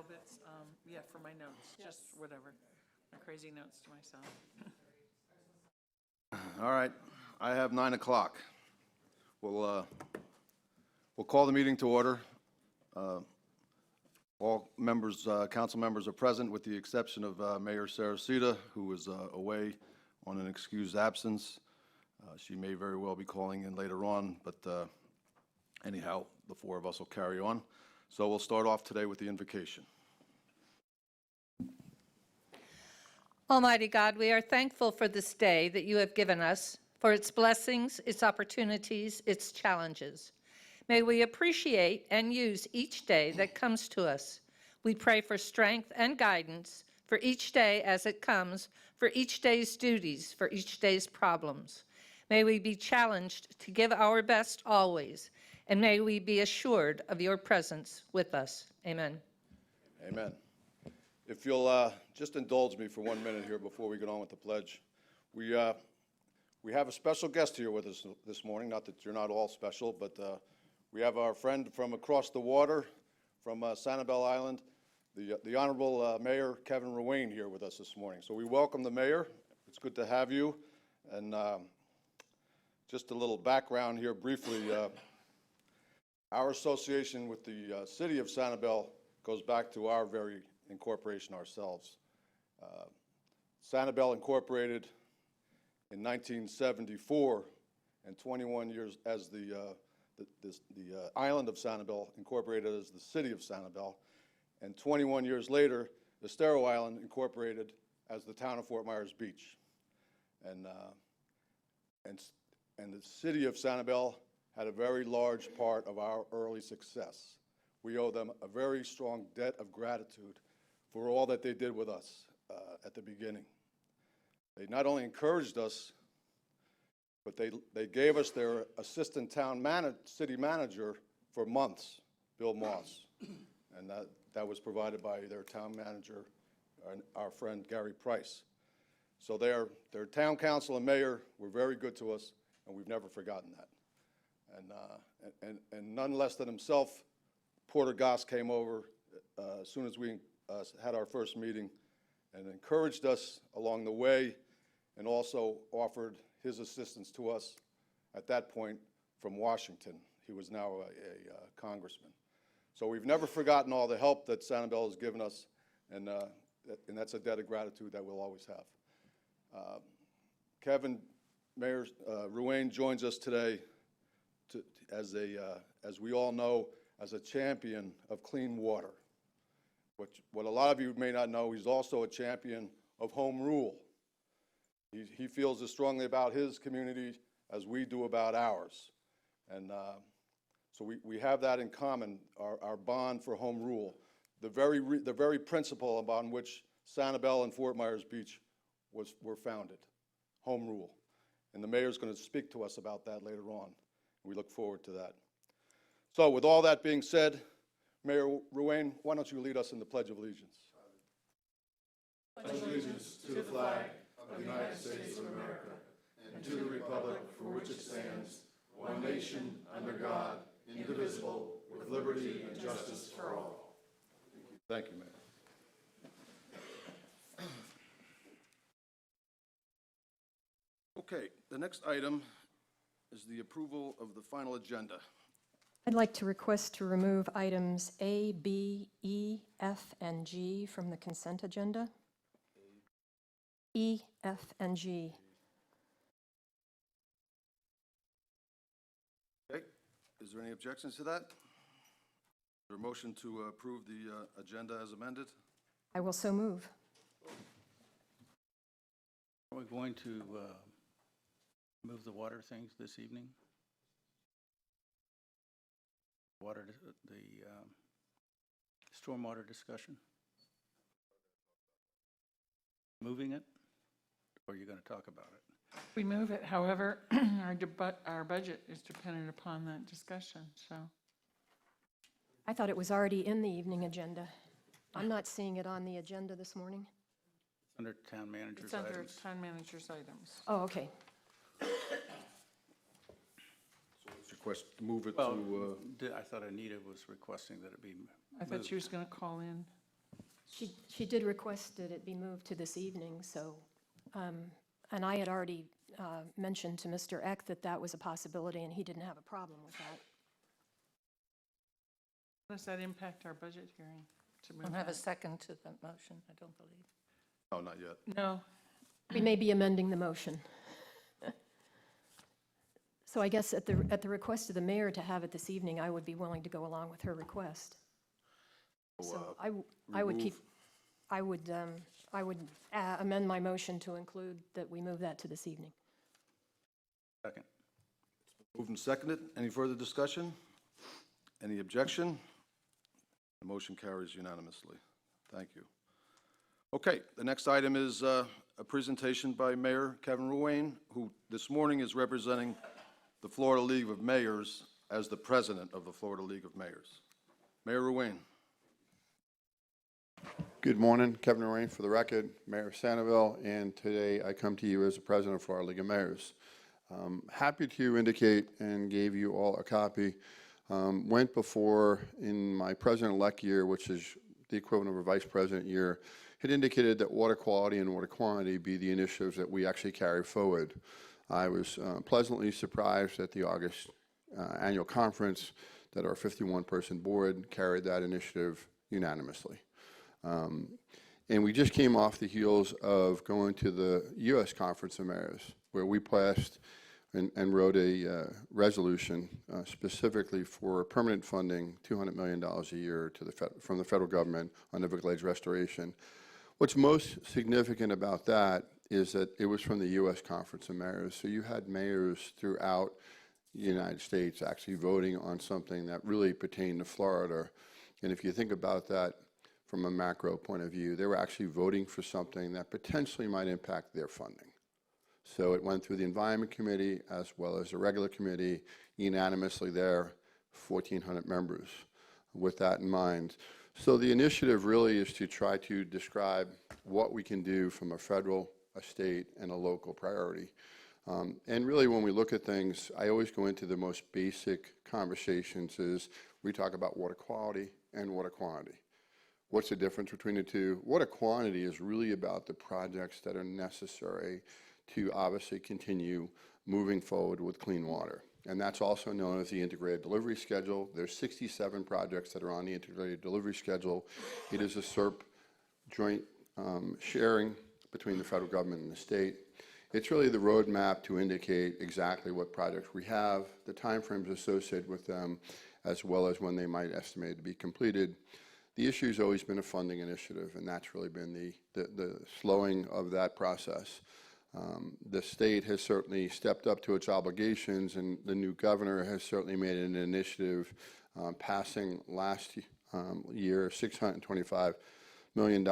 No, that's, yeah, for my notes, just whatever, my crazy notes to myself. All right, I have 9 o'clock. We'll call the meeting to order. All members, council members are present with the exception of Mayor Saracita, who is away on an excused absence. She may very well be calling in later on, but anyhow, the four of us will carry on. So we'll start off today with the invocation. Almighty God, we are thankful for this day that you have given us, for its blessings, its opportunities, its challenges. May we appreciate and use each day that comes to us. We pray for strength and guidance for each day as it comes, for each day's duties, for each day's problems. May we be challenged to give our best always, and may we be assured of your presence with us. Amen. Amen. If you'll just indulge me for 1 minute here before we get on with the pledge. We have a special guest here with us this morning, not that you're not all special, but we have our friend from across the water, from Sanibel Island, the Honorable Mayor Kevin Ruane here with us this morning. So we welcome the mayor. It's good to have you. And just a little background here briefly. Our association with the city of Sanibel goes back to our very incorporation ourselves. Sanibel incorporated in 1974, and 21 years as the island of Sanibel incorporated as the city of Sanibel, and 21 years later, Estero Island incorporated as the town of Fort Myers Beach. And the city of Sanibel had a very large part of our early success. We owe them a very strong debt of gratitude for all that they did with us at the beginning. They not only encouraged us, but they gave us their assistant city manager for months, Bill Moss, and that was provided by their town manager, our friend Gary Price. So their town council and mayor were very good to us, and we've never forgotten that. And none less than himself, Porter Goss came over as soon as we had our first meeting and encouraged us along the way, and also offered his assistance to us at that point from Washington. He was now a congressman. So we've never forgotten all the help that Sanibel has given us, and that's a debt of gratitude that we'll always have. Kevin, Mayor Ruane joins us today as we all know, as a champion of clean water. What a lot of you may not know, he's also a champion of home rule. He feels as strongly about his community as we do about ours. And so we have that in common, our bond for home rule, the very principle upon which Sanibel and Fort Myers Beach were founded, home rule. And the mayor's going to speak to us about that later on. We look forward to that. So with all that being said, Mayor Ruane, why don't you lead us in the Pledge of Allegiance? Pledge allegiance to the flag of the United States of America and to the republic for which it stands, one nation, under God, indivisible, with liberty and justice for all. Thank you, Mayor. Okay, the next item is the approval of the final agenda. I'd like to request to remove items A, B, E, F, and G from the consent agenda. E, F, and G. Okay, is there any objections to that? Is there a motion to approve the agenda as amended? I will so move. Are we going to move the water things this evening? The stormwater discussion? Moving it? Or are you going to talk about it? We move it, however, our budget is dependent upon that discussion, so. I thought it was already in the evening agenda. I'm not seeing it on the agenda this morning. It's under town manager's It's under items. town manager's items. Oh, okay. Request to move it Well, to, I thought Anita was requesting that it be I thought moved. she was going to call in. She did request that it be moved to this evening, so, and I had already mentioned to Mr. Eck that that was a possibility, and he didn't have a problem with that. Does that impact our budget hearing to I move don't have a that? second to the motion, I don't believe. No, not yet. No, We may be amending the motion. So I guess at the request of the mayor to have it this evening, I would be willing to go along with her request. So I would keep, I would amend my motion to include that we move that to this evening. Second. Moved and seconded. Any further discussion? Any objection? The motion carries unanimously. Thank you. Okay, the next item is a presentation by Mayor Kevin Ruane, who this morning is representing the Florida League of Mayors as the president of the Florida League of Mayors. Mayor Ruane. Good morning, Kevin Ruane for the record, Mayor of Sanibel, and today I come to you as the president of Florida League of Mayors. Happy to indicate, and gave you all a copy, went before in my president-elect year, which is the equivalent of a vice president year, had indicated that water quality and water quantity be the initiatives that we actually carry forward. I was pleasantly surprised at the August annual conference that our 51-person board carried that initiative unanimously. And we just came off the heels of going to the U.S. Conference of Mayors, where we passed and wrote a resolution specifically for permanent funding, $200 million a year to from the federal government on Everglades restoration. What's most significant about that is that it was from the U.S. Conference of Mayors. So you had mayors throughout the United States actually voting on something that really pertained to Florida. And if you think about that from a macro point of view, they were actually voting for something that potentially might impact their funding. So it went through the Environment Committee as well as the regular committee unanimously there, 1,400 members with that in mind. So the initiative really is to try to describe what we can do from a federal, a state, and a local priority. And really when we look at things, I always go into the most basic conversations is we talk about water quality and water quantity. What's the difference between the two? Water quantity is really about the projects that are necessary to obviously continue moving forward with clean water. And that's also known as the integrated delivery schedule. There's 67 projects that are on the integrated delivery schedule. It is a SERP joint sharing between the federal government and the state. It's really the roadmap to indicate exactly what projects we have, the timeframes associated with them, as well as when they might estimate to be completed. The issue has always been a funding initiative, and that's really been the slowing of that process. The state has certainly stepped up to its obligations, and the new governor has certainly made an initiative passing last year $625 million,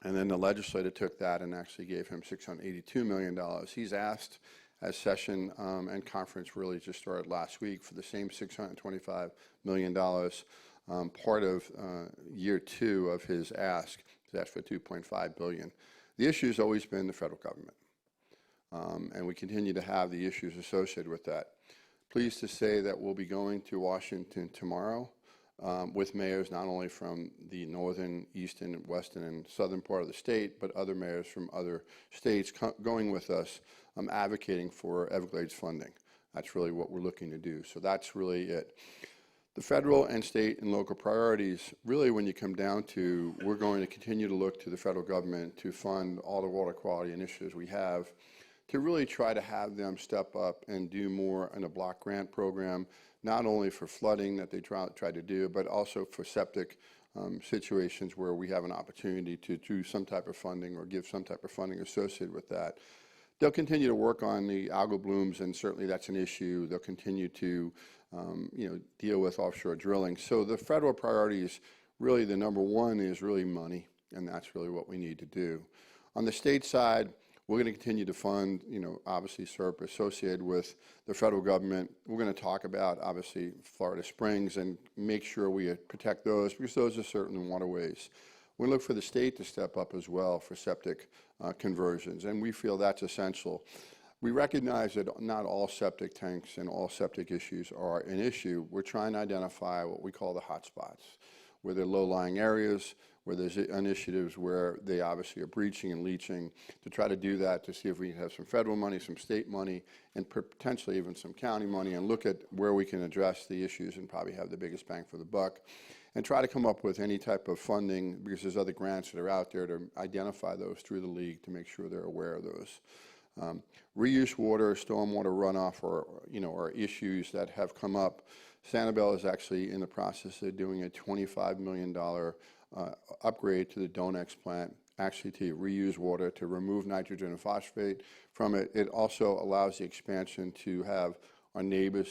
and then the legislature took that and actually gave him $682 million. He's asked, as session and conference really just started last week, for the same $625 million. Part of year 2 of his ask is asked for $2.5 billion. The issue has always been the federal government, and we continue to have the issues associated with that. Pleased to say that we'll be going to Washington tomorrow with mayors not only from the northern, eastern, western, and southern part of the state, but other mayors from other states going with us, advocating for Everglades funding. That's really what we're looking to do. So that's really it. The federal and state and local priorities, really when you come down to, we're going to continue to look to the federal government to fund all the water quality initiatives we have, to really try to have them step up and do more in a block grant program, not only for flooding that they try to do, but also for septic situations where we have an opportunity to do some type of funding or give some type of funding associated with that. They'll continue to work on the algal blooms, and certainly that's an issue. They'll continue to deal with offshore drilling. So the federal priorities, really the number one is really money, and that's really what we need to do. On the state side, we're going to continue to fund, obviously SERP associated with the federal government. We're going to talk about, obviously, Florida Springs and make sure we protect those because those are certain waterways. We look for the state to step up as well for septic conversions, and we feel that's essential. We recognize that not all septic tanks and all septic issues are an issue. We're trying to identify what we call the hot spots. where there are low-lying areas, where there's initiatives where they obviously are breaching and leaching, to try to do that, to see if we can have some federal money, some state money, and potentially even some county money, and look at where we can address the issues and probably have the biggest bang for the buck, and try to come up with any type of funding, because there's other grants that are out there, to identify those through the league to make sure they're aware of those. Reuse water, stormwater runoff, are issues that have come up. Sanibel is actually in the process of doing a $25 million upgrade to the Donex plant, actually to reuse water, to remove nitrogen and phosphate from it. It also allows the expansion to have our neighbors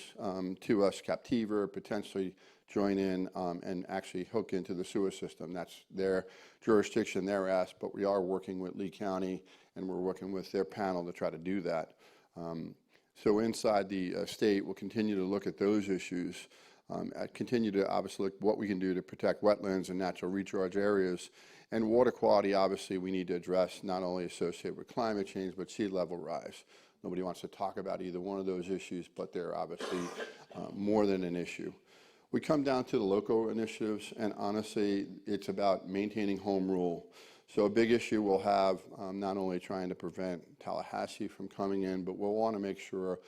to us, Captiva, potentially join in and actually hook into the sewer system. That's their jurisdiction, their ask, but we are working with Lee County, and we're working with their panel to try to do that. So inside the state, we'll continue to look at those issues, continue to obviously look what we can do to protect wetlands and natural recharge areas. And water quality, obviously, we need to address, not only associated with climate change, but sea level rise. Nobody wants to talk about either one of those issues, but they're obviously more than an issue. We come down to the local initiatives, and honestly, it's about maintaining home rule. So a big issue we'll have, not only trying to prevent Tallahassee from coming in, but we'll want to make sure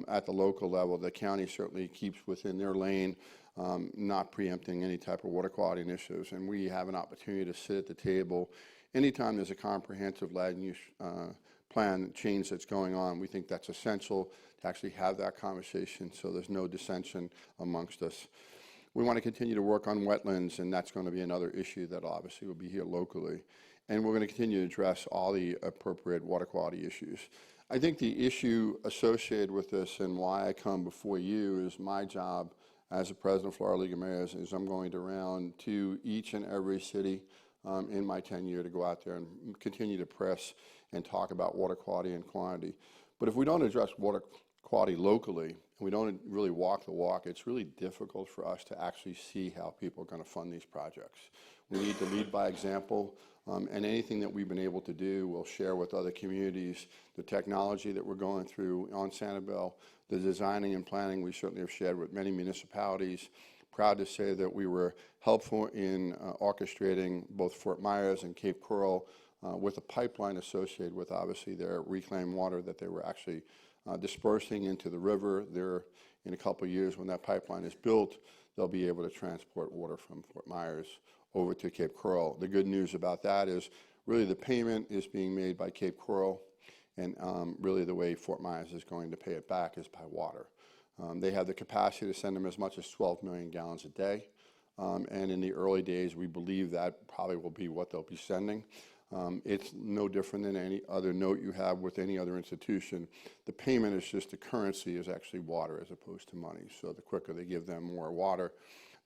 at the local level, the county certainly keeps within their lane, not preempting any type of water quality initiatives. And we have an opportunity to sit at the table anytime there's a comprehensive land use plan change that's going on. We think that's essential to actually have that conversation so there's no dissension amongst us. We want to continue to work on wetlands, and that's going to be another issue that obviously will be here locally. And we're going to continue to address all the appropriate water quality issues. I think the issue associated with this and why I come before you is my job as the president of Florida League of Mayors is I'm going around to each and every city in my tenure to go out there and continue to press and talk about water quality and quantity. But if we don't address water quality locally, and we don't really walk the walk, it's really difficult for us to actually see how people are going to fund these projects. We need to lead by example, and anything that we've been able to do, we'll share with other communities. The technology that we're going through on Sanibel, the designing and planning, we certainly have shared with many municipalities. Proud to say that we were helpful in orchestrating both Fort Myers and Cape Coral with a pipeline associated with obviously their reclaimed water that they were actually dispersing into the river. There, in a couple of years when that pipeline is built, they'll be able to transport water from Fort Myers over to Cape Coral. The good news about that is really the payment is being made by Cape Coral, and really the way Fort Myers is going to pay it back is by water. They have the capacity to send them as much as 12 million gallons a day, and in the early days we believe that probably will be what they'll be sending. It's no different than any other note you have with any other institution. The payment is just the currency is actually water as opposed to money. So the quicker they give them more water,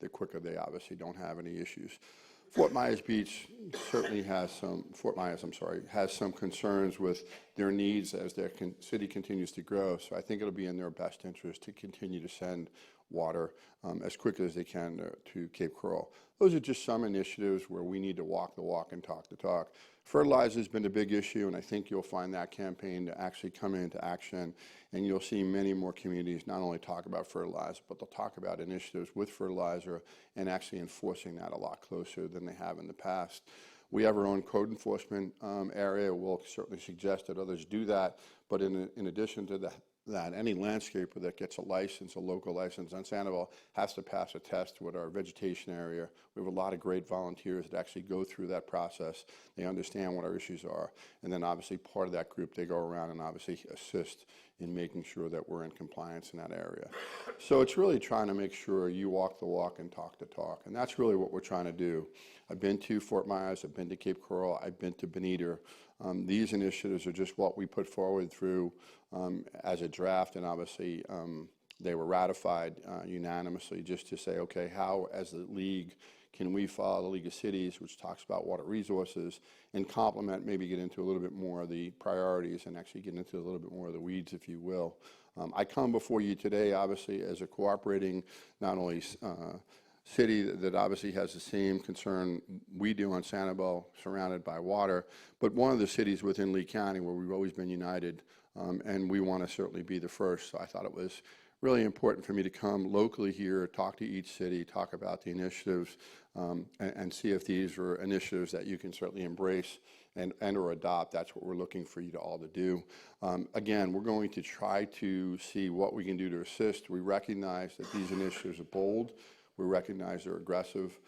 the quicker they obviously don't have any issues. Fort Myers Beach certainly has some, has some concerns with their needs as their city continues to grow. So I think it'll be in their best interest to continue to send water as quickly as they can to Cape Coral. Those are just some initiatives where we need to walk the walk and talk the talk. Fertilizer has been a big issue, and I think you'll find that campaign to actually come into action, and you'll see many more communities not only talk about fertilizer, but they'll talk about initiatives with fertilizer and actually enforcing that a lot closer than they have in the past. We have our own code enforcement area. We'll certainly suggest that others do that, but in addition to that, any landscaper that gets a license, a local license on Sanibel, has to pass a test with our vegetation area. We have a lot of great volunteers that actually go through that process. They understand what our issues are. And then obviously part of that group, they go around and obviously assist in making sure that we're in compliance in that area. So it's really trying to make sure you walk the walk and talk the talk. And that's really what we're trying to do. I've been to Fort Myers, I've been to Cape Coral, I've been to Bonita. These initiatives are just what we put forward through as a draft, and obviously they were ratified unanimously just to say, okay, how as the league can we follow the League of Cities, which talks about water resources, and complement, maybe get into a little bit more of the priorities and actually get into a little bit more of the weeds, if you will. I come before you today, obviously, as a cooperating, not only city that obviously has the same concern we do on Sanibel, surrounded by water, but one of the cities within Lee County where we've always been united, and we want to certainly be the first. So I thought it was really important for me to come locally here, talk to each city, talk about the initiatives, and see if these are initiatives that you can certainly embrace and or adopt. That's what we're looking for you to all to do. Again, we're going to try to see what we can do to assist. We recognize that these initiatives are bold. We recognize they're aggressive.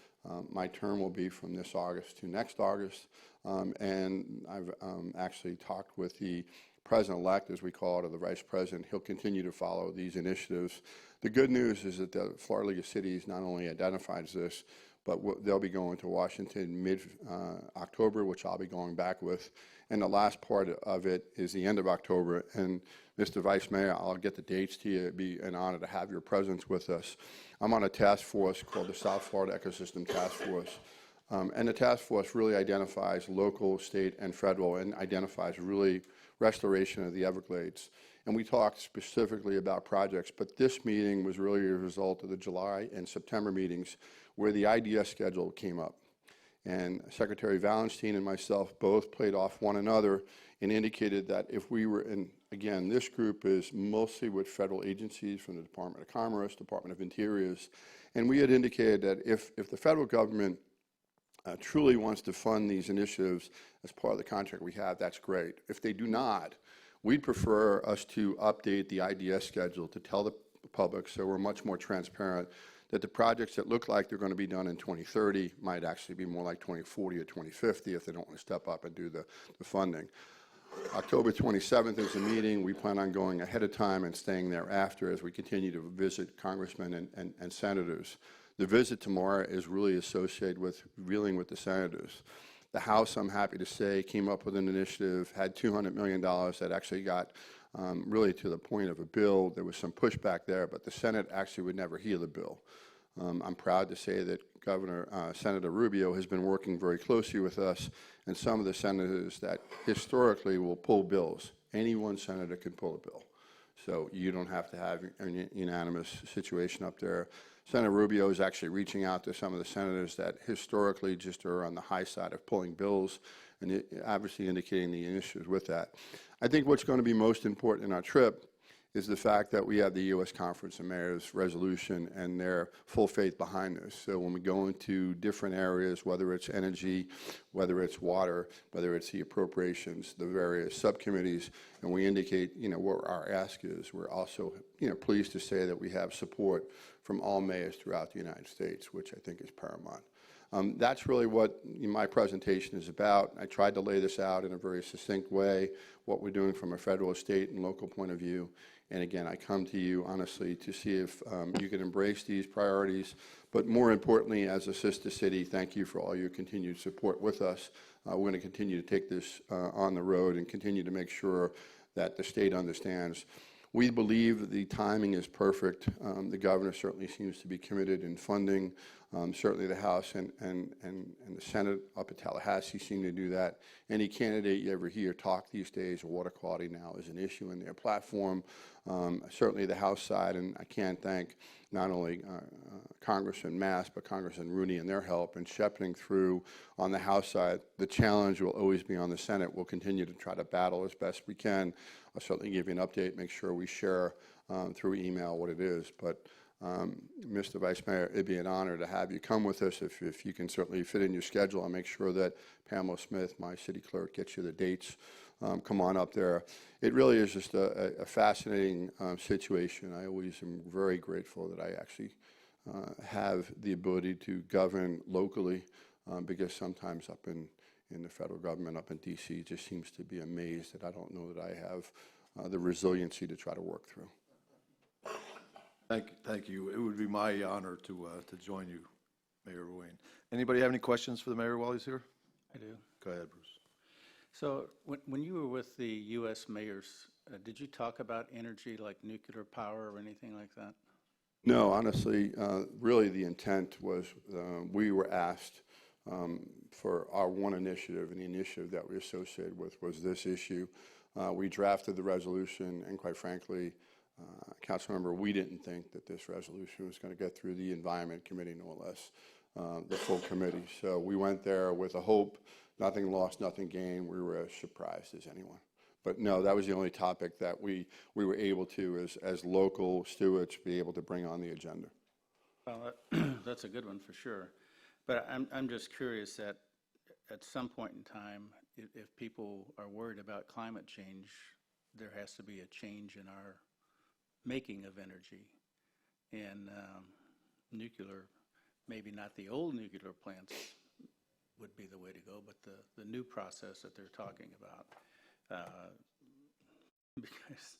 My term will be from this August to next August, and I've actually talked with the president-elect, as we call it, or the vice president. He'll continue to follow these initiatives. The good news is that the Florida League of Cities not only identifies this, but they'll be going to Washington mid-October, which I'll be going back with. And the last part of it is the end of October. And Mr. Vice Mayor, I'll get the dates to you. It'd be an honor to have your presence with us. I'm on a task force called the South Florida Ecosystem Task Force. And the task force really identifies local, state, and federal, and identifies really restoration of the Everglades. And we talked specifically about projects, but this meeting was really a result of the July and September meetings where the IDS schedule came up. And Secretary Valenstein and myself both played off one another and indicated that if we were in, again, this group is mostly with federal agencies from the Department of Commerce, Department of Interiors, and we had indicated that if the federal government truly wants to fund these initiatives as part of the contract we have, that's great. If they do not, we'd prefer us to update the IDS schedule to tell the public, so we're much more transparent, that the projects that look like they're going to be done in 2030 might actually be more like 2040 or 2050 if they don't want to step up and do the funding. October 27th is a meeting. We plan on going ahead of time and staying there after as we continue to visit congressmen and senators. The visit tomorrow is really associated with dealing with the senators. The House, I'm happy to say, came up with an initiative, had $200 million that actually got really to the point of a bill. There was some pushback there, but the Senate actually would never hear the bill. I'm proud to say that Senator Rubio has been working very closely with us and some of the senators that historically will pull bills. Any one senator can pull a bill. So you don't have to have a unanimous situation up there. Senator Rubio is actually reaching out to some of the senators that historically just are on the high side of pulling bills and obviously indicating the initiatives with that. I think what's going to be most important in our trip is the fact that we have the U.S. Conference of Mayors resolution and their full faith behind this. So when we go into different areas, whether it's energy, whether it's water, whether it's the appropriations, the various subcommittees, and we indicate, what our ask is, we're also, pleased to say that we have support from all mayors throughout the United States, which I think is paramount. That's really what my presentation is about. I tried to lay this out in a very succinct way, what we're doing from a federal, state, and local point of view. And again, I come to you honestly to see if you can embrace these priorities. But more importantly, as a sister city, thank you for all your continued support with us. We're going to continue to take this on the road and continue to make sure that the state understands. We believe the timing is perfect. The governor certainly seems to be committed in funding. Certainly the House and the Senate up at Tallahassee seem to do that. Any candidate you ever hear talk these days, water quality now is an issue in their platform. Certainly the House side, and I can't thank not only Congressman Mast, but Congressman Rooney and their help in shepherding through on the House side. The challenge will always be on the Senate. We'll continue to try to battle as best we can. I'll certainly give you an update, make sure we share through email what it is. But Mr. Vice Mayor, it'd be an honor to have you come with us if you can certainly fit in your schedule. I'll make sure that Pamela Smith, my city clerk, gets you the dates. Come on up there. It really is just a fascinating situation. I always am very grateful that I actually have the ability to govern locally because sometimes up in the federal government, up in D.C., just seems to be a maze that I don't know that I have the resiliency to try to work through. Thank you. It would be my honor to join you, Mayor Ruane. Anybody have any questions for the mayor while he's here? I do. Go ahead, Bruce. So when you were with the U.S. mayors, did you talk about energy like nuclear power or anything like that? No, honestly, really the intent was we were asked for our one initiative, and the initiative that we associated with was this issue. We drafted the resolution, and quite frankly, Councilmember, we didn't think that this resolution was going to get through the Environment Committee, no less, the full committee. So we went there with a hope, nothing lost, nothing gained. We were as surprised as anyone. But no, that was the only topic that we were able to, as local stewards, be able to bring on the agenda. Well, that's a good one for sure. But I'm just curious that at some point in time, if people are worried about climate change, there has to be a change in our making of energy. And nuclear, maybe not the old nuclear plants would be the way to go, but the new process that they're talking about. Because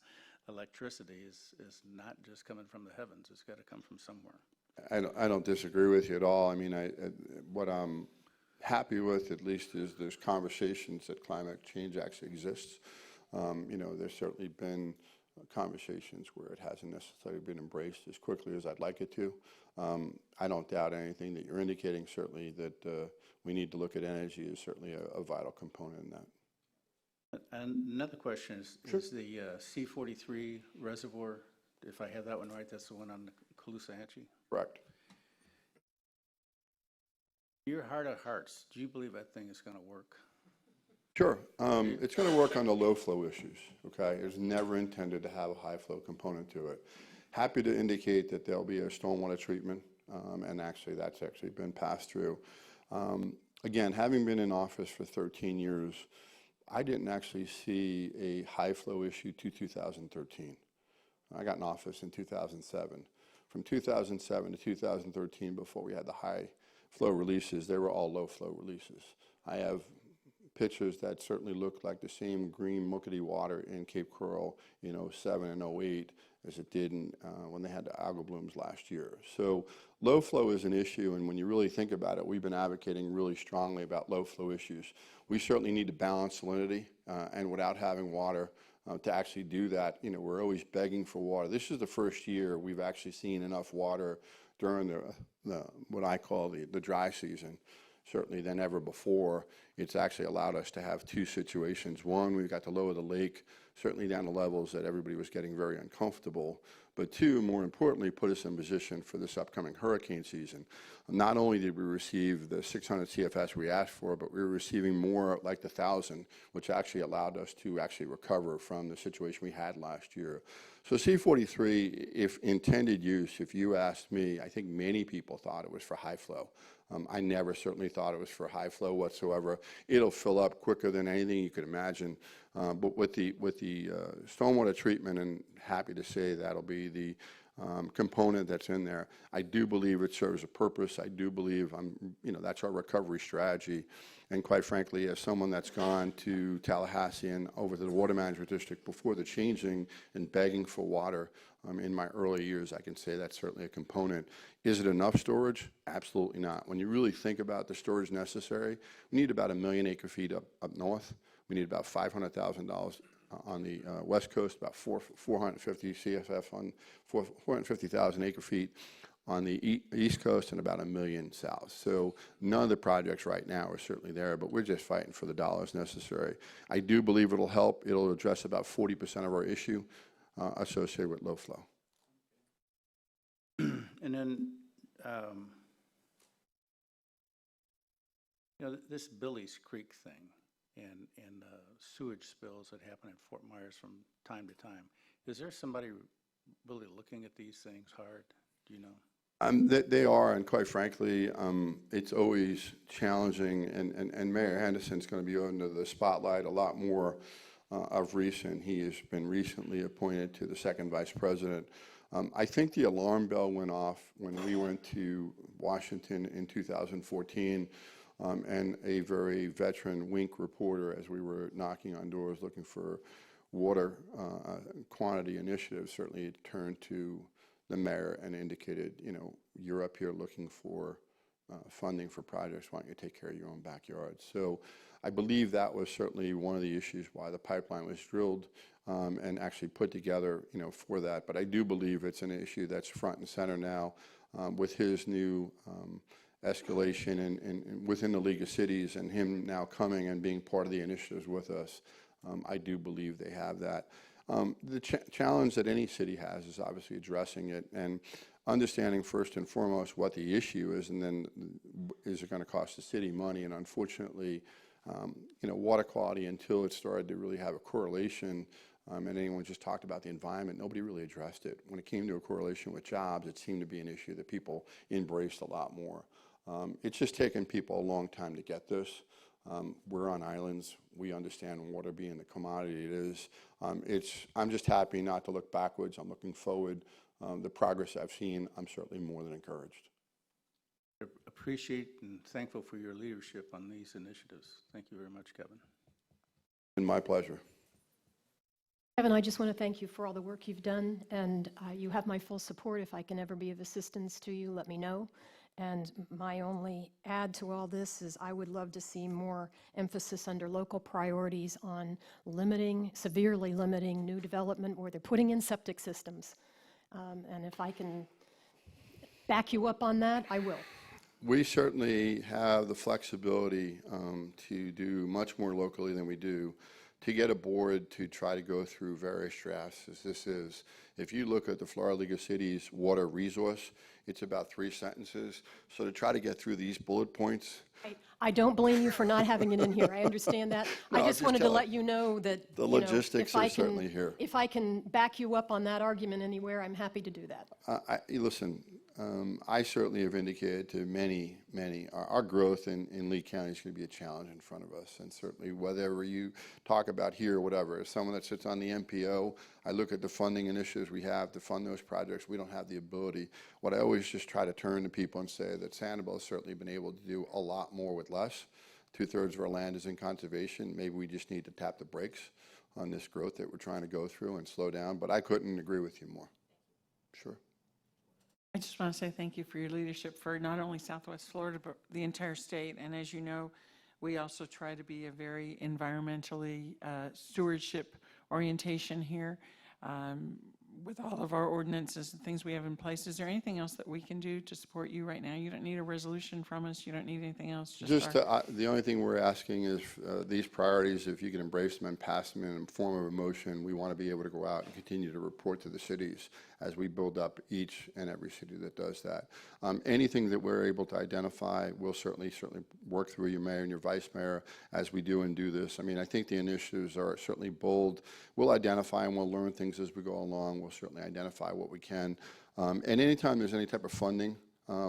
electricity is not just coming from the heavens, it's got to come from somewhere. I don't disagree with you at all. I mean, what I'm happy with, at least, is there's conversations that climate change actually exists. You know, there's certainly been conversations where it hasn't necessarily been embraced as quickly as I'd like it to. I don't doubt anything that you're indicating, certainly, that we need to look at energy is certainly a vital component in that. And another question is the C-43 reservoir, if I have that one right, that's the one on the Caloosahatchee? Correct. Your heart of hearts, do you believe that thing is going to work? Sure. It's going to work on the low flow issues, okay? It was never intended to have a high flow component to it. Happy to indicate that there'll be a stormwater treatment, and actually that's actually been passed through. Again, having been in office for 13 years, I didn't actually see a high flow issue to 2013. I got in office in 2007. From 2007 to 2013, before we had the high flow releases, they were all low flow releases. I have pictures that certainly look like the same green muckety water in Cape Coral in 07 and 08 as it did when they had the algal blooms last year. So low flow is an issue, and when you really think about it, we've been advocating really strongly about low flow issues. We certainly need to balance salinity, and without having water, to actually do that, we're always begging for water. This is the first year we've actually seen enough water during the what I call the dry season, certainly than ever before. It's actually allowed us to have two situations. One, we've got to lower the lake, certainly down to levels that everybody was getting very uncomfortable. But two, more importantly, put us in position for this upcoming hurricane season. Not only did we receive the 600 CFS we asked for, but we were receiving more like the 1,000, which actually allowed us to actually recover from the situation we had last year. So C-43, if intended use, if you asked me, I think many people thought it was for high flow. I never certainly thought it was for high flow whatsoever. It'll fill up quicker than anything you could imagine. But with the stormwater treatment, and happy to say that'll be the component that's in there, I do believe it serves a purpose. I do believe that's our recovery strategy. And quite frankly, as someone that's gone to Tallahassee and over to the Water Management District before the changing and begging for water in my early years, I can say that's certainly a component. Is it enough storage? Absolutely not. When you really think about the storage necessary, we need about 1 million acre-feet up north. We need about $500,000 on the west coast, about 450 CFF on 450,000 acre-feet on the east coast, and about 1 million south. So none of the projects right now are certainly there, but we're just fighting for the dollars necessary. I do believe it'll help. It'll address about 40% of our issue associated with low flow. And then, this Billy's Creek thing and sewage spills that happen in Fort Myers from time to time, is there somebody really looking at these things hard? Do you know? They are, and quite frankly, it's always challenging, and Mayor Henderson's going to be under the spotlight a lot more of recent. He has been recently appointed to the second vice president. I think the alarm bell went off when we went to Washington in 2014, and a very veteran WINC reporter, as we were knocking on doors looking for water quantity initiatives, certainly turned to the mayor and indicated, you're up here looking for funding for projects, why don't you take care of your own backyard? So I believe that was certainly one of the issues why the pipeline was drilled and actually put together, for that. But I do believe it's an issue that's front and center now with his new escalation and within the League of Cities, and him now coming and being part of the initiatives with us. I do believe they have that. The challenge that any city has is obviously addressing it and understanding first and foremost what the issue is, and then is it going to cost the city money? And unfortunately, water quality until it started to really have a correlation, and anyone just talked about the environment, nobody really addressed it. When it came to a correlation with jobs, it seemed to be an issue that people embraced a lot more. It's just taken people a long time to get this. We're on islands. We understand water being the commodity it is. I'm just happy not to look backwards. I'm looking forward. The progress I've seen, I'm certainly more than encouraged. Appreciate and thankful for your leadership on these initiatives. Thank you very much, Kevin. And my pleasure. Kevin, I just want to thank you for all the work you've done, and you have my full support. If I can ever be of assistance to you, let me know. And my only add to all this is I would love to see more emphasis under local priorities on severely limiting new development where they're putting in septic systems. And if I can back you up on that, I will. We certainly have the flexibility to do much more locally than we do, to get a board to try to go through various drafts as this is. If you look at the Florida League of Cities water resource, it's about 3 sentences. So to try to get through these bullet points. I don't blame you for not having it in here. I understand that. No, I I'm just just wanted to telling- let you know that The you know, logistics if I are can- certainly here. If I can back you up on that argument anywhere, I'm happy to do that. Listen, I certainly have indicated to many, our growth in Lee County is going to be a challenge in front of us. And certainly whatever you talk about here or whatever, as someone that sits on the MPO, I look at the funding initiatives we have to fund those projects. We don't have the ability. What I always just try to turn to people and say that Sanibel has certainly been able to do a lot more with less. 2/3 of our land is in conservation. Maybe we just need to tap the brakes on this growth that we're trying to go through and slow down. But I couldn't agree with you more. Sure. I just want to say thank you for your leadership for not only Southwest Florida, but the entire state. And as you know, we also try to be a very environmentally stewardship orientation here with all of our ordinances and things we have in place. Is there anything else that we can do to support you right now? You don't need a resolution from us. You don't need anything else. Just the only thing we're asking is these priorities, if you can embrace them and pass them in form of a motion, we want to be able to go out and continue to report to the cities as we build up each and every city that does that. Anything that we're able to identify, we'll certainly work through your mayor and your vice mayor as we do and do this. I mean, I think the initiatives are certainly bold. We'll identify and we'll learn things as we go along. We'll certainly identify what we can. And anytime there's any type of funding,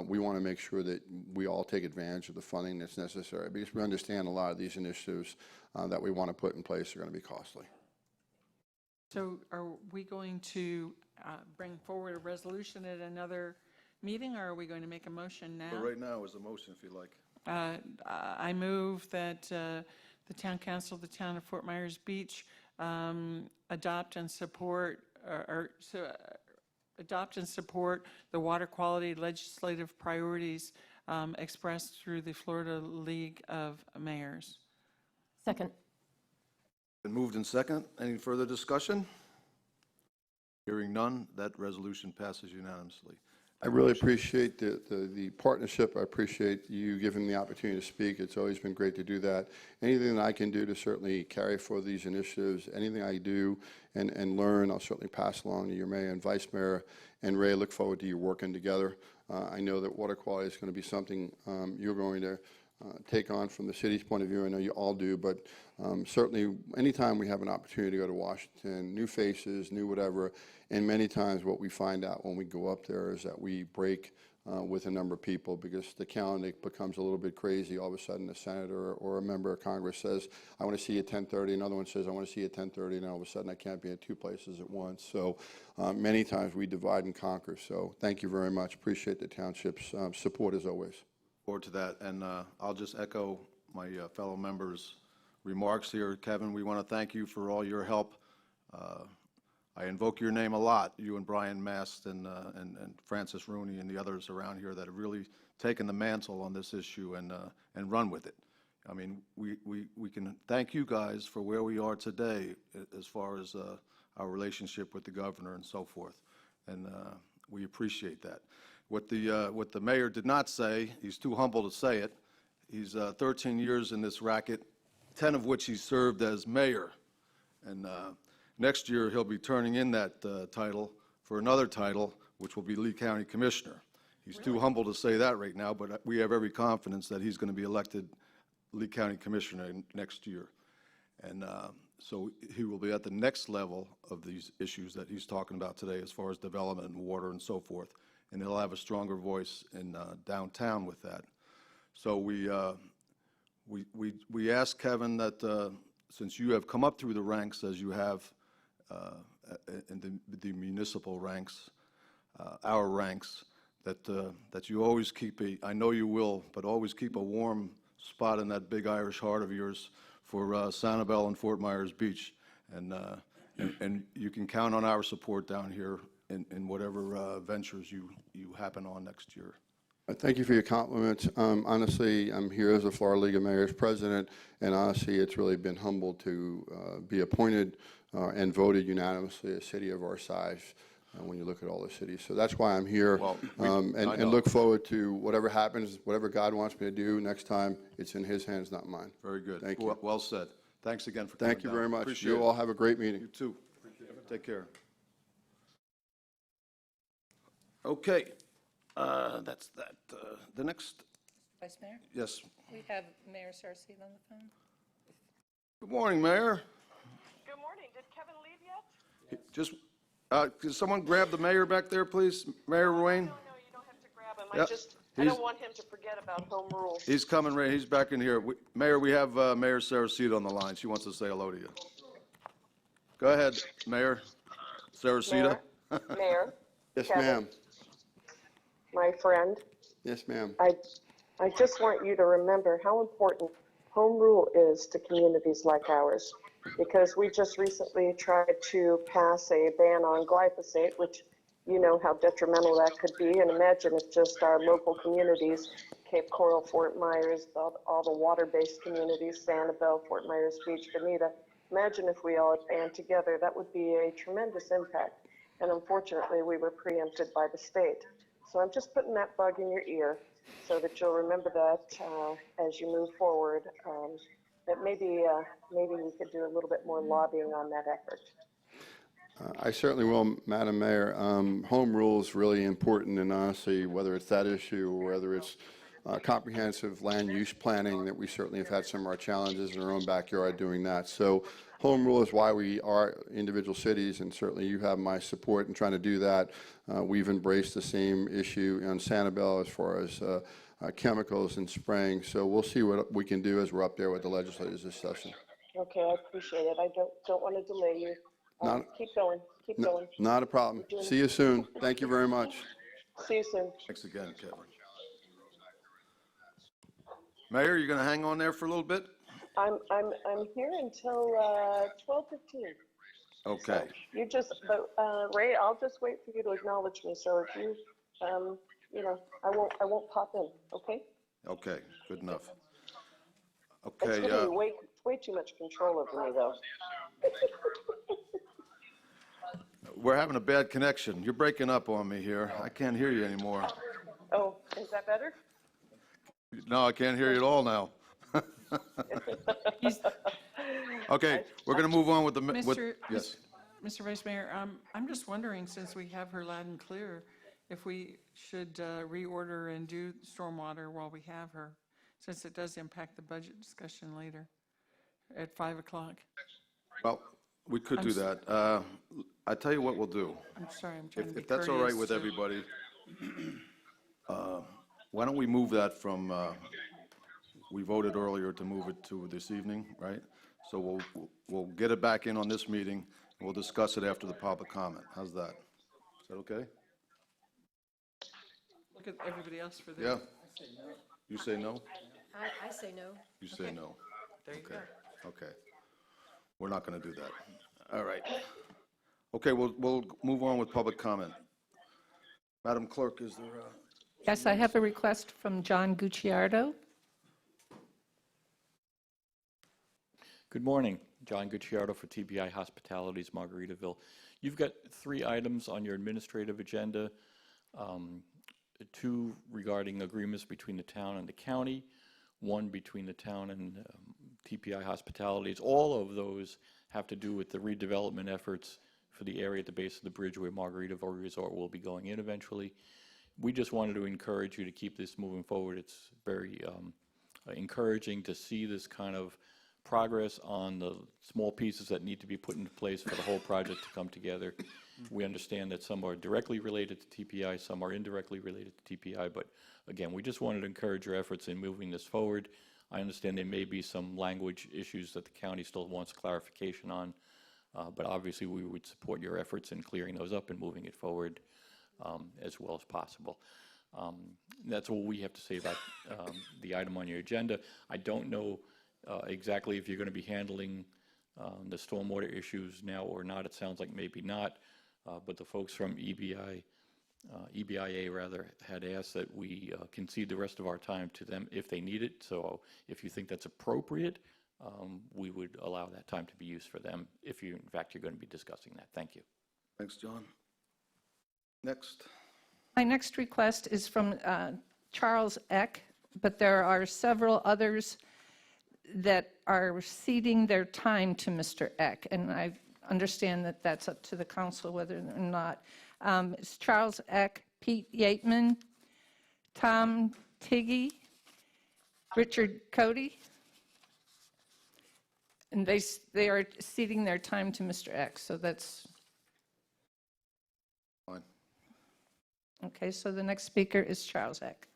we want to make sure that we all take advantage of the funding that's necessary, because we understand a lot of these initiatives that we want to put in place are going to be costly. So are we going to bring forward a resolution at another meeting, or are we going to make a motion now? But right now is a motion, if you like. I move that the Town Council of the Town of Fort Myers Beach adopt and support the water quality legislative priorities expressed through the Florida League of Mayors. Second. Been moved and second. Any further discussion? Hearing none, that resolution passes unanimously. I really appreciate the partnership. I appreciate you giving me the opportunity to speak. It's always been great to do that. Anything that I can do to certainly carry forward these initiatives, anything I do and learn, I'll certainly pass along to your mayor and vice mayor. And Ray, I look forward to you working together. I know that water quality is going to be something you're going to take on from the city's point of view. I know you all do, but certainly anytime we have an opportunity to go to Washington, new faces, new whatever, and many times what we find out when we go up there is that we break with a number of people because the calendar becomes a little bit crazy. All of a sudden a senator or a member of Congress says, I want to see you at 10:30. Another one says, I want to see you at 10:30. And all of a sudden I can't be at 2 places at once. So many times we divide and conquer. So thank you very much. Appreciate the township's support as always. Forward to that, and I'll just echo my fellow members' remarks here. Kevin, we want to thank you for all your help. I invoke your name a lot, you and Brian Mast and Francis Rooney and the others around here that have really taken the mantle on this issue and run with it. I mean, we can thank you guys for where we are today as far as our relationship with the governor and so forth, and we appreciate that. What the mayor did not say, he's too humble to say it, he's 13 years in this racket, 10 of which he served as mayor. And next year, he'll be turning in that title for another title, which will be Lee County Commissioner. He's too humble to say that right now, but we have every confidence that he's going to be elected Lee County Commissioner next year. And so he will be at the next level of these issues that he's talking about today as far as development and water and so forth. And he'll have a stronger voice in downtown with that. So we asked Kevin that since you have come up through the ranks as you have in the municipal ranks, our ranks, that you always keep I know you will, but always keep a warm spot in that big Irish heart of yours for Sanibel and Fort Myers Beach. And you can count on our support down here in whatever ventures you happen on next year. Thank you for your compliments. Honestly, I'm here as a Florida League of Mayors president, and honestly, it's really been humbled to be appointed and voted unanimously a city of our size when you look at all the cities. So that's why I'm here, Well, and look forward to whatever happens, whatever God wants me to do next time. It's in His hands, not mine. Very good. Thank you. Well said. Thanks again for coming Thank you down. very much. Appreciate You it. all have a great meeting. You too. Take care. Okay, that's that. The next, Vice Mayor, yes. we have Mayor Saraceno on the phone. Good morning, Mayor. Good morning. Did Kevin leave yet? Just, could someone grab the mayor back there, please? Mayor Ruane? No, you don't have to grab him. Yep. I He's- don't want him to forget about home rule. He's coming, right, he's back in here. Mayor, we have Mayor Saraceno on the line. She wants to say hello to you. Go ahead, Mayor Saraceno. Mayor, Yes, Kevin. ma'am. my friend, Yes, ma'am. I just want you to remember how important home rule is to communities like ours. Because we just recently tried to pass a ban on glyphosate, which you know how detrimental that could be. And imagine if just our local communities, Cape Coral, Fort Myers, all the water-based communities, Sanibel, Fort Myers Beach, Bonita. Imagine if we all band together, that would be a tremendous impact. And unfortunately, we were preempted by the state. So I'm just putting that bug in your ear so that you'll remember that as you move forward, that maybe we could do a little bit more lobbying on that effort. I certainly will, Madam Mayor. Home rule is really important, and honestly, whether it's that issue or whether it's comprehensive land use planning, that we certainly have had some of our challenges in our own backyard doing that. So home rule is why we are individual cities, and certainly you have my support in trying to do that. We've embraced the same issue on Sanibel as far as chemicals and spraying. So we'll see what we can do as we're up there with the legislators this session. Okay, I appreciate it. I don't want to delay you. Keep going, keep going. Not a problem. See you soon. Thank you very much. See you soon. Thanks again, Kevin. Mayor, you going to hang on there for a little bit? I'm here until 12:15. Okay. You just, but Ray, I'll just wait for you to acknowledge me. So if you, I won't pop in. Okay? Okay, good enough. It's Okay, giving you way too much control over me, though. we're having a bad connection. You're breaking up on me here. I can't hear you anymore. Oh, is that better? No, I can't hear you at all now. Okay, we're going to move on with the, yes. Mr. Vice Mayor, I'm just wondering, since we have her loud and clear, if we should reorder and do stormwater while we have her, since it does impact the budget discussion later at 5 o'clock. Well, we could do that. I tell you what we'll do. I'm sorry, I'm trying to be If that's all right courteous with to- everybody, why don't we move that from, we voted earlier to move it to this evening, right? So we'll get it back in on this meeting, and we'll discuss it after the public comment. How's that? Is that okay? Look at everybody else for this. Yeah? You say no? I say no. You say no? There you go. Okay. We're not going to do that. All right. Okay, we'll move on with public comment. Madam Clerk, is there a? Yes, I have a request from John Gucciardo. Good morning. John Gucciardo for TBI Hospitalities, Margaritaville. You've got 3 items on your administrative agenda, 2 regarding agreements between the town and the county, 1 between the town and TPI Hospitalities. All of those have to do with the redevelopment efforts for the area at the base of the bridge where Margaritaville Resort will be going in eventually. We just wanted to encourage you to keep this moving forward. It's very encouraging to see this kind of progress on the small pieces that need to be put into place for the whole project to come together. We understand that some are directly related to TPI, some are indirectly related to TPI, but again, we just wanted to encourage your efforts in moving this forward. I understand there may be some language issues that the county still wants clarification on, but obviously we would support your efforts in clearing those up and moving it forward as well as possible. That's all we have to say about the item on your agenda. I don't know exactly if you're going to be handling the stormwater issues now or not. It sounds like maybe not, but the folks from EBIA rather, had asked that we concede the rest of our time to them if they need it. So if you think that's appropriate, we would allow that time to be used for them if you, in fact, you're going to be discussing that. Thank you. Thanks, John. Next. My next request is from Charles Eck, but there are several others that are ceding their time to Mr. Eck, and I understand that that's up to the council whether or not. It's Charles Eck, Pete Yateman, Tom Tiggy, Richard Cody, and they are ceding their time to Mr. Eck, so that's... Fine. Okay, so the next speaker is Charles Eck.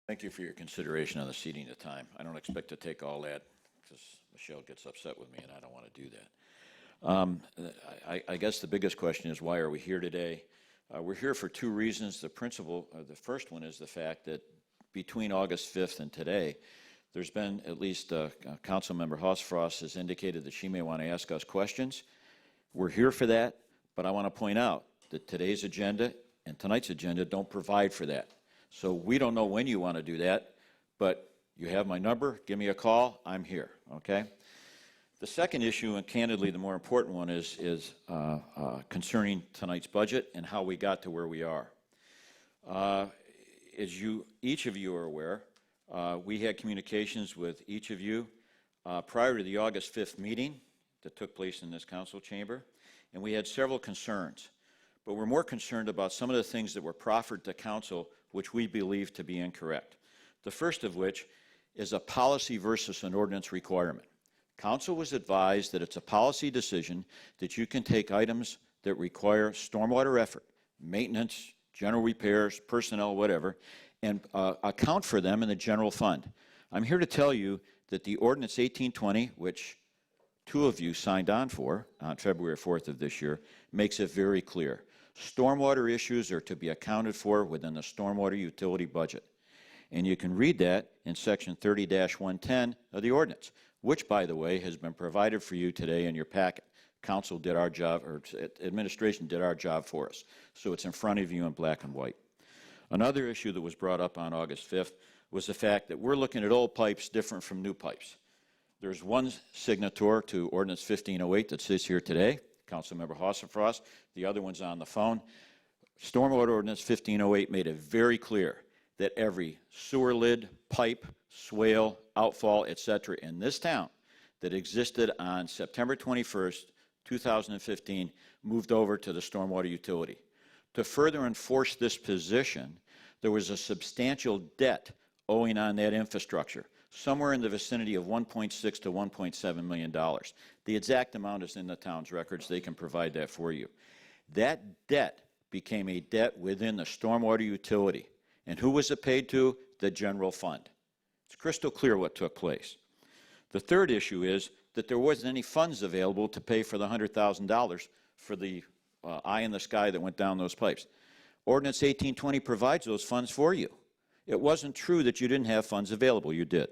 Thank you for your consideration on the ceding of time. I don't expect to take all that because Michelle gets upset with me and I don't want to do that. I guess the biggest question is, why are we here today? We're here for two reasons. The first one is the fact that between August 5th and today, there's been at least Councilmember Hausfrost has indicated that she may want to ask us questions. We're here for that, but I want to point out that today's agenda and tonight's agenda don't provide for that. So we don't know when you want to do that, but you have my number. Give me a call. I'm here, okay? The second issue, and candidly the more important one, is concerning tonight's budget and how we got to where we are. As each of you are aware, we had communications with each of you prior to the August 5th meeting that took place in this council chamber, and we had several concerns. But we're more concerned about some of the things that were proffered to council which we believe to be incorrect. The first of which is a policy versus an ordinance requirement. Council was advised that it's a policy decision that you can take items that require stormwater effort, maintenance, general repairs, personnel, whatever, and account for them in the general fund. I'm here to tell you that the Ordinance 1820, which two of you signed on for on February 4th of this year, makes it very clear. Stormwater issues are to be accounted for within the stormwater utility budget. And you can read that in section 30-110 of the ordinance, which, by the way, has been provided for you today in your packet. Council did our job, or administration did our job for us. So it's in front of you in black and white. Another issue that was brought up on August 5th was the fact that we're looking at old pipes different from new pipes. There's one signator to Ordinance 1508 that sits here today, Councilmember Hausfrost. The other one's on the phone. Stormwater Ordinance 1508 made it very clear that every sewer lid, pipe, swale, outfall, etc. in this town that existed on September 21st, 2015 moved over to the stormwater utility. To further enforce this position, there was a substantial debt owing on that infrastructure, somewhere in the vicinity of $1.6 to $1.7 million. The exact amount is in the town's records. They can provide that for you. That debt became a debt within the stormwater utility. And who was it paid to? The general fund. It's crystal clear what took place. The third issue is that there wasn't any funds available to pay for the $100,000 for the eye in the sky that went down those pipes. Ordinance 1820 provides those funds for you. It wasn't true that you didn't have funds available. You did.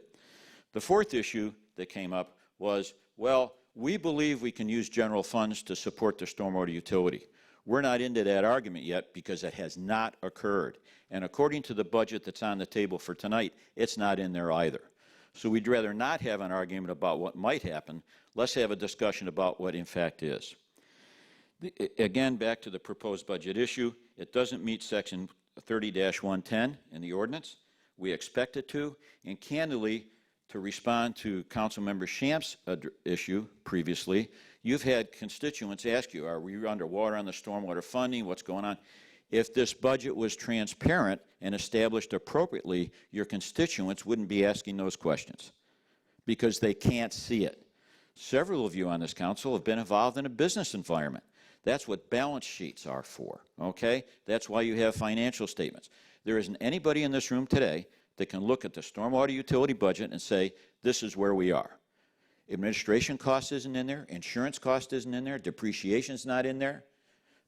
The fourth issue that came up was, well, we believe we can use general funds to support the stormwater utility. We're not into that argument yet because it has not occurred. And according to the budget that's on the table for tonight, it's not in there either. So we'd rather not have an argument about what might happen. Let's have a discussion about what in fact is. Again, back to the proposed budget issue, it doesn't meet section 30-110 in the ordinance. We expect it to, and candidly, to respond to Councilmember Schamp's issue previously, you've had constituents ask you, are we underwater on the stormwater funding? What's going on? If this budget was transparent and established appropriately, your constituents wouldn't be asking those questions because they can't see it. Several of you on this council have been involved in a business environment. That's what balance sheets are for, okay? That's why you have financial statements. There isn't anybody in this room today that can look at the stormwater utility budget and say, this is where we are. Administration cost isn't in there, insurance cost isn't in there, depreciation's not in there,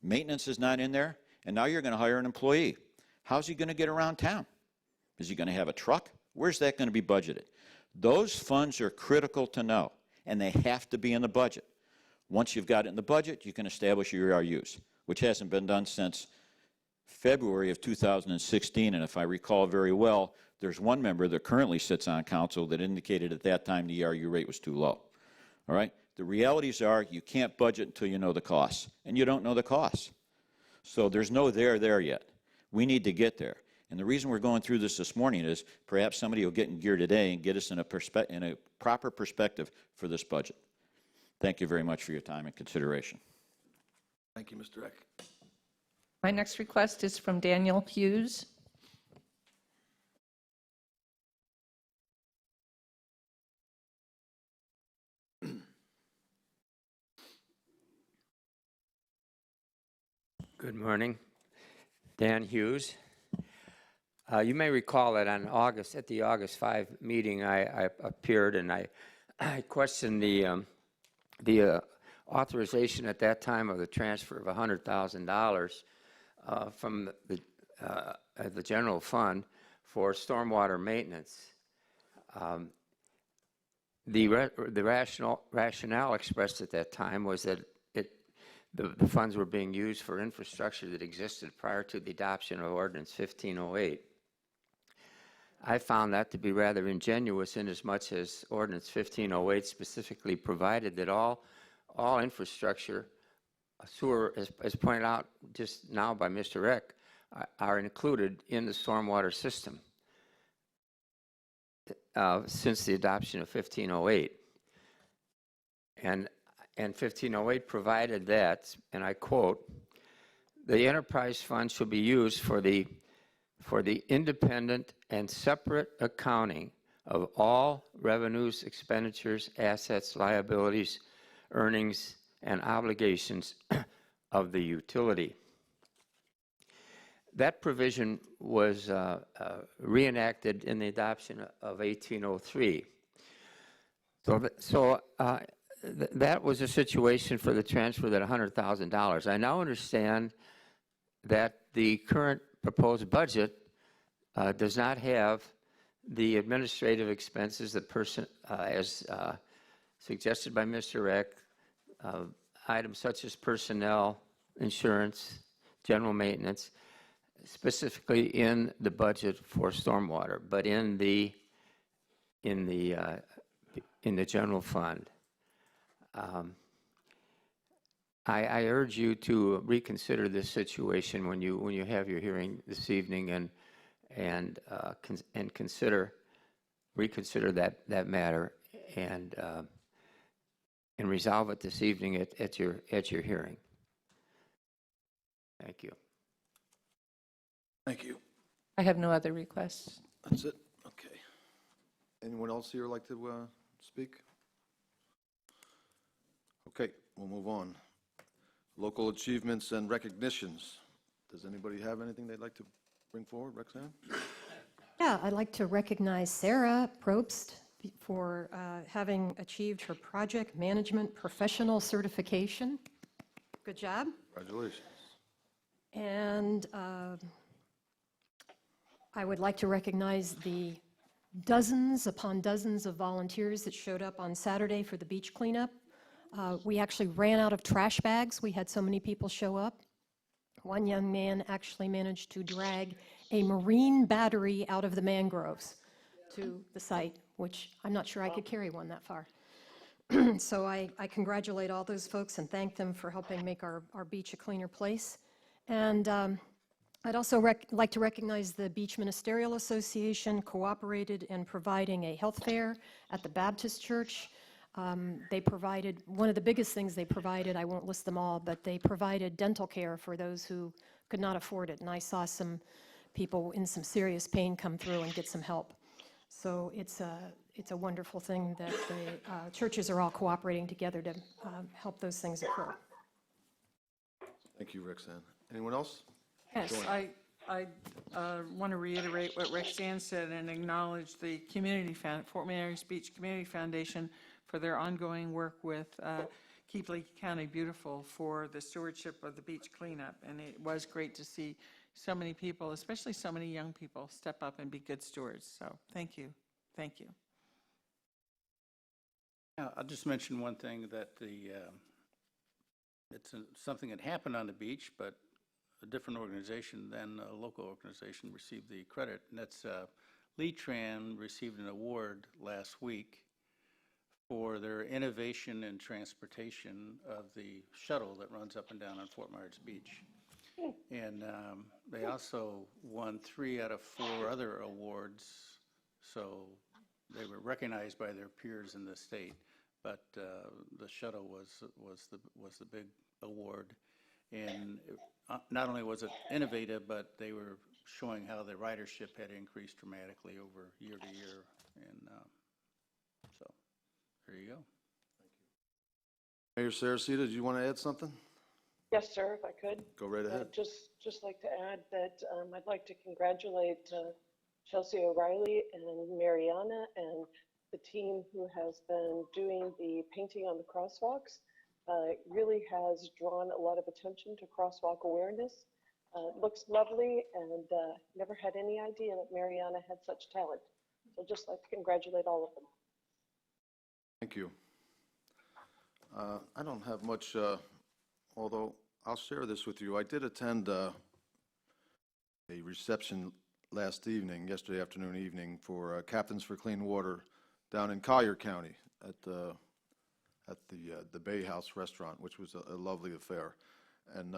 maintenance is not in there, and now you're going to hire an employee. How's he going to get around town? Is he going to have a truck? Where's that going to be budgeted? Those funds are critical to know, and they have to be in the budget. Once you've got it in the budget, you can establish your ERUs, which hasn't been done since February of 2016, and if I recall very well, there's one member that currently sits on council that indicated at that time the ERU rate was too low. All right? The realities are you can't budget until you know the costs, and you don't know the costs. So there's no there yet. We need to get there. And the reason we're going through this morning is perhaps somebody will get in gear today and get us in a proper perspective for this budget. Thank you very much for your time and consideration. Thank you, Mr. Eck. My next request is from Daniel Hughes. Good morning. Dan Hughes. You may recall that on at the August 5 meeting, I appeared and I questioned the authorization at that time of the transfer of $100,000 from the general fund for stormwater maintenance. The rationale expressed at that time was that the funds were being used for infrastructure that existed prior to the adoption of Ordinance 1508. I found that to be rather ingenuous inasmuch as Ordinance 1508 specifically provided that all infrastructure, sewer, as pointed out just now by Mr. Eck, are included in the stormwater system since the adoption of 1508. And 1508 provided that, and I quote, "The enterprise fund shall be used for the independent and separate accounting of all revenues, expenditures, assets, liabilities, earnings, and obligations of the utility." That provision was reenacted in the adoption of 1803. That was a situation for the transfer of that $100,000. I now understand that the current proposed budget does not have the administrative expenses that as suggested by Mr. Eck, items such as personnel, insurance, general maintenance, specifically in the budget for stormwater, but in the general fund. I urge you to reconsider this situation when you have your hearing this evening and reconsider that matter and resolve it this evening at your hearing. Thank you. Thank you. I have no other requests. That's it? Okay. Anyone else here like to speak? Okay, we'll move on. Local achievements and recognitions. Does anybody have anything they'd like to bring forward, Roxanne? Yeah, I'd like to recognize Sarah Probst for having achieved her project management professional certification. Good job. Congratulations. And I would like to recognize the dozens upon dozens of volunteers that showed up on Saturday for the beach cleanup. We actually ran out of trash bags. We had so many people show up. One young man actually managed to drag a marine battery out of the mangroves to the site, which I'm not sure I could carry one that far. So I congratulate all those folks and thank them for helping make our beach a cleaner place. And I'd also like to recognize the Beach Ministerial Association cooperated in providing a health fair at the Baptist Church. They provided, one of the biggest things they provided, I won't list them all, but they provided dental care for those who could not afford it. And I saw some people in some serious pain come through and get some help. So it's a wonderful thing that the churches are all cooperating together to help those things occur. Thank you, Roxanne. Anyone else? Yes, I want to reiterate what Roxanne said and acknowledge the Fort Mary's Beach Community Foundation for their ongoing work with Keep Lee County Beautiful for the stewardship of the beach cleanup. And it was great to see so many people, especially so many young people, step up and be good stewards. So thank you. Thank you. I'll just mention one thing, that it's something that happened on the beach, but a different organization than a local organization received the credit, and that's Leetran received an award last week for their innovation in transportation of the shuttle that runs up and down on Fort Myers Beach. And they also won 3 out of 4 other awards, so they were recognized by their peers in the state. But the shuttle was the big award, and not only was it innovative, but they were showing how the ridership had increased dramatically over year to year, and so there you go. Mayor Saracita, did you want to add something? Yes, sir, if I could. Go right ahead. Just like to add that I'd like to congratulate Chelsea O'Reilly and Mariana and the team who has been doing the painting on the crosswalks. It really has drawn a lot of attention to crosswalk awareness. It looks lovely, and never had any idea that Mariana had such talent. So just like to congratulate all of them. Thank you. I don't have much, although I'll share this with you. I did attend a reception yesterday afternoon, evening, for Captains for Clean Water down in Collier County at the Bay House restaurant, which was a lovely affair. And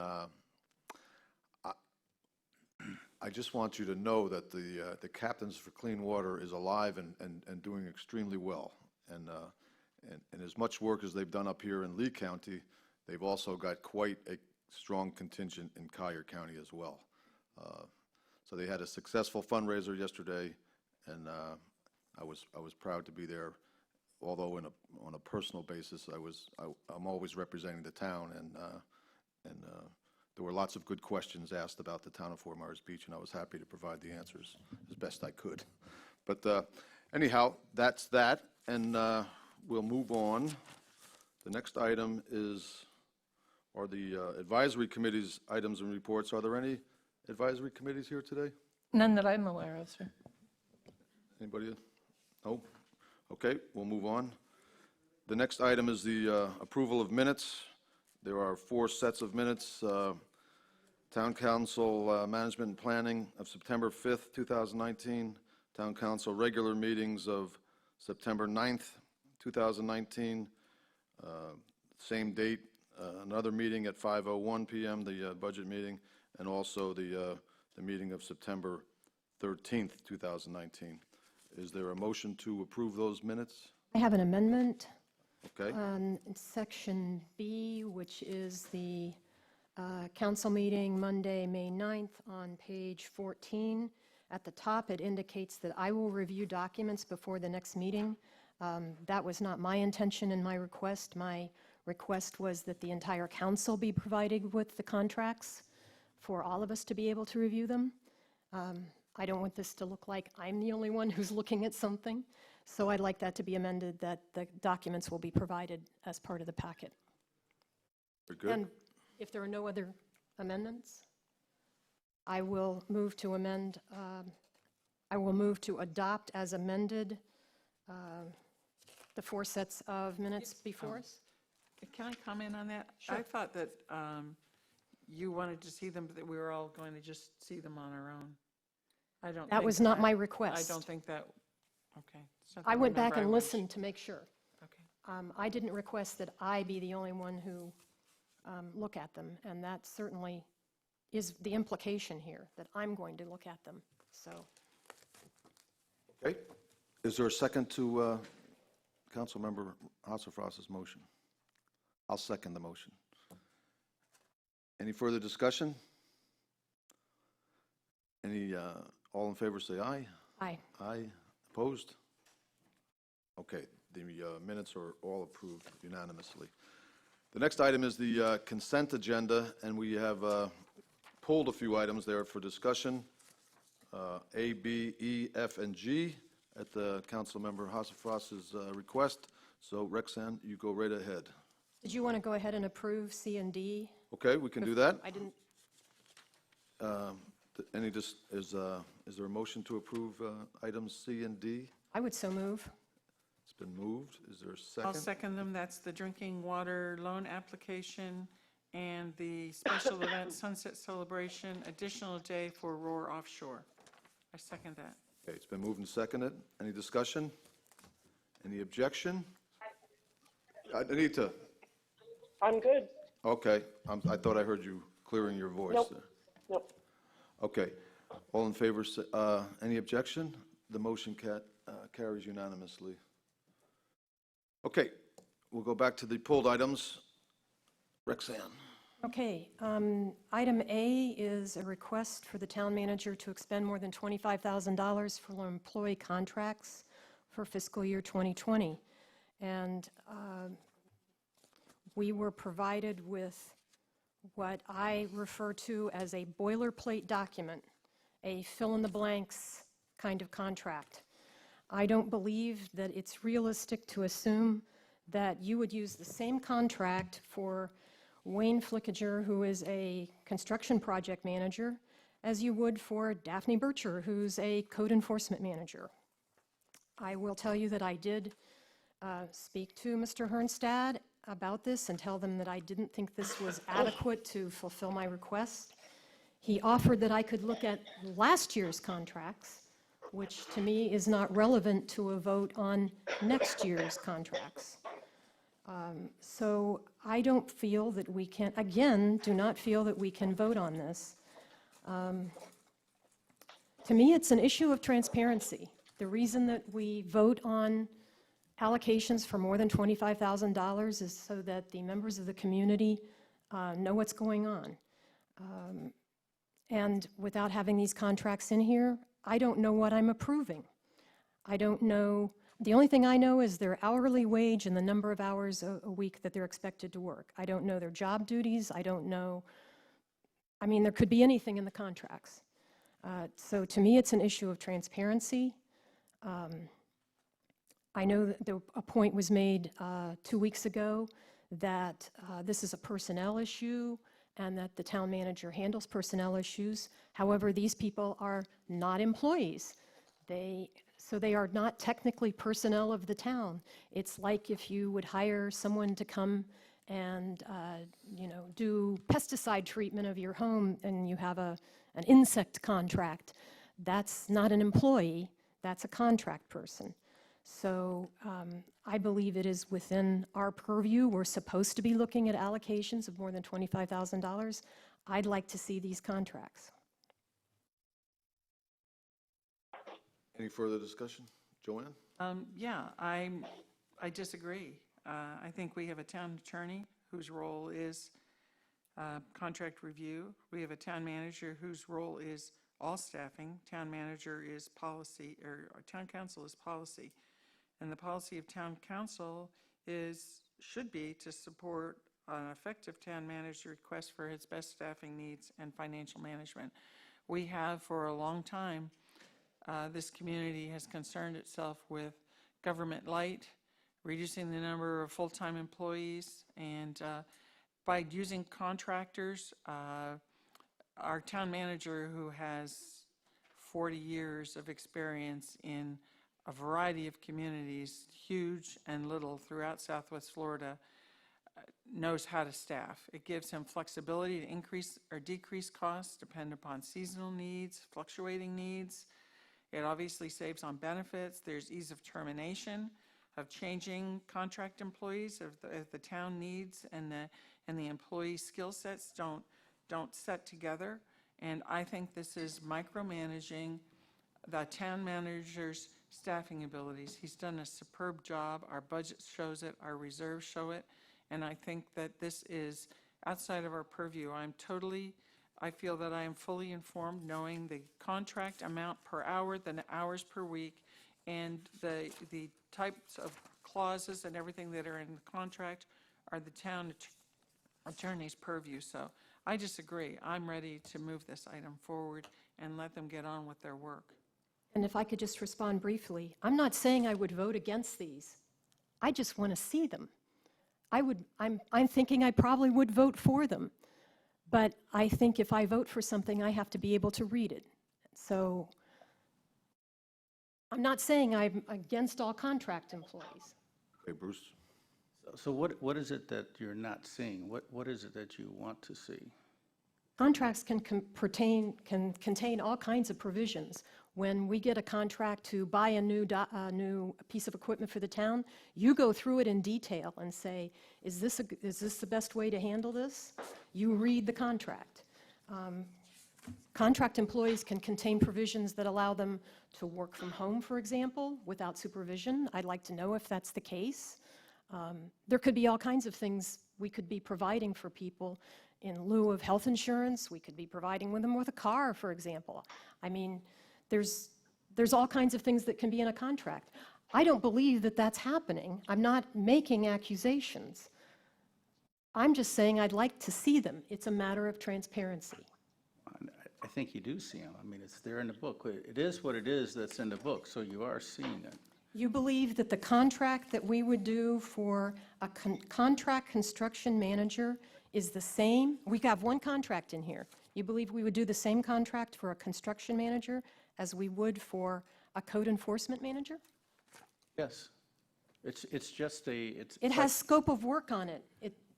I just want you to know that the Captains for Clean Water is alive and doing extremely well. And as much work as they've done up here in Lee County, they've also got quite a strong contingent in Collier County as well. So they had a successful fundraiser yesterday, and I was proud to be there. Although on a personal basis, I'm always representing the town, and there were lots of good questions asked about the town of Fort Myers Beach, and I was happy to provide the answers as best I could. But anyhow, that's that, and we'll move on. The next item are the advisory committee's items and reports. Are there any advisory committees here today? None that I'm aware of, sir. Anybody? No? Okay, we'll move on. The next item is the approval of minutes. There are 4 sets of minutes. Town Council Management and Planning of September 5th, 2019. Town Council regular meetings of September 9th, 2019. Same date, another meeting at 5:01 p.m., the budget meeting, and also the meeting of September 13th, 2019. Is there a motion to approve those minutes? I have an amendment Okay. on Section B, which is the council meeting Monday, May 9th, on page 14. At the top, it indicates that I will review documents before the next meeting. That was not my intention in my request. My request was that the entire council be provided with the contracts for all of us to be able to review them. I don't want this to look like I'm the only one who's looking at something, so I'd like that to be amended, that the documents will be provided as part of the packet. Very good. And if there are no other amendments, I will move to amend, I will move to adopt as amended the 4 sets of minutes before us. Can I comment on that? I thought that you wanted to see them, but that we were all going to just see them on our own. I don't. That was not my request. I don't think that, okay. It's not I the went back number I and was- listened to make sure. Okay. I didn't request that I be the only one who look at them, and that certainly is the implication here, that I'm going to look at them, so. Okay. Is there a second to Councilmember Hasselfrass's motion? I'll second the motion. Any further discussion? Any, all in favor, say aye. Aye. Aye. Opposed? Okay, the minutes are all approved unanimously. The next item is the consent agenda, and we have pulled a few items there for discussion, A, B, E, F, and G, at the Councilmember Hasafras's request. So Rexanne, you go right ahead. Did you want to go ahead and approve C and D? Okay, we can do that. I didn't, Is there a motion to approve items C and D? I would so move. It's been moved. Is there a I'll second? second them. That's the drinking water loan application and the special event sunset celebration, additional day for Roar Offshore. I second that. Okay, it's been moved and seconded. Any discussion? Any objection? Anita? I'm good. Okay, I thought I heard you clearing your voice Nope. there. Nope. Okay, all in favor, any objection? The motion carries unanimously. Okay, we'll go back to the pulled items. Rexanne. Okay, item A is a request for the town manager to expend more than $25,000 for employee contracts for fiscal year 2020. And we were provided with what I refer to as a boilerplate document, a fill-in-the-blanks kind of contract. I don't believe that it's realistic to assume that you would use the same contract for Wayne Flickiger, who is a construction project manager, as you would for Daphne Bircher, who's a code enforcement manager. I will tell you that I did speak to Mr. Hernstad about this and tell them that I didn't think this was adequate to fulfill my request. He offered that I could look at last year's contracts, which to me is not relevant to a vote on next year's contracts. So I don't feel that we can, again, do not feel that we can vote on this. To me, it's an issue of transparency. The reason that we vote on allocations for more than $25,000 is so that the members of the community know what's going on. And without having these contracts in here, I don't know what I'm approving. I don't know. The only thing I know is their hourly wage and the number of hours a week that they're expected to work. I don't know their job duties. I don't know. I mean, there could be anything in the contracts. So to me, it's an issue of transparency. I know that a point was made 2 weeks ago that this is a personnel issue and that the town manager handles personnel issues. However, these people are not employees. So they are not technically personnel of the town. It's like if you would hire someone to come and do pesticide treatment of your home and you have an insect contract. That's not an employee, that's a contract person. So I believe it is within our purview. We're supposed to be looking at allocations of more than $25,000. I'd like to see these contracts. Any further discussion? Joanne? Yeah, I disagree. I think we have a town attorney whose role is contract review. We have a town manager whose role is all staffing. Town manager is policy, or town council is policy. And the policy of town council should be to support an effective town manager request for his best staffing needs and financial management. We have for a long time, this community has concerned itself with government light, reducing the number of full-time employees, and by using contractors, our town manager, who has 40 years of experience in a variety of communities, huge and little, throughout Southwest Florida, knows how to staff. It gives him flexibility to increase or decrease costs depending upon seasonal needs, fluctuating needs. It obviously saves on benefits. There's ease of termination, of changing contract employees if the town needs and the employee skill sets don't set together. And I think this is micromanaging the town manager's staffing abilities. He's done a superb job. Our budget shows it. Our reserves show it. And I think that this is outside of our purview. I'm totally I feel that I am fully informed, knowing the contract amount per hour, the hours per week, and the types of clauses and everything that are in the contract are the town attorney's purview. So I disagree. I'm ready to move this item forward and let them get on with their work. And if I could just respond briefly, I'm not saying I would vote against these. I just want to see them. I'm thinking I probably would vote for them. But I think if I vote for something, I have to be able to read it. So I'm not saying I'm against all contract employees. Okay, Bruce? So what is it that you're not seeing? What is it that you want to see? Contracts can contain all kinds of provisions. When we get a contract to buy a new piece of equipment for the town, you go through it in detail and say, is this the best way to handle this? You read the contract. Contract employees can contain provisions that allow them to work from home, for example, without supervision. I'd like to know if that's the case. There could be all kinds of things we could be providing for people in lieu of health insurance. We could be providing them with a car, for example. I mean, there's all kinds of things that can be in a contract. I don't believe that that's happening. I'm not making accusations. I'm just saying I'd like to see them. It's a matter of transparency. I think you do see them. I mean, it's there in the book. It is what it is that's in the book, so you are seeing it. You believe that the contract that we would do for a contract construction manager is the same? We have one contract in here. You believe we would do the same contract for a construction manager as we would for a code enforcement manager? Yes. It's just It has scope of work on it.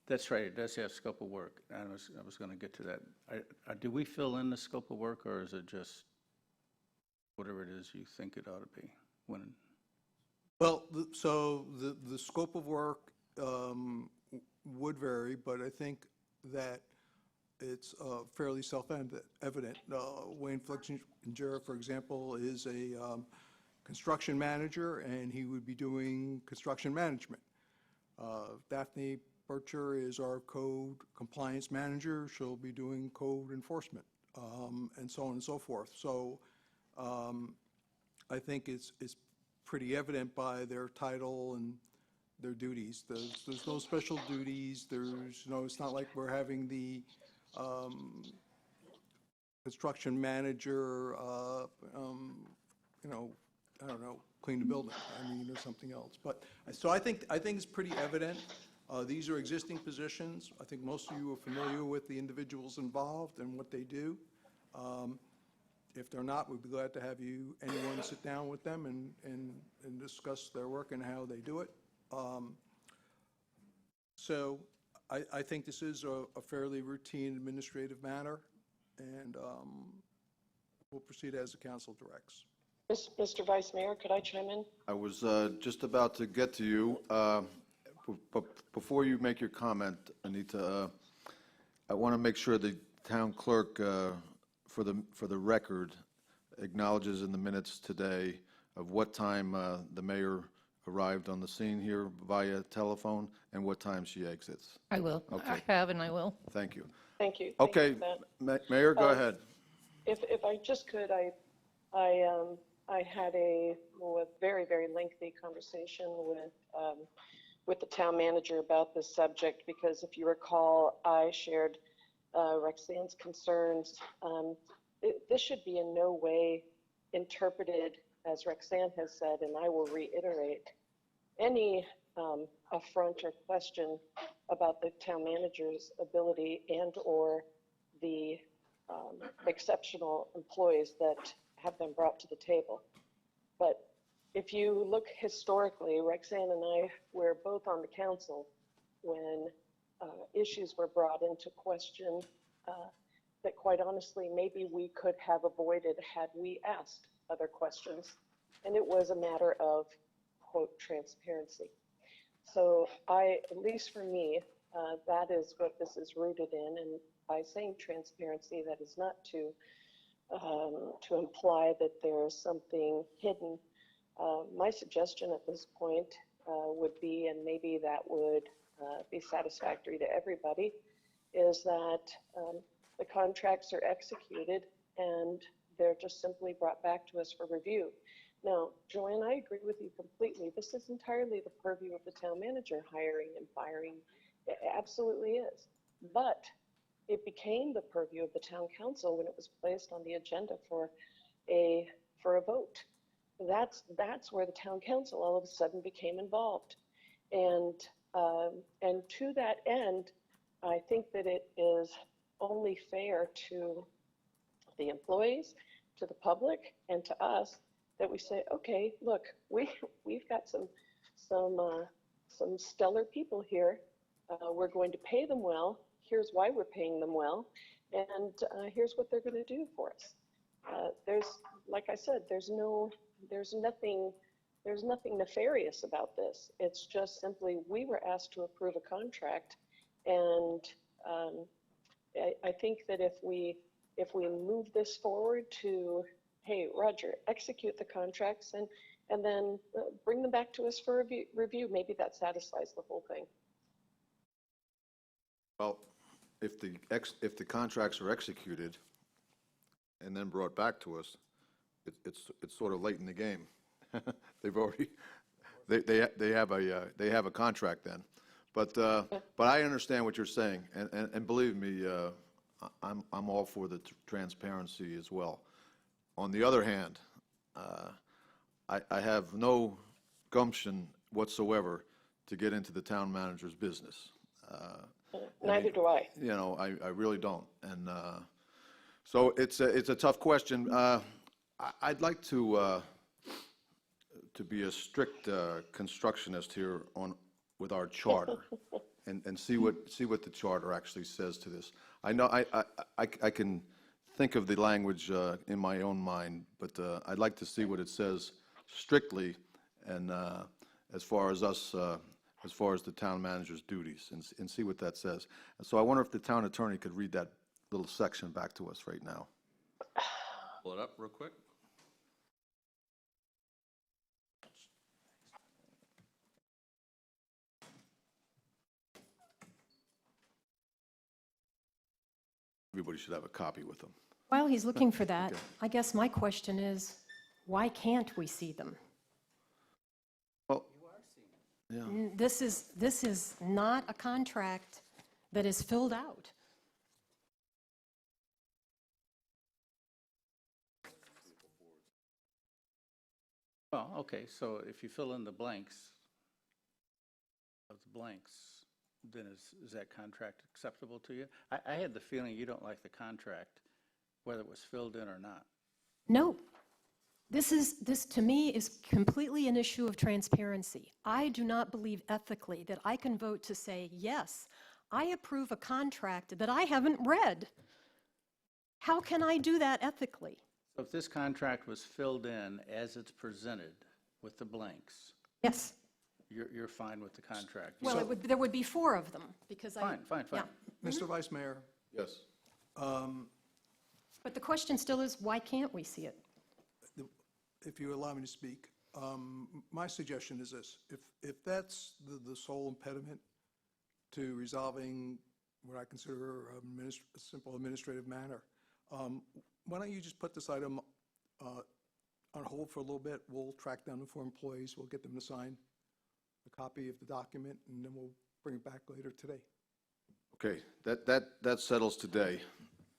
That's right, it does have scope of work. I was going to get to that. Do we fill in the scope of work, or is it just whatever it is you think it ought to be? Well, so the scope of work would vary, but I think that it's fairly self-evident. Wayne Flexinger, for example, is a construction manager, and he would be doing construction management. Daphne Bircher is our code compliance manager. She'll be doing code enforcement, and so on and so forth. So I think it's pretty evident by their title and their duties. There's no special duties. It's not like we're having the construction manager, I don't know, clean the building. I mean, or something else. But so I think it's pretty evident. These are existing positions. I think most of you are familiar with the individuals involved and what they do. If they're not, we'd be glad to have anyone sit down with them and discuss their work and how they do it. So I think this is a fairly routine administrative matter, and we'll proceed as the council directs. Mr. Vice Mayor, could I chime in? I was just about to get to you, but before you make your comment, Anita, I want to make sure the town clerk, for the record, acknowledges in the minutes today of what time the mayor arrived on the scene here via telephone and what time she exits. I will. Okay. I have and I will. Thank you. Thank you. Okay, Mayor, go ahead. If I just could, I had a very, very lengthy conversation with the town manager about this subject, because if you recall, I shared Roxanne's concerns. This should be in no way interpreted, as Roxanne has said, and I will reiterate, any affront or question about the town manager's ability and or the exceptional employees that have been brought to the table. But if you look historically, Roxanne and I were both on the council when issues were brought into question that quite honestly maybe we could have avoided had we asked other questions. And it was a matter of, quote, transparency. So at least for me, that is what this is rooted in. And by saying transparency, that is not to imply that there is something hidden. My suggestion at this point would be, and maybe that would be satisfactory to everybody, is that the contracts are executed and they're just simply brought back to us for review. Now, Joanne, I agree with you completely. This is entirely the purview of the town manager, hiring and firing. It absolutely is. But it became the purview of the town council when it was placed on the agenda for a vote. That's where the town council all of a sudden became involved. And to that end, I think that it is only fair to the employees, to the public, and to us that we say, okay, look, we've got some stellar people here. We're going to pay them well. Here's why we're paying them well, and here's what they're going to do for us. There's, like I said, there's nothing nefarious about this. It's just simply we were asked to approve a contract, and I think that if we move this forward to, hey, Roger, execute the contracts and then bring them back to us for review, maybe that satisfies the whole thing. Well, if the contracts are executed and then brought back to us, it's sort of late in the game. They've already, they have a contract then. But I understand what you're saying, and believe me, I'm all for the transparency as well. On the other hand, I have no gumption whatsoever to get into the town manager's business. Neither do I. You know, I really don't. And so it's a tough question. I'd like to be a strict constructionist here with our charter and see what the charter actually says to this. I know I can think of the language in my own mind, but I'd like to see what it says strictly, and as far as us, as far as the town manager's duties, and see what that says. And so I wonder if the town attorney could read that little section back to us right now. Pull it up real quick. Everybody should have a copy with them. While he's looking for that, I guess my question is, why can't we see them? Well, yeah. This is not a contract that is filled out. Well, okay, so if you fill in the blanks of the blanks, then is that contract acceptable to you? I had the feeling you don't like the contract, whether it was filled in or not. No. This to me is completely an issue of transparency. I do not believe ethically that I can vote to say, yes, I approve a contract that I haven't read. How can I do that ethically? So if this contract was filled in as it's presented with the blanks, Yes. you're fine with the contract? Well, there would be 4 of them because Fine. Yeah. Mr. Vice Mayor, Yes. But the question still is, why can't we see it? if you allow me to speak, my suggestion is this. If that's the sole impediment to resolving what I consider a simple administrative matter, why don't you just put this item on hold for a little bit? We'll track down the 4 employees. We'll get them to sign a copy of the document, and then we'll bring it back later today. Okay, that settles today,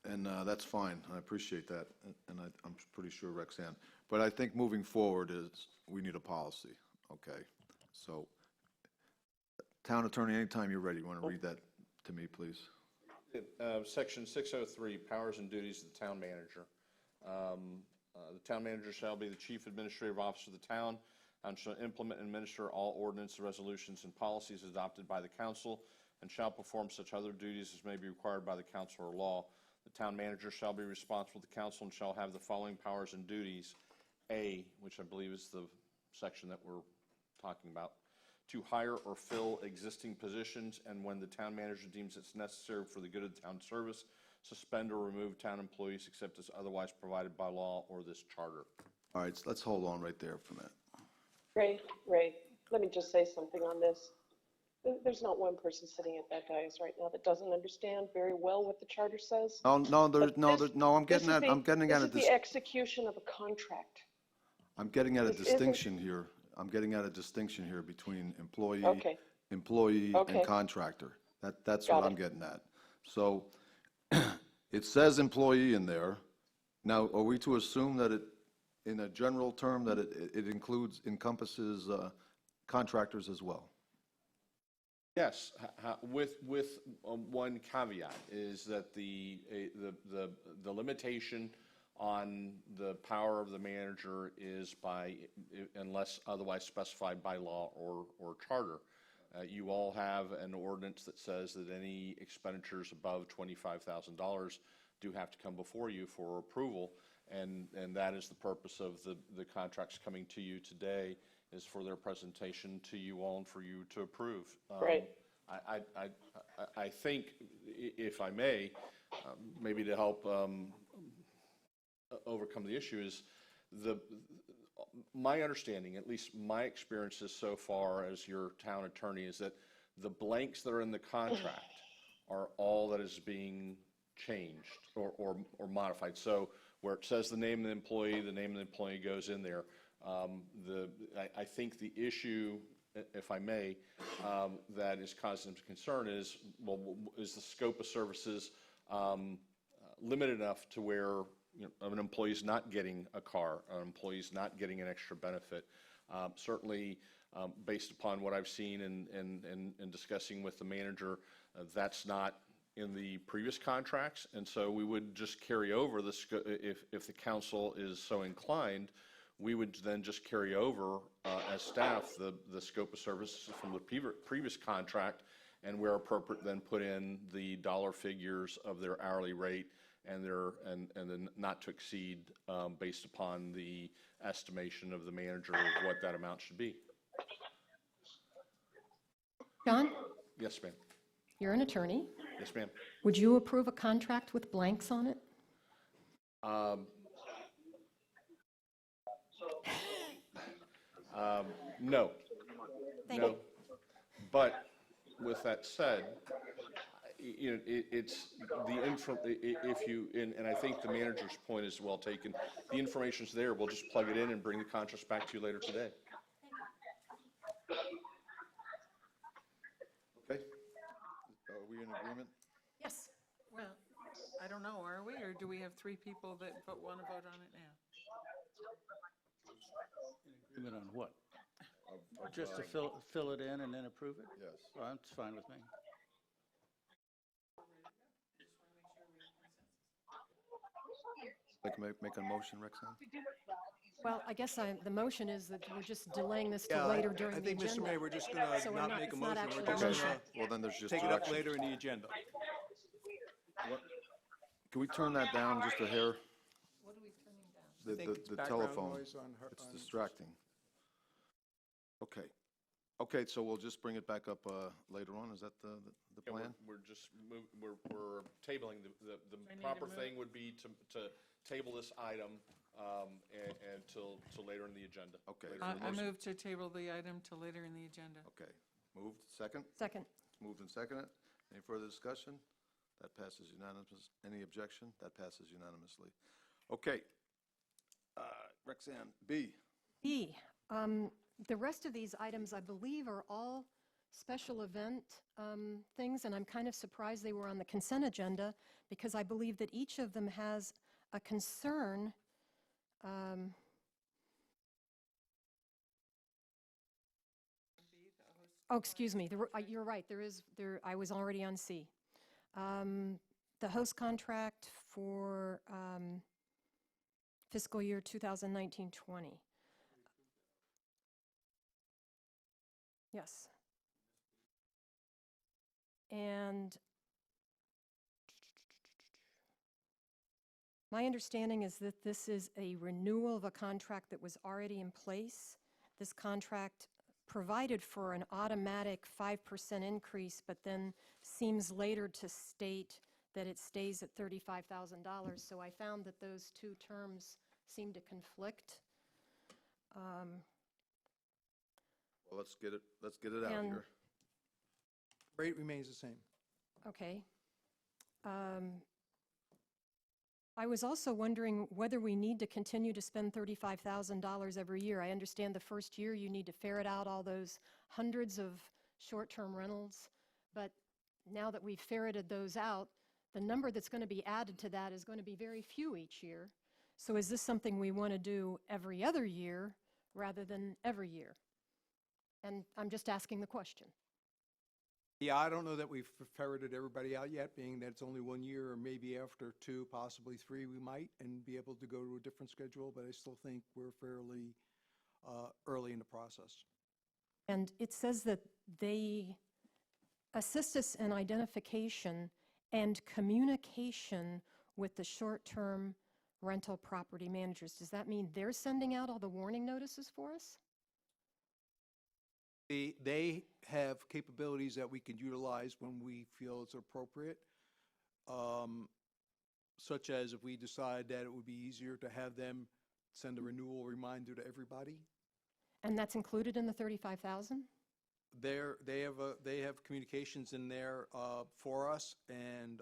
and that's fine. I appreciate that, and I'm pretty sure Rexanne. But I think moving forward is we need a policy, okay? So, Town Attorney, anytime you're ready, you want to read that to me, please? Section 603, powers and duties of the town manager. The town manager shall be the chief administrative officer of the town and shall implement and administer all ordinances, resolutions, and policies adopted by the council, and shall perform such other duties as may be required by the council or law. The town manager shall be responsible to the council and shall have the following powers and duties. A, which I believe is the section that we're talking about, to hire or fill existing positions, and when the town manager deems it's necessary for the good of the town service, suspend or remove town employees except as otherwise provided by law or this charter. All right, so let's hold on right there for a minute. Ray, let me just say something on this. There's not one person sitting at that dais right now that doesn't understand very well what the charter says. No, no, But this- I'm getting at, I'm getting at This a, is the execution of a contract. I'm getting at a This isn't- distinction here. I'm getting at a distinction here between employee, Okay. employee Okay. and contractor. That's Got what I'm it. getting at. So it says employee in there. Now, are we to assume that it, in a general term, that it encompasses contractors as well? Yes, with one caveat, is that the limitation on the power of the manager is by, unless otherwise specified by law or charter. You all have an ordinance that says that any expenditures above $25,000 do have to come before you for approval, and that is the purpose of the contracts coming to you today, is for their presentation to you all and for you to approve. Right. I think, if I may, maybe to help overcome the issue, is my understanding, at least my experiences so far as your town attorney, is that the blanks that are in the contract are all that is being changed or modified. So where it says the name of the name of the employee goes in there. I think the issue, if I may, that is causing some concern is, well, is the scope of services limited enough to where, you know, an employee's not getting a car, an employee's not getting an extra benefit? Certainly, based upon what I've seen and discussing with the manager, that's not in the previous contracts, and so we would just carry over the if the council is so inclined, we would then just carry over as staff the scope of services from the previous contract, and where appropriate, then put in the dollar figures of their hourly rate and then not to exceed based upon the estimation of the manager of what that amount should be. John, Yes, ma'am. you're an attorney. Yes, ma'am. Would you approve a contract with blanks on it? No. Thank No. you. But with that said, you know, it's the info, if you, and I think the manager's point is well taken. The information's there. We'll just plug it in and bring the contracts back to you later today. Okay? Are we in agreement? Yes. Well, I don't know, are we, or do we have three people that want to vote on it now? Agreement on what? Just to fill it in and then approve it? Yes. Well, that's fine with me. Like make a motion, Rexanne? Well, I guess the motion is that we're just delaying this to Yeah, later during I the think, Mr. agenda. Mayor, we're just going So to we're not not- make a it's not motion. We're actually a just motion. going Well, then there's to just take it up direction. later in the agenda. Can we turn that down just a hair? What are we turning down? The, think the, it's the background telephone, noise on her- it's on- distracting. Okay. Okay, so we'll just bring it back up later on, is that the Yeah, plan? we're just, we're tabling, the I need to proper move? thing would be to table this item and till later in the agenda. Okay. Later in I the I motion. move to table the item to later in the agenda. Okay, moved, second? Second. Moved and seconded. Any further discussion? That passes unanimous. Any objection? That passes unanimously. Okay. Rexanne, B. E, the rest of these items, I believe, are all special event things, and I'm kind of surprised they were on the consent agenda, because I believe that each of them has a concern. Oh, excuse me, you're right, I was already on C. The host contract for fiscal year 2019-20. Yes. And my understanding is that this is a renewal of a contract that was already in place. This contract provided for an automatic 5% increase, but then seems later to state that it stays at $35,000. So I found that those two terms seem to conflict. Well, let's get it out And- here. Rate remains the same. Okay. I was also wondering whether we need to continue to spend $35,000 every year. I understand the first year you need to ferret out all those hundreds of short-term rentals, but now that we've ferreted those out, the number that's going to be added to that is going to be very few each year. So is this something we want to do every other year rather than every year? And I'm just asking the question. Yeah, I don't know that we've ferreted everybody out yet, being that it's only 1 year, or maybe after 2, possibly 3, we might, and be able to go to a different schedule, but I still think we're fairly early in the process. And it says that they assist us in identification and communication with the short-term rental property managers. Does that mean they're sending out all the warning notices for us? They have capabilities that we can utilize when we feel it's appropriate, such as if we decide that it would be easier to have them send a renewal reminder to everybody. And that's included in the 35,000? They have communications in there for us, and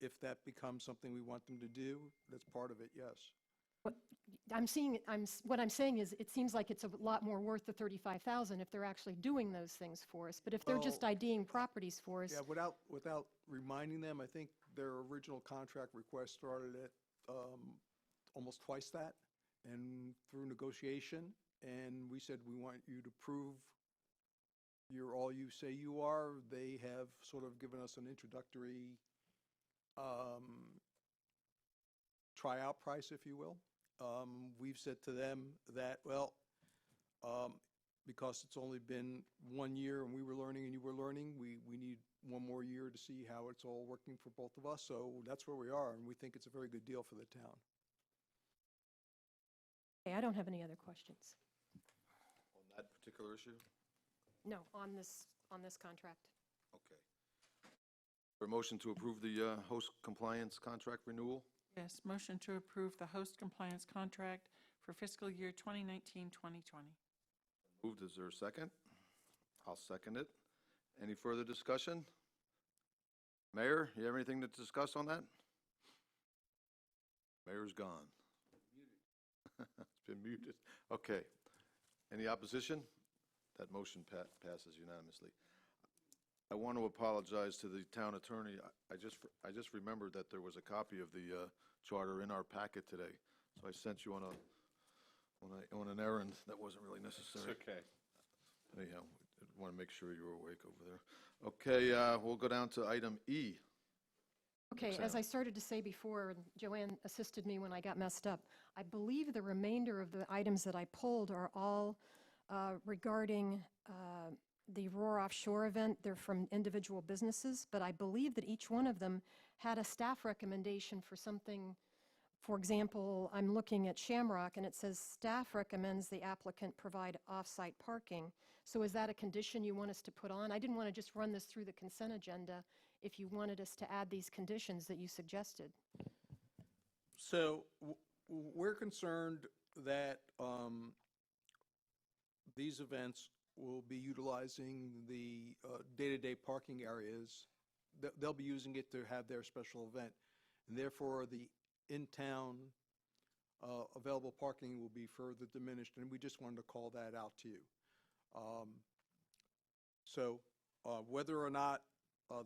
if that becomes something we want them to do, that's part of it, yes. What I'm saying is, it seems like it's a lot more worth the 35,000 if they're actually doing those things for us. But if they're just Well, IDing properties for us, Yeah, without reminding them, I think their original contract request started at almost twice that, and through negotiation, and we said, we want you to prove you're all you say you are. They have sort of given us an introductory tryout price, if you will. We've said to them that, well, because it's only been 1 year and we were learning and you were learning, we need 1 more year to see how it's all working for both of us. So that's where we are, and we think it's a very good deal for the town. okay, I don't have any other questions. On that particular issue? No, on this contract. Okay. For a motion to approve the host compliance contract renewal? Yes, motion to approve the host compliance contract for fiscal year 2019-2020. Moved, is there a second? I'll second it. Any further discussion? Mayor, you have anything to discuss on that? Mayor's gone. It's been muted. Okay. Any opposition? That motion passes unanimously. I want to apologize to the town attorney. I just remembered that there was a copy of the charter in our packet today, so I sent you on an errand that wasn't really necessary. It's okay. Anyhow, I want to make sure you're awake over there. Okay, we'll go down to item E. Okay, as Roxanne. I started to say before, and Joanne assisted me when I got messed up, I believe the remainder of the items that I pulled are all regarding the Roar Offshore event. They're from individual businesses, but I believe that each one of them had a staff recommendation for something. For example, I'm looking at Shamrock, and it says staff recommends the applicant provide off-site parking. So is that a condition you want us to put on? I didn't want to just run this through the consent agenda if you wanted us to add these conditions that you suggested. So we're concerned that these events will be utilizing the day-to-day parking areas. They'll be using it to have their special event, and therefore the in-town available parking will be further diminished, and we just wanted to call that out to you. So whether or not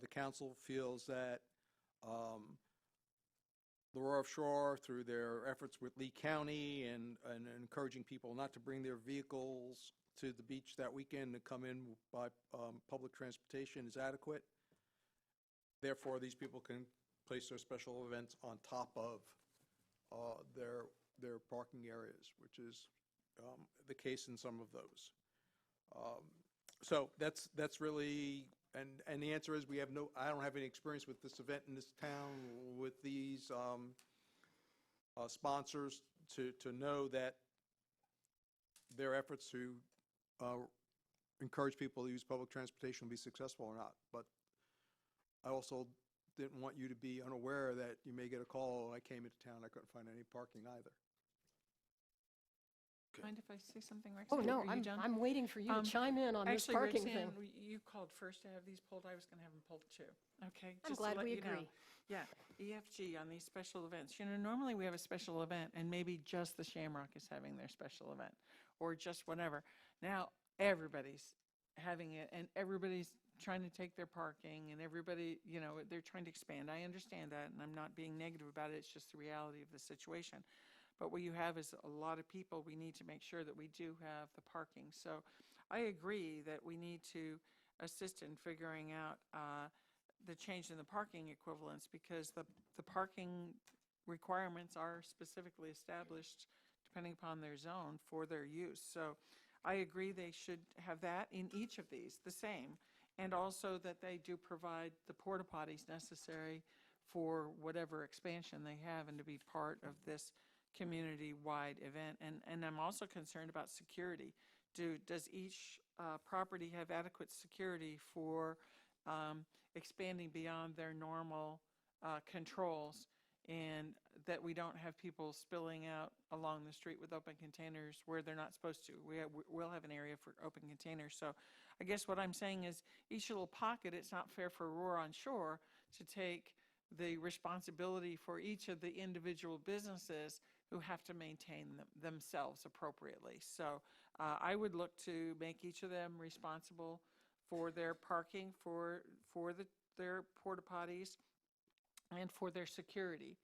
the council feels that the Roar Offshore, through their efforts with Lee County and encouraging people not to bring their vehicles to the beach that weekend and come in by public transportation, is adequate. Therefore, these people can place their special events on top of their parking areas, which is the case in some of those. So that's really, and the answer is I don't have any experience with this event in this town, with these sponsors to know that their efforts to encourage people to use public transportation will be successful or not. But I also didn't want you to be unaware that you may get a call, I came into town, I couldn't find any parking either. Mind if I say something, Rex? Oh, no, Are you done? I'm waiting for you to chime in on this Actually, parking Roxanne, thing. you called first to have these pulled. I was going to have them pulled too. Okay? I'm just to glad let we you know. agree. Yeah, EFG on these special events. You know, normally we have a special event and maybe just the Shamrock is having their special event or just whatever. Now, everybody's having it and everybody's trying to take their parking and everybody, you know, they're trying to expand. I understand that and I'm not being negative about it. It's just the reality of the situation. But what you have is a lot of people. We need to make sure that we do have the parking. So I agree that we need to assist in figuring out the change in the parking equivalents because the parking requirements are specifically established depending upon their zone for their use. So I agree they should have that in each of these, the same, and also that they do provide the porta potties necessary for whatever expansion they have and to be part of this community-wide event. And I'm also concerned about security. Does each property have adequate security for expanding beyond their normal controls, and that we don't have people spilling out along the street with open containers where they're not supposed to? We'll have an area for open containers. So I guess what I'm saying is each little pocket, it's not fair for Aurora on Shore to take the responsibility for each of the individual businesses who have to maintain themselves appropriately. So I would look to make each of them responsible for their parking, for their porta potties, and for their security,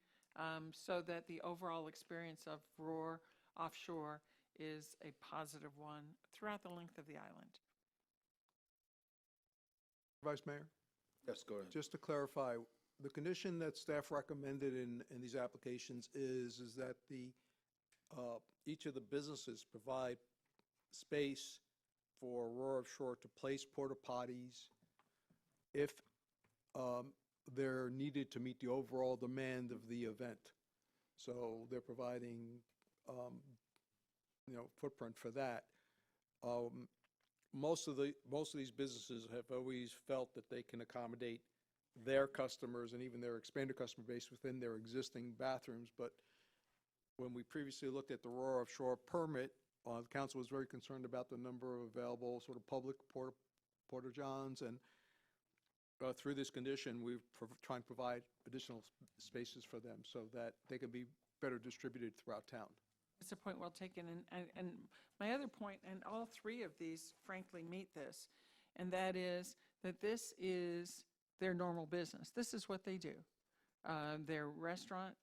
so that the overall experience of Roar Offshore is a positive one throughout the length of the island. Vice Mayor? Yes, go ahead. Just to clarify, the condition that staff recommended in these applications is that each of the businesses provide space for Aurora Offshore to place porta potties if they're needed to meet the overall demand of the event. So they're providing, footprint for that. Most of these businesses have always felt that they can accommodate their customers and even their expanded customer base within their existing bathrooms. But when we previously looked at the Aurora Offshore permit, the council was very concerned about the number of available sort of public porta johns, and through this condition, we're trying to provide additional spaces for them so that they can be better distributed throughout town. It's a point well taken. And my other point, and all three of these frankly meet this, and that is that this is their normal business. This is what they do. They're restaurant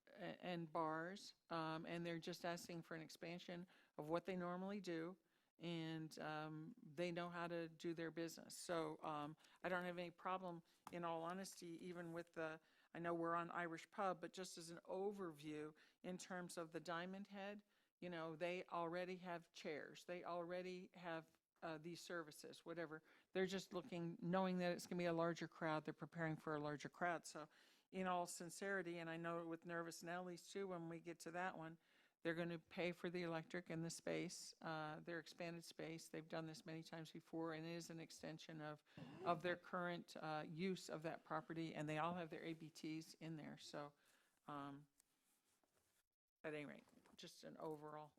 and bars, and they're just asking for an expansion of what they normally do, and they know how to do their business. So I don't have any problem, in all honesty, even with I know we're on Irish Pub, but just as an overview in terms of the Diamond Head, you know, they already have chairs. They already have these services, whatever. They're just looking, knowing that it's going to be a larger crowd, they're preparing for a larger crowd. So in all sincerity, and I know with Nervous Nellies too, when we get to that one, they're going to pay for the electric and the space, their expanded space. They've done this many times before, and it is an extension of their current use of that property, and they all have their ABTs in there. So at any rate, just an overall.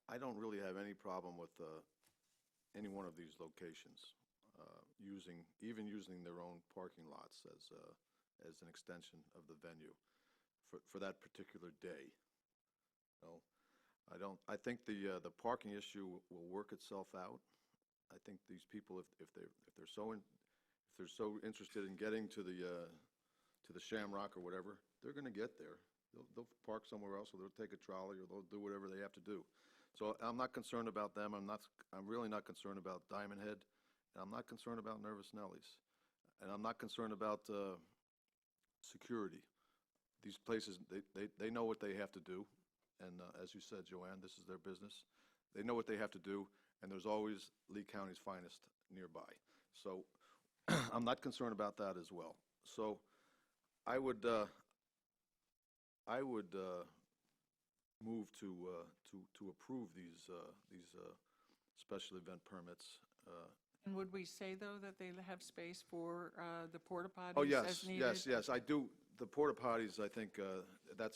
I don't really have any problem with any one of these locations even using their own parking lots as an extension of the venue for that particular day. I think the parking issue will work itself out. I think these people, if they're so interested in getting to the Shamrock or whatever, they're going to get there. They'll park somewhere else, or they'll take a trolley, or they'll do whatever they have to do. So I'm not concerned about them. I'm really not concerned about Diamond Head, and I'm not concerned about Nervous Nellies, and I'm not concerned about security. These places, they know what they have to do, and as you said, Joanne, this is their business. They know what they have to do, and there's always Lee County's finest nearby. So I'm not concerned about that as well. So I would move to approve these special event permits. And would we say, though, that they have space for the porta potties Oh, yes, as needed? yes, I do. The porta potties, I think that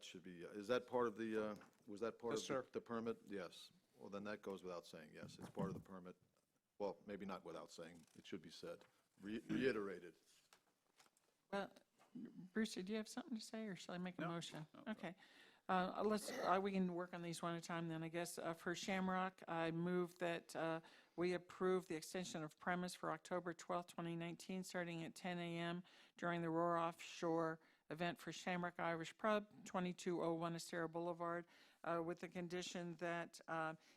should be, is that part of the was that part Yes, of sir. the permit? Yes. Well, then that goes without saying, yes, it's part of the permit. Well, maybe not without saying, it should be said, reiterated. Well, Bruce, did you have something to say, or shall I make a No, motion? no, Okay. We can work on these one at a time then, I guess. For Shamrock, I move that we approve the extension of premise for October 12th, 2019, starting at 10 a.m. during the Roar Offshore event for Shamrock Irish Pub, 2201 Estero Boulevard, with the condition that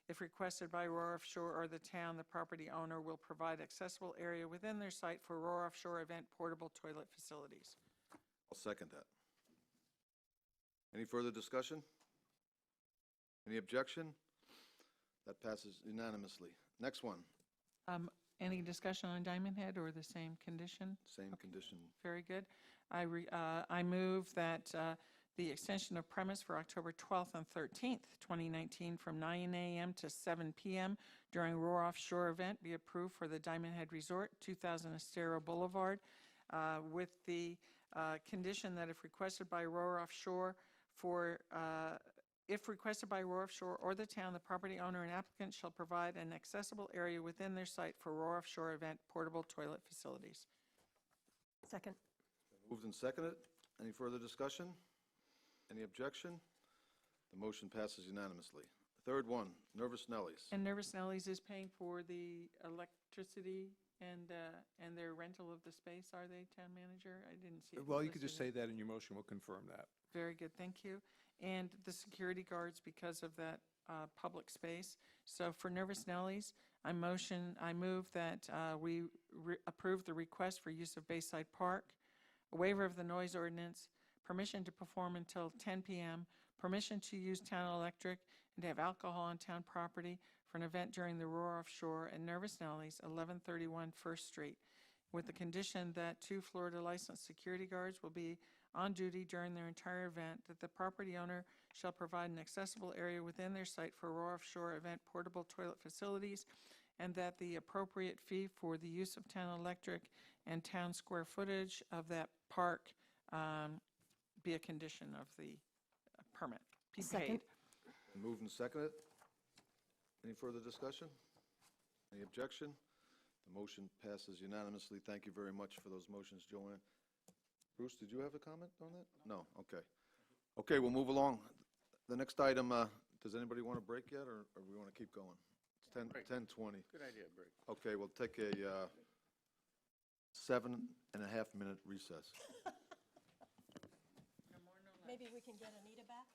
if requested by Roar Offshore or the town, the property owner will provide accessible area within their site for Roar Offshore event portable toilet facilities. I'll second that. Any further discussion? Any objection? That passes unanimously. Next one, Any discussion on Diamond Head or the same condition? same condition. Very good. I move that the extension of premise for October 12th and 13th, 2019, from 9 a.m. to 7 p.m. during Roar Offshore event be approved for the Diamond Head Resort, 2000 Estero Boulevard, with the condition that if requested by Roar Offshore or the town, the property owner and applicant shall provide an accessible area within their site for Roar Offshore event portable toilet facilities. Second. Moved and seconded. Any further discussion? Any objection? The motion passes unanimously. Third one, Nervous Nellies. And Nervous Nellies is paying for the electricity and their rental of the space, are they, town manager? I didn't see it. Well, you could just listed. say that in your motion, we'll confirm that. Very good, thank you. And the security guards because of that public space. So for Nervous Nellies, I move that we approve the request for use of Bayside Park, a waiver of the noise ordinance, permission to perform until 10 p.m., permission to use town electric and to have alcohol on town property for an event during the Roar Offshore and Nervous Nellies, 1131 First Street, with the condition that 2 Florida licensed security guards will be on duty during their entire event, that the property owner shall provide an accessible area within their site for Roar Offshore event portable toilet facilities, and that the appropriate fee for the use of town electric and town square footage of that park be a condition of the permit. Be Second. paid. Moved and seconded. Any further discussion? Any objection? The motion passes unanimously. Thank you very much for those motions, Joanne. Bruce, did you have a comment on that? No, okay. Okay, we'll move along. The next item, does anybody want a break yet, or we want to keep going? It's 10:20. Good idea, break. Okay, we'll take a 7.5-minute recess. Maybe we can get Anita back?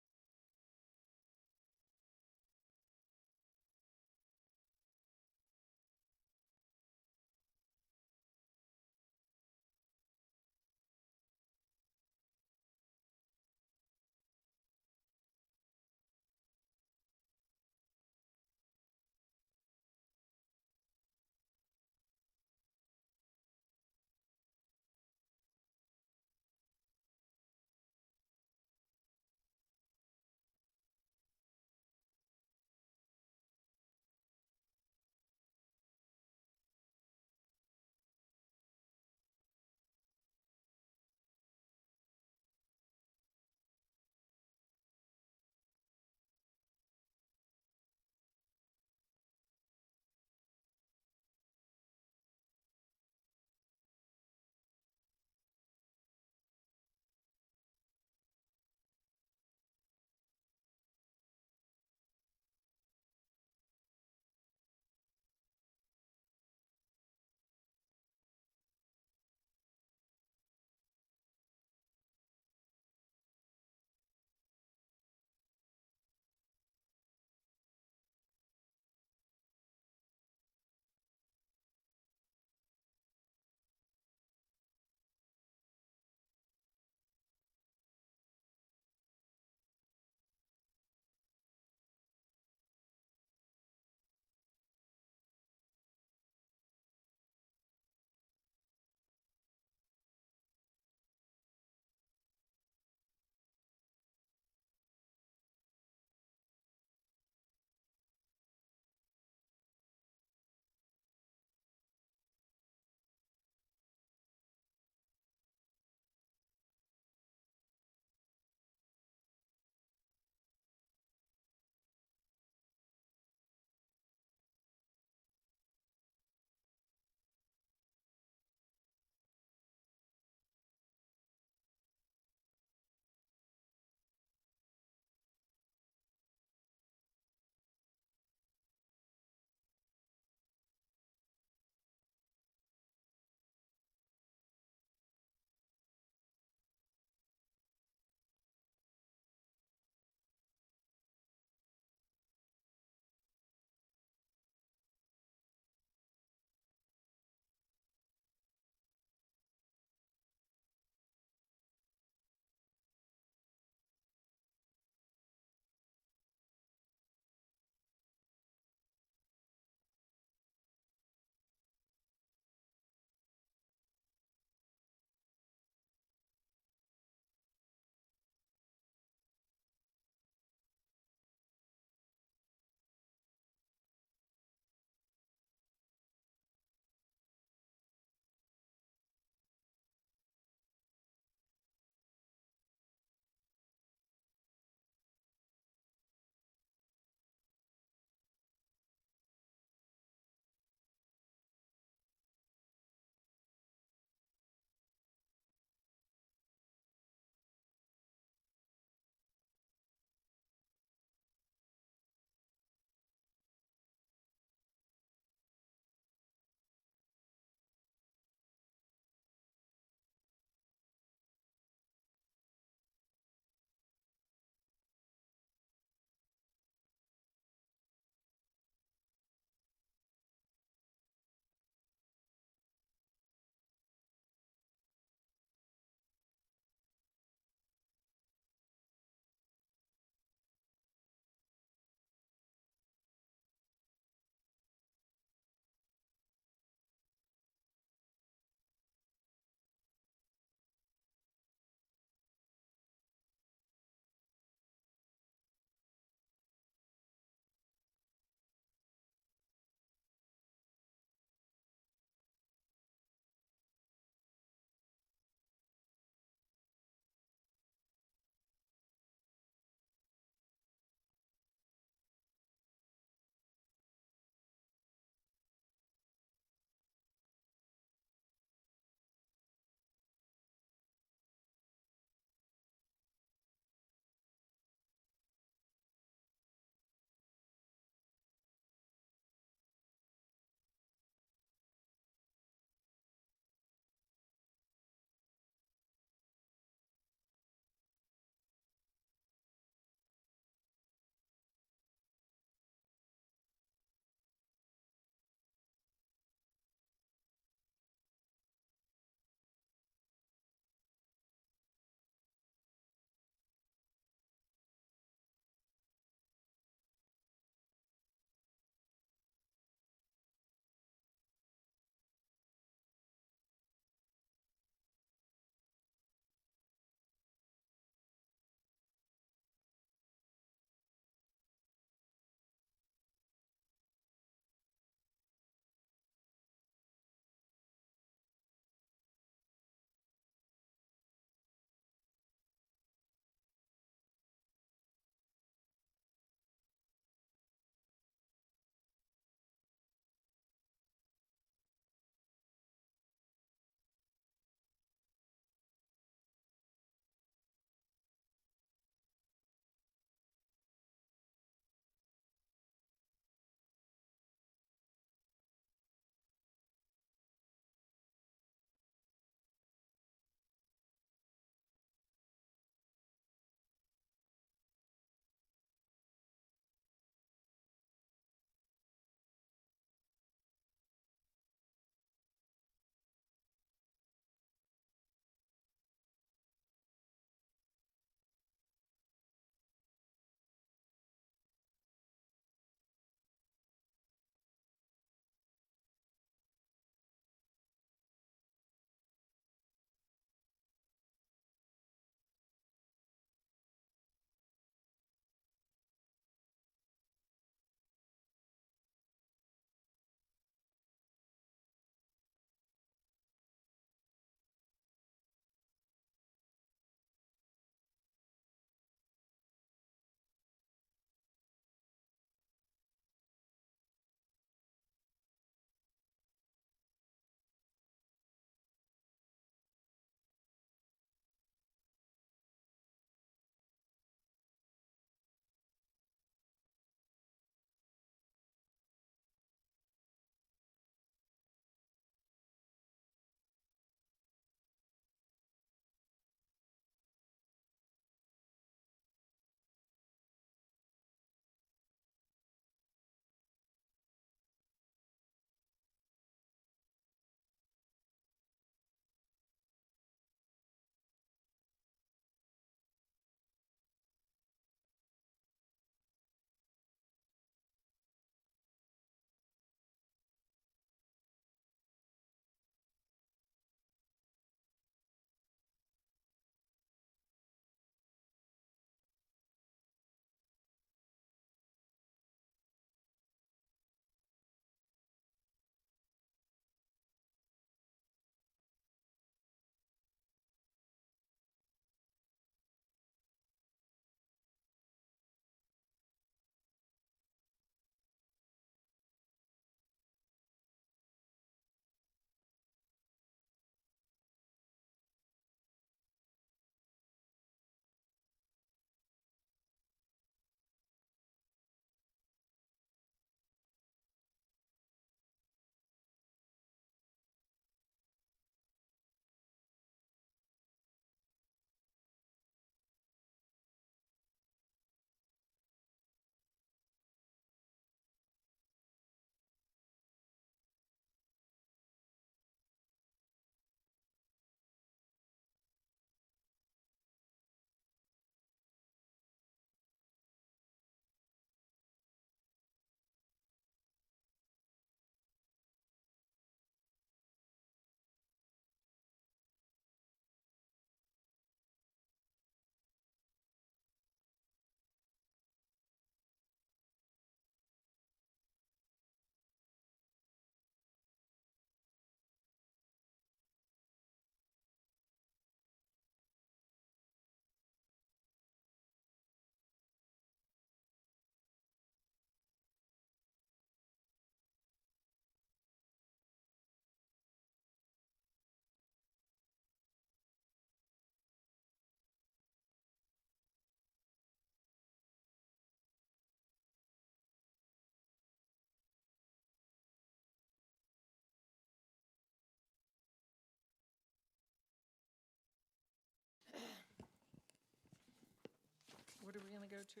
What are we going to go to?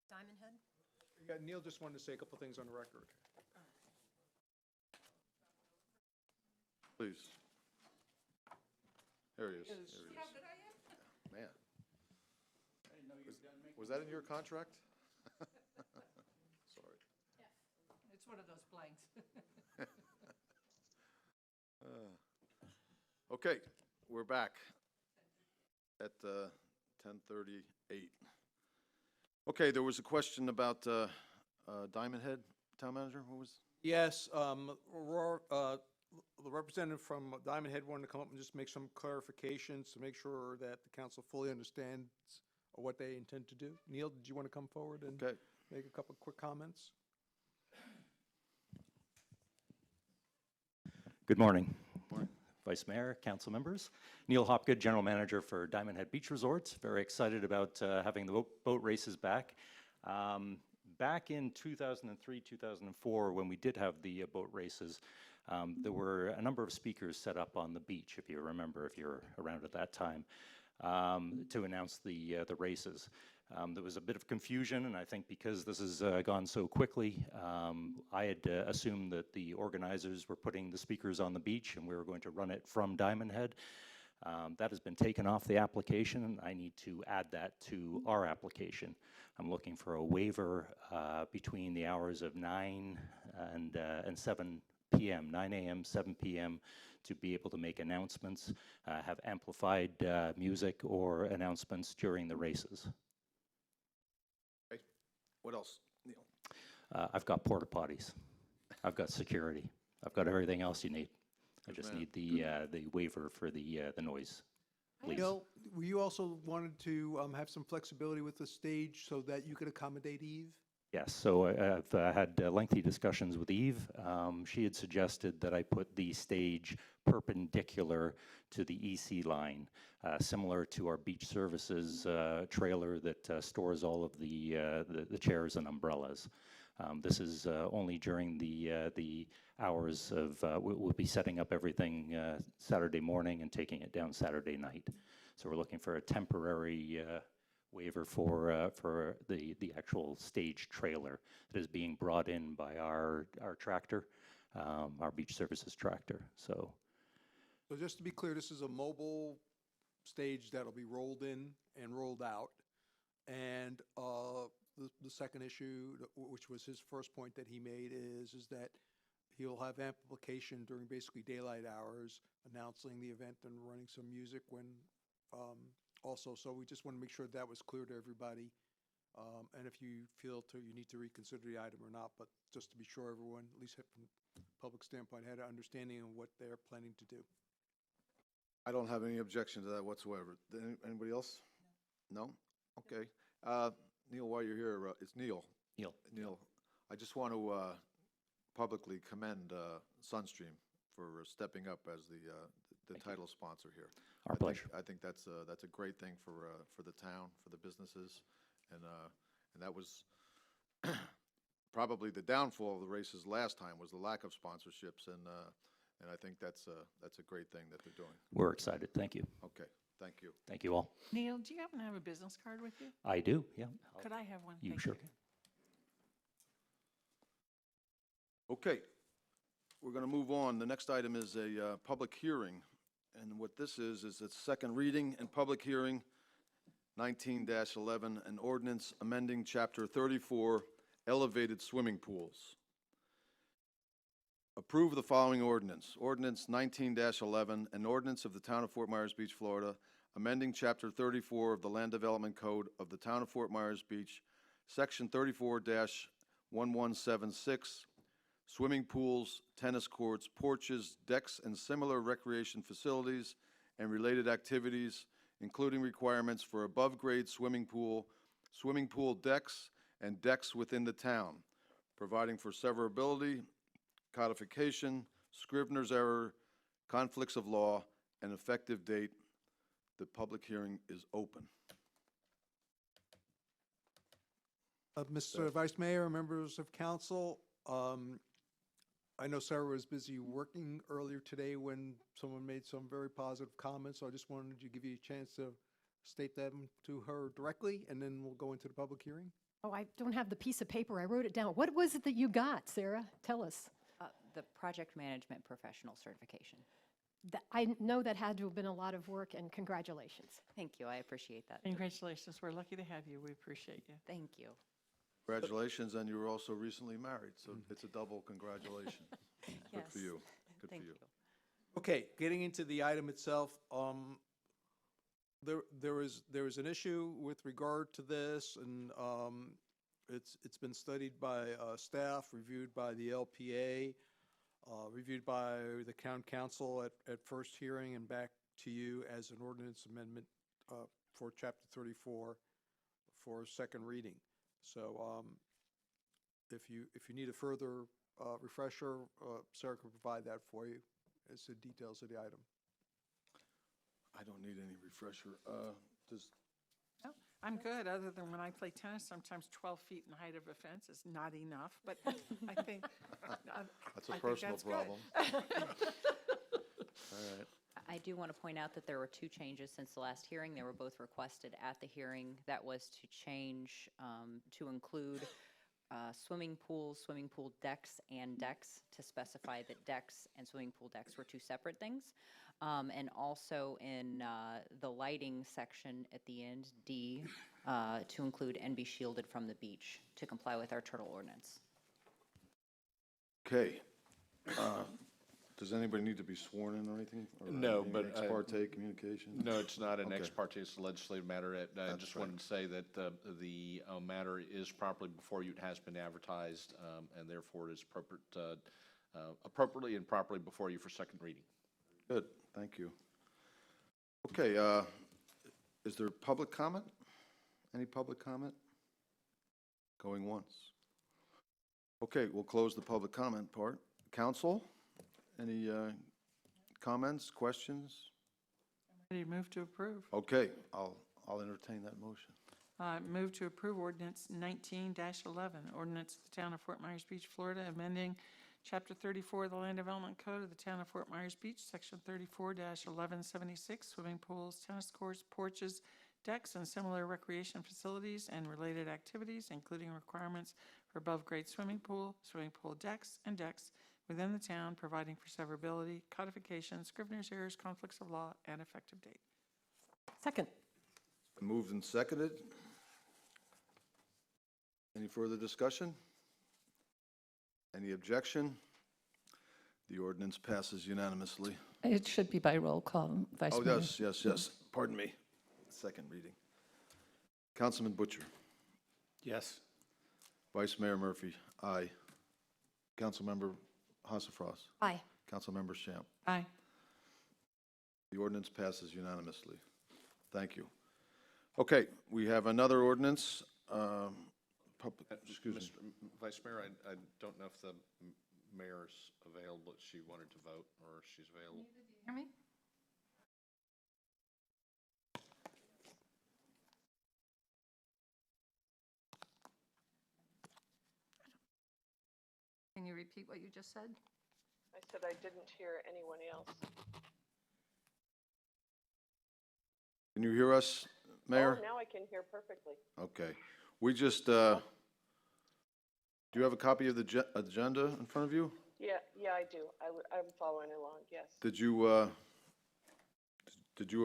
Diamond Head? Yeah, Neil just wanted to say a couple things on the record. Please. There he is. There he is. Man. Was that in your contract? Sorry. It's one of those blanks. Okay, we're back at 10:38. Okay, there was a question about Diamond Head, Town Manager, what was? Yes, the representative from Diamond Head wanted to come up and just make some clarifications to make sure that the council fully understands what they intend to do. Neil, did you want to come forward and Okay. make a couple quick comments? Good morning. Vice Mayor, council members. Neil Hopgood, General Manager for Diamond Head Beach Resorts. Very excited about having the boat races back. Back in 2003, 2004, when we did have the boat races, there were a number of speakers set up on the beach, if you remember, if you're around at that time, to announce the races. There was a bit of confusion, and I think because this has gone so quickly, I had assumed that the organizers were putting the speakers on the beach and we were going to run it from Diamond Head. That has been taken off the application, and I need to add that to our application. I'm looking for a waiver between the hours of 9 and 7 p.m., 9 a.m., 7 p.m., to be able to make announcements, have amplified music or announcements during the races. Okay. What else, Neil? I've got porta potties. I've got security. I've got everything else you need. I just man. need the waiver for the noise, please. Neil, you also wanted to have some flexibility with the stage so that you could accommodate Eve? Yes, so I've had lengthy discussions with Eve. She had suggested that I put the stage perpendicular to the EC line, similar to our beach services trailer that stores all of the chairs and umbrellas. This is only during the hours of, we'll be setting up everything Saturday morning and taking it down Saturday night. So we're looking for a temporary waiver for the actual stage trailer that is being brought in by our tractor, our beach services tractor. So just to be clear, this is a mobile stage that'll be rolled in and rolled out. And the second issue, which was his first point that he made, is that he'll have amplification during basically daylight hours, announcing the event and running some music when also. So we just want to make sure that was clear to everybody. And if you feel you need to reconsider the item or not, but just to be sure everyone, at least from a public standpoint, had an understanding of what they're planning to do. I don't have any objection to that whatsoever. Anybody else? No? Okay. Neil, while you're here, it's Neil. Neil, I just want to publicly commend Sunstream for stepping up as the title sponsor here. Our pleasure. I think that's a great thing for the town, for the businesses, and that was probably the downfall of the races last time, was the lack of sponsorships, and I think that's a great thing that they're doing. we're excited. Thank you. Okay, thank you. Thank you all. Neil, do you happen to have a business card with you? I do, yeah. Could I have one? You Thank sure can. Okay, we're going to move on. The next item is a public hearing, and what this is its second reading and public hearing, 19-11, an ordinance amending Chapter 34, elevated swimming pools. Approve the following ordinance. Ordinance 19-11, an ordinance of the Town of Fort Myers Beach, Florida, amending Chapter 34 of the Land Development Code of the Town of Fort Myers Beach, Section 34-1176, swimming pools, tennis courts, porches, decks, and similar recreation facilities and related activities, including requirements for above-grade swimming pool decks, and decks within the town, providing for severability, codification, Scrivener's error, conflicts of law, and effective date. The public hearing is open. Mr. Vice Mayor, members of council, I know Sarah was busy working earlier today when someone made some very positive comments, so I just wanted to give you a chance to state them to her directly, and then we'll go into the public hearing? Oh, I don't have the piece of paper. I wrote it down. What was it that you got, Sarah? Tell us. The project management professional certification. I know that had to have been a lot of work, and congratulations. Thank you, I appreciate that. Congratulations. We're lucky to have you. We appreciate you. Thank you. Congratulations, and you were also recently married, so it's a double congratulations. Good for Yes. you. Good for Thank you. Okay, getting into the item itself, there is an issue with regard to this, and it's been studied by staff, reviewed by the LPA, reviewed by the town council at first hearing, and back to you as an ordinance amendment for Chapter 34 for second reading. So if you need a further refresher, Sarah can provide that for you as the details of the item. I don't need any refresher. Does, No, I'm good, other than when I play tennis, sometimes 12 feet in height of a fence is not enough, but I think. that's a I think personal that's good. problem. All right. I do want to point out that there were two changes since the last hearing. They were both requested at the hearing. That was to change, to include swimming pool decks, and decks, to specify that decks and swimming pool decks were two separate things. And also in the lighting section at the end, D, to include and be shielded from the beach to comply with our turtle ordinance. Okay. Does anybody need to be sworn in or anything? Or No, any but, ex parte communication? No, it's not an ex Okay. parte, it's a legislative matter. I That's just right. wanted to say that the matter is properly before you. It has been advertised, and therefore it is appropriately and properly before you for second reading. Good, thank you. Okay, is there public comment? Any public comment? Going once. Okay, we'll close the public comment part. Council, any comments, questions? Ready to move to approve. Okay, I'll entertain that motion. Move to approve ordinance 19-11, ordinance of the town of Fort Myers Beach, Florida, amending Chapter 34 of the Land Development Code of the town of Fort Myers Beach, Section 34-1176, swimming pools, tennis courts, porches, decks, and similar recreation facilities and related activities, including requirements for above-grade swimming pool decks, and decks within the town, providing for severability, codification, scrivener's errors, conflicts of law, and effective date. Second. Moved and seconded. Any further discussion? Any objection? The ordinance passes unanimously. It should be by roll call, Vice Oh, Mayor. yes. Pardon me. Second reading. Councilman Butcher. Yes. Vice Mayor Murphy. Aye. Councilmember Hasselfrost. Aye. Councilmember Shamp. Aye. The ordinance passes unanimously. Thank you. Okay, we have another ordinance. Excuse me. Mr. Vice Mayor, I don't know if the mayor's available, if she wanted to vote, or if she's available. Hear me? Can you repeat what you just said? I said I didn't hear anyone else. Can you hear us, Mayor? Oh, now I can hear perfectly. Okay. We just, do you have a copy of the agenda in front of you? Yeah, I do. I'm following along, yes. Did you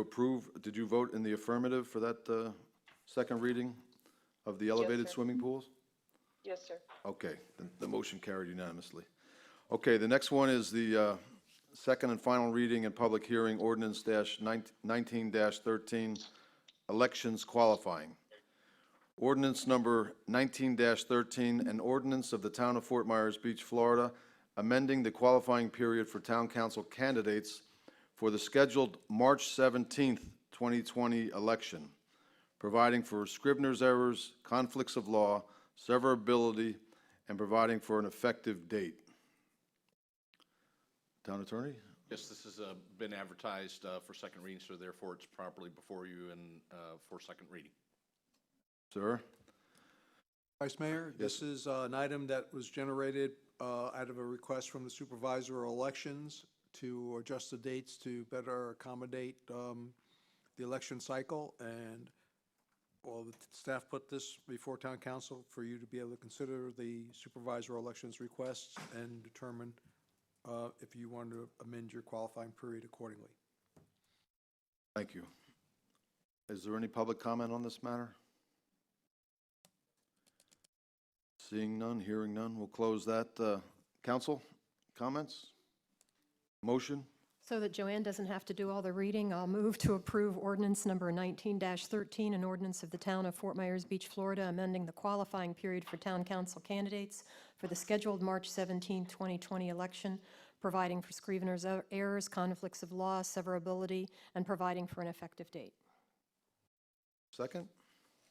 approve, did you vote in the affirmative for that second reading of the elevated sir. swimming pools? Yes, sir. Okay, the motion carried unanimously. Okay, the next one is the second and final reading and public hearing, ordinance 19-13, elections qualifying. Ordinance number 19-13, an ordinance of the town of Fort Myers Beach, Florida, amending the qualifying period for town council candidates for the scheduled March 17th, 2020 election, providing for scrivener's errors, conflicts of law, severability, and providing for an effective date. Town Attorney? Yes, this has been advertised for second reading, so therefore it's properly before you and for second reading. Sir? Vice Mayor, this is an item that was generated out of a request from the Supervisor of Elections to adjust the dates to better accommodate the election cycle, and well, the staff put this before town council for you to be able to consider the supervisor elections requests and determine if you want to amend your qualifying period accordingly. Thank you. Is there any public comment on this matter? Seeing none, hearing none, we'll close that. Council, comments? Motion? So that Joanne doesn't have to do all the reading, I'll move to approve ordinance number 19-13, an ordinance of the town of Fort Myers Beach, Florida, amending the qualifying period for town council candidates for the scheduled March 17, 2020 election, providing for scrivener's errors, conflicts of law, severability, and providing for an effective date. Second?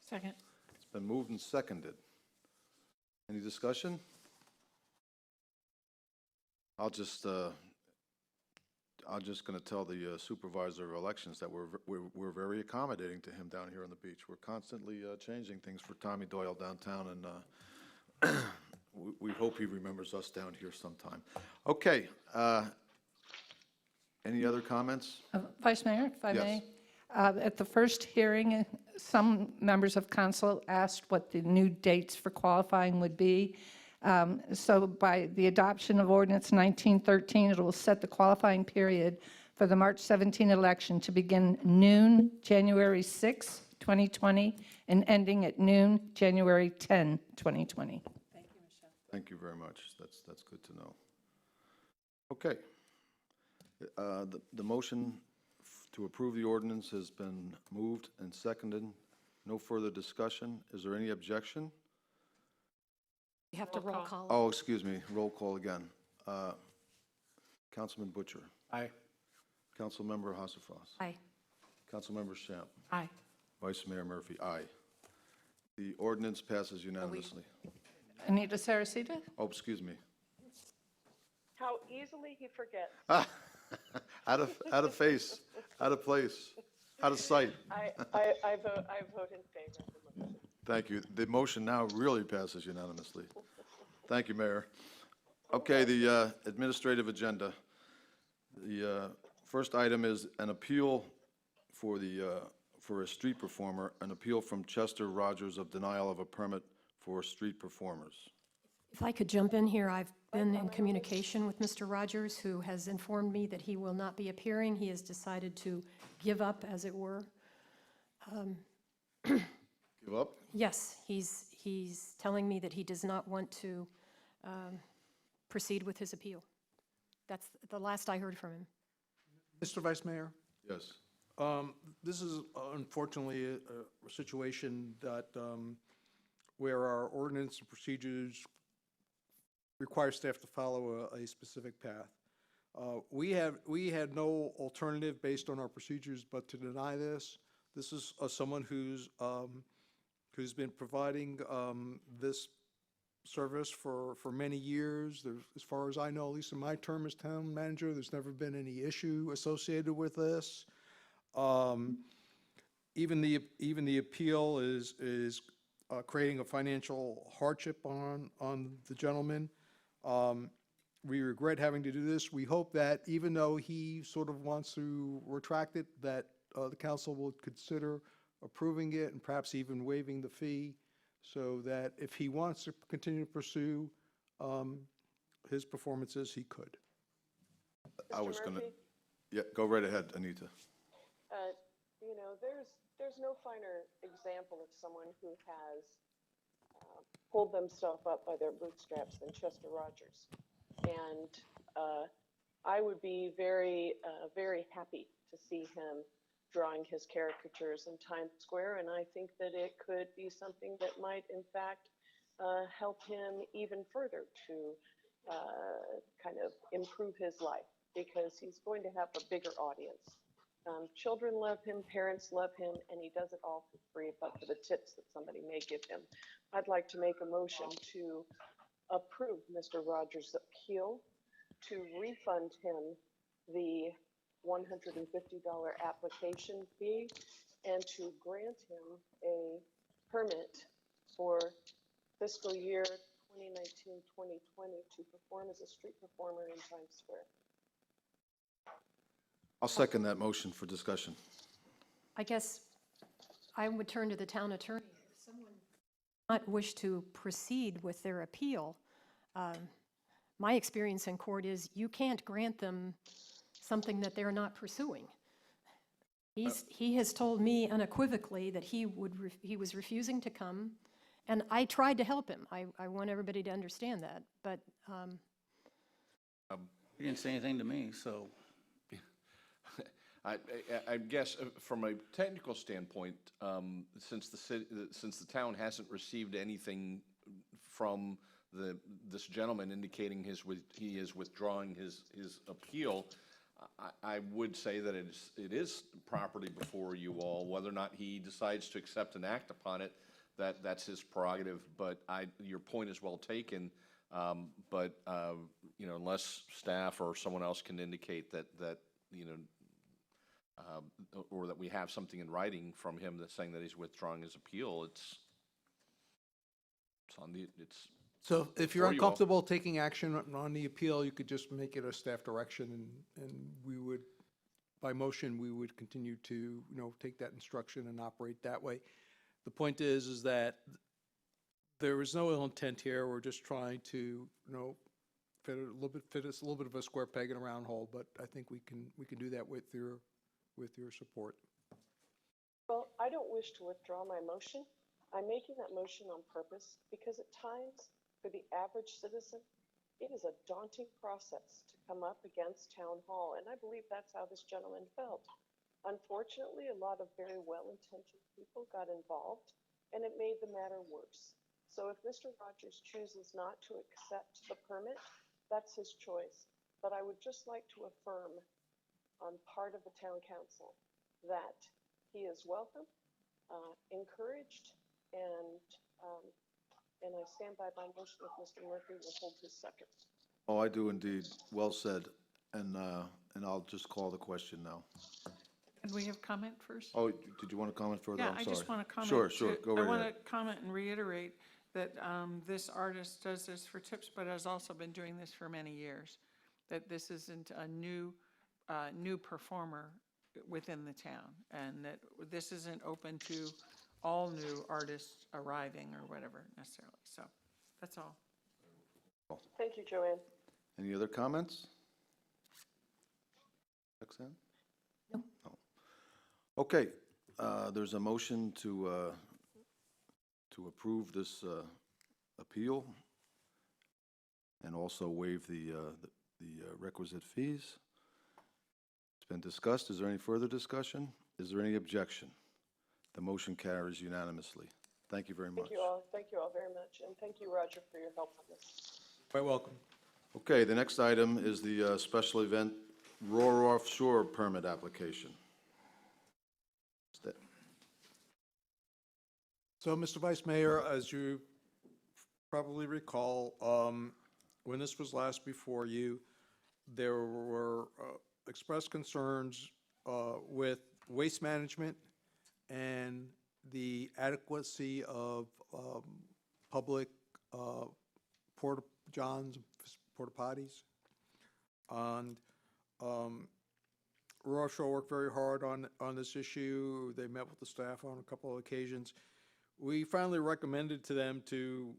Second. It's been moved and seconded. Any discussion? I'm just going to tell the supervisor of elections that we're very accommodating to him down here on the beach. We're constantly changing things for Tommy Doyle downtown, and we hope he remembers us down here sometime. Okay. Any other comments? Vice Mayor, if I Yes. may. At the first hearing, some members of council asked what the new dates for qualifying would be. So by the adoption of ordinance 1913, it will set the qualifying period for the March 17 election to begin noon, January 6, 2020, and ending at noon, January 10, 2020. Thank you, Michelle. Thank you very much. That's good to know. Okay. The motion to approve the ordinance has been moved and seconded. No further discussion. Is there any objection? You have to roll call. Oh, excuse me, roll call again. Councilman Butcher. Aye. Councilmember Hasselfas. Aye. Councilmember Shamp. Aye. Vice Mayor Murphy, aye. The ordinance passes unanimously. Anita Saracita? Oh, excuse me. How easily he forgets. Out of face, out of place, out of sight. I vote in favor of the motion. Thank you. The motion now really passes unanimously. Thank you, Mayor. Okay, the administrative agenda. The first item is an appeal for a street performer, an appeal from Chester Rogers of denial of a permit for street performers. If I could jump in here, I've been in communication with Mr. Rogers, who has informed me that he will not be appearing. He has decided to give up, as it were. Give up? Yes, he's telling me that he does not want to proceed with his appeal. That's the last I heard from him. Mr. Vice Mayor? Yes. This is unfortunately a situation that where our ordinance and procedures require staff to follow a specific path. We had no alternative based on our procedures but to deny this. This is someone who's been providing this service for many years. As far as I know, at least in my term as town manager, there's never been any issue associated with this. Even the appeal is creating a financial hardship on the gentleman. We regret having to do this. We hope that even though he sort of wants to retract it, that the council will consider approving it and perhaps even waiving the fee, so that if he wants to continue to pursue his performances, he could. I was going to, Murphy? yeah, go right ahead, Anita. You know, there's no finer example of someone who has pulled themselves up by their bootstraps than Chester Rogers. And I would be very, very happy to see him drawing his caricatures in Times Square, and I think that it could be something that might, in fact, help him even further to kind of improve his life, because he's going to have a bigger audience. Children love him, parents love him, and he does it all for free, but for the tips that somebody may give him. I'd like to make a motion to approve Mr. Rogers' appeal, to refund him the $150 application fee, and to grant him a permit for fiscal year 2019-2020 to perform as a street performer in Times Square. I'll second that motion for discussion. I guess I would turn to the town attorney. If someone does not wish to proceed with their appeal, my experience in court is you can't grant them something that they're not pursuing. He has told me unequivocally that he was refusing to come, and I tried to help him. I want everybody to understand that, but He didn't say anything to me, so. I guess from a technical standpoint, since the town hasn't received anything from this gentleman indicating he is withdrawing his appeal, I would say that it is property before you all. Whether or not he decides to accept and act upon it, that's his prerogative. But your point is well taken. But you know, unless staff or someone else can indicate that you know, or that we have something in writing from him that's saying that he's withdrawing his appeal, it's So if you're For you all. uncomfortable taking action on the appeal, you could just make it a staff direction, and we would, by motion, we would continue to, you know, take that instruction and operate that way. The point is that there is no ill intent here. We're just trying to, you know, fit us a little bit of a square peg in a round hole, but I think we can do that with your support. Well, I don't wish to withdraw my motion. I'm making that motion on purpose because at times, for the average citizen, it is a daunting process to come up against town hall, and I believe that's how this gentleman felt. Unfortunately, a lot of very well-intentioned people got involved, and it made the matter worse. So if Mr. Rogers chooses not to accept the permit, that's his choice. But I would just like to affirm on part of the town council that he is welcome, encouraged, and I stand by my motion if Mr. Murphy will hold his second. Oh, I do indeed. Well said. And I'll just call the question now. Can we have comment first? Oh, did you want to comment further? Yeah, I'm I sorry. just want to comment. Sure, go I right want ahead. to comment and reiterate that this artist does this for tips, but has also been doing this for many years. That this isn't a new performer within the town, and that this isn't open to all new artists arriving or whatever necessarily. So that's all. Thank you, Joanne. Any other comments? Roxanne? No. Okay, there's a motion to approve this appeal and also waive the requisite fees. It's been discussed. Is there any further discussion? Is there any objection? The motion carries unanimously. Thank you very much. Thank you all very much, and thank you, Roger, for your help on this. Quite welcome. Okay, the next item is the special event Roar Offshore permit application. So, Mr. Vice Mayor, as you probably recall, when this was last before you, there were expressed concerns with waste management and the adequacy of public porta johns, porta potties. And Roar Offshore worked very hard on this issue. They met with the staff on a couple of occasions. We finally recommended to them to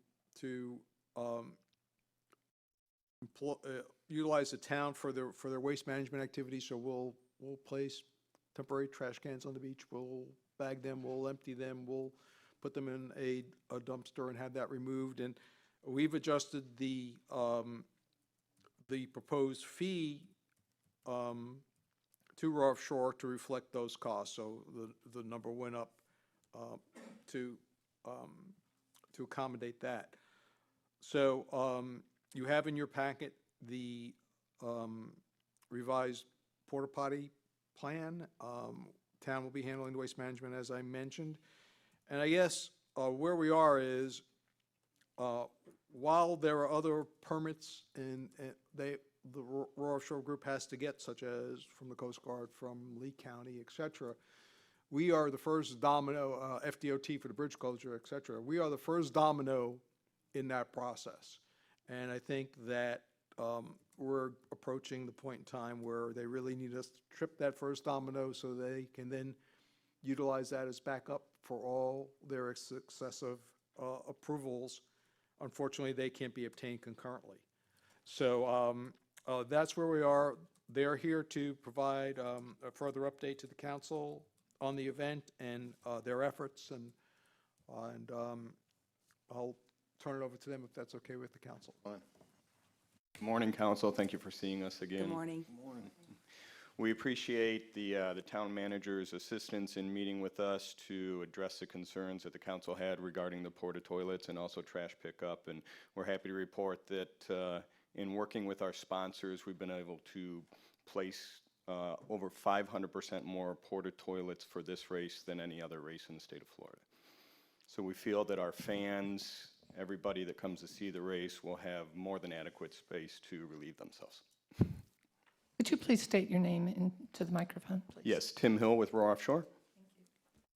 utilize the town for their waste management activities. So we'll place temporary trash cans on the beach. We'll bag them. We'll empty them. We'll put them in a dumpster and have that removed. And we've adjusted the proposed fee to Roar Offshore to reflect those costs. So the number went up to accommodate that. So you have in your packet the revised porta potty plan. Town will be handling the waste management, as I mentioned. And I guess where we are is, while there are other permits and the Roar Offshore Group has to get, such as from the Coast Guard, from Lee County, et cetera, we are the first domino, FDOT for the bridge closure, et cetera. We are the first domino in that process. And I think that we're approaching the point in time where they really need us to trip that first domino so they can then utilize that as backup for all their successive approvals. Unfortunately, they can't be obtained concurrently. So that's where we are. They're here to provide a further update to the council on the event and their efforts, and I'll turn it over to them if that's okay with the council. Fine. Good morning, council. Thank you for seeing us again. Good morning. We appreciate the town manager's assistance in meeting with us to address the concerns that the council had regarding the porta toilets and also trash pickup. And we're happy to report that in working with our sponsors, we've been able to place over 500% more porta toilets for this race than any other race in the state of Florida. So we feel that our fans, everybody that comes to see the race, will have more than adequate space to relieve themselves. Would you please state your name into the microphone, please? Yes, Tim Hill with Roar Offshore.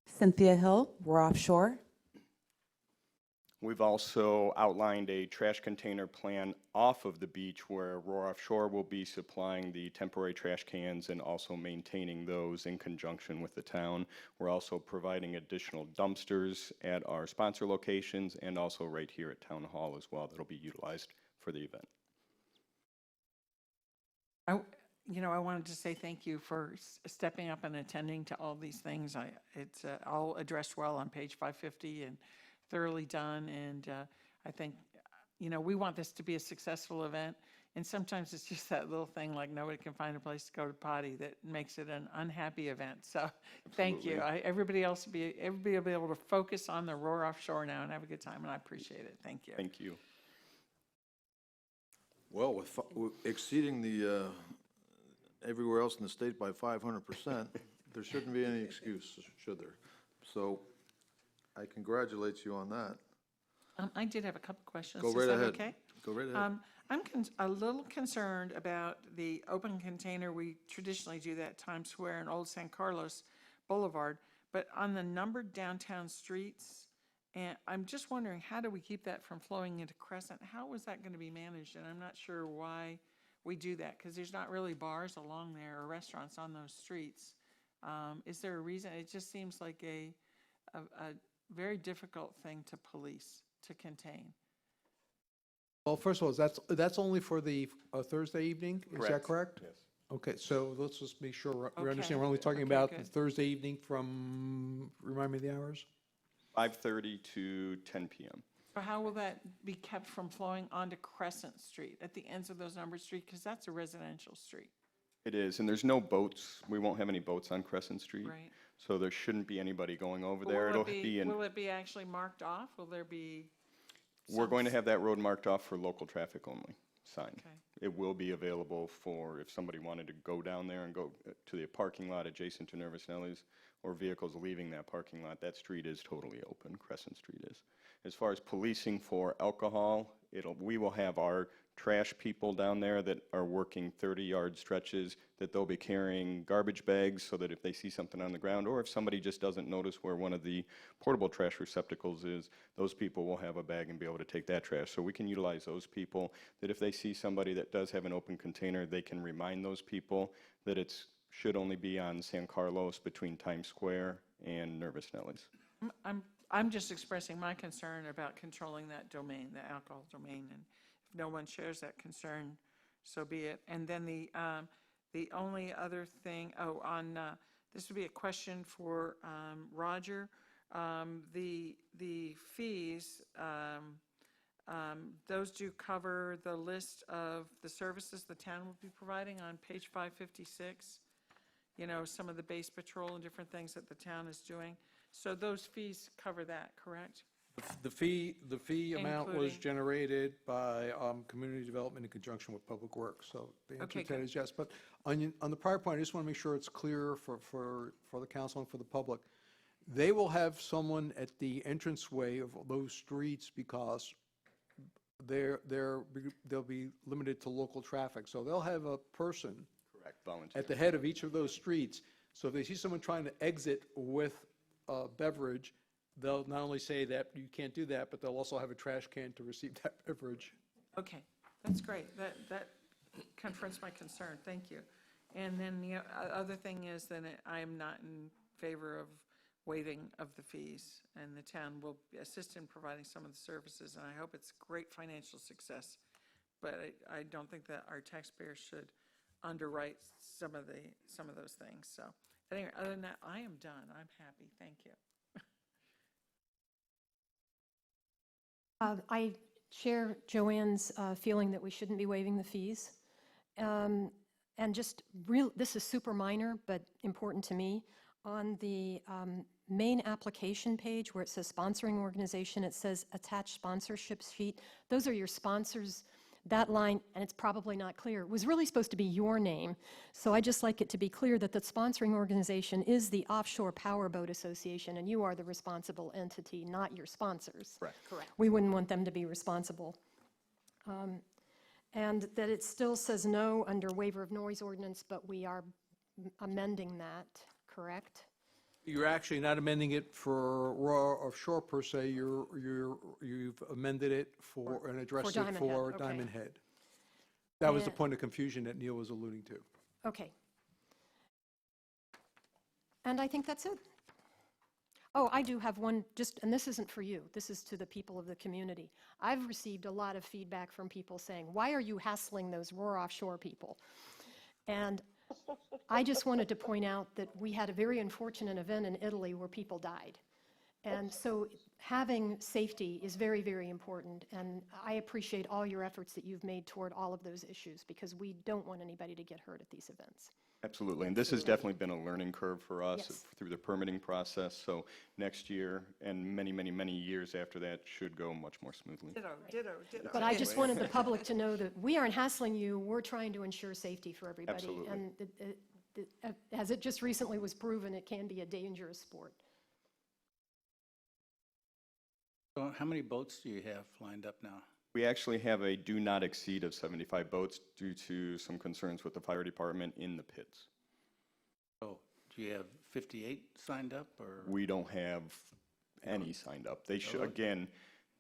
Cynthia Hill, we're offshore. We've also outlined a trash container plan off of the beach where Roar Offshore will be supplying the temporary trash cans and also maintaining those in conjunction with the town. We're also providing additional dumpsters at our sponsor locations and also right here at Town Hall as well that'll be utilized for the event. I wanted to say thank you for stepping up and attending to all these things. It's all addressed well on page 550 and thoroughly done. And I think, we want this to be a successful event. And sometimes it's just that little thing like nobody can find a place to go to potty that makes it an unhappy event. So thank you. Everybody will be able to focus on the Roar Offshore now and have a good time. And I appreciate it. Thank you. Thank you. Well, with exceeding the everywhere else in the state by 500%, there shouldn't be any excuse, should there? So I congratulate you on that. I did have a couple questions. Go right Is that ahead. okay? Go right ahead. I'm a little concerned about the open container. We traditionally do that at Times Square and Old San Carlos Boulevard, but on the numbered downtown streets, and I'm just wondering, how do we keep that from flowing into Crescent? How is that going to be managed? And I'm not sure why we do that, because there's not really bars along there or restaurants on those streets. Is there a reason? It just seems like a very difficult thing to police, to contain. Well, first of all, that's only for the Thursday evening, is that correct? Yes. Okay, so let's just make sure we Okay. understand, we're only talking Okay, about the good. Thursday evening from, remind me the hours? 5:30 to 10 p.m. But how will that be kept from flowing onto Crescent Street at the ends of those numbered streets? Because that's a residential street, It is, and there's no boats. We won't have any boats on Crescent Street. right? So there shouldn't be anybody going over But there. will It'll it be in. Will it be actually marked off? Will there be? We're going to have that road marked off for local traffic only sign. Okay. It will be available for if somebody wanted to go down there and go to the parking lot adjacent to Nervous Nellies or vehicles leaving that parking lot. That street is totally open, Crescent Street is. As far as policing for alcohol, we will have our trash people down there that are working 30-yard stretches, that they'll be carrying garbage bags so that if they see something on the ground, or if somebody just doesn't notice where one of the portable trash receptacles is, those people will have a bag and be able to take that trash. So we can utilize those people, that if they see somebody that does have an open container, they can remind those people that it should only be on San Carlos between Times Square and Nervous Nellies. I'm just expressing my concern about controlling that domain, the alcohol domain, and if no one shares that concern, so be it. And then the only other thing, this would be a question for Roger. The fees, those do cover the list of the services the town will be providing on page 556. Some of the base patrol and different things that the town is doing. So those fees cover that, correct? The fee amount was Including- generated by Community Development in conjunction with Public Works, so the answer Okay, to that good. is yes. But on the prior point, I just want to make sure it's clear for the council and for the public. They will have someone at the entranceway of those streets because they'll be limited to local traffic. So they'll have a person Correct, volunteer. at the head of each of those streets. So if they see someone trying to exit with a beverage, they'll not only say that you can't do that, but they'll also have a trash can to receive that beverage. Okay, that's great. That confronts my concern. Thank you. And then the other thing is that I am not in favor of waiving of the fees, and the town will assist in providing some of the services, and I hope it's great financial success. But I don't think that our taxpayers should underwrite some of those things. So anyway, other than that, I am done. I'm happy. Thank you. I share Joanne's feeling that we shouldn't be waiving the fees. And just this is super minor, but important to me. On the main application page where it says sponsoring organization, it says attached sponsorship sheet. Those are your sponsors. That line, and it's probably not clear, was really supposed to be your name. So I just like it to be clear that the sponsoring organization is the Offshore Powerboat Association, and you are the responsible entity, not your sponsors. Correct. We wouldn't want them to be responsible. And that it still says no under waiver of noise ordinance, but we are amending that, correct? You're actually not amending it for Raw Offshore per se, you've amended it for, and addressed it Diamond for Head, okay. Diamond Head. That was the And- point of confusion that Neil was alluding to. Okay. And I think that's it. Oh, I do have one, and this isn't for you, this is to the people of the community. I've received a lot of feedback from people saying, why are you hassling those Roar Offshore people? And I just wanted to point out that we had a very unfortunate event in Italy where people died. And so having safety is very, very important, and I appreciate all your efforts that you've made toward all of those issues, because we don't want anybody to get hurt at these events. Absolutely, and this has definitely been a learning curve for us Yes. through the permitting process, so next year and many, many, many years after that should go much more smoothly. Ditto. But I just wanted the public to know that we aren't hassling you, we're trying to ensure safety for everybody. Absolutely. And as it just recently was proven, it can be a dangerous sport. So how many boats do you have lined up now? We actually have a do not exceed of 75 boats due to some concerns with the fire department in the pits. Oh, do you have 58 signed up, or? We don't have any signed up. They should, Really? again,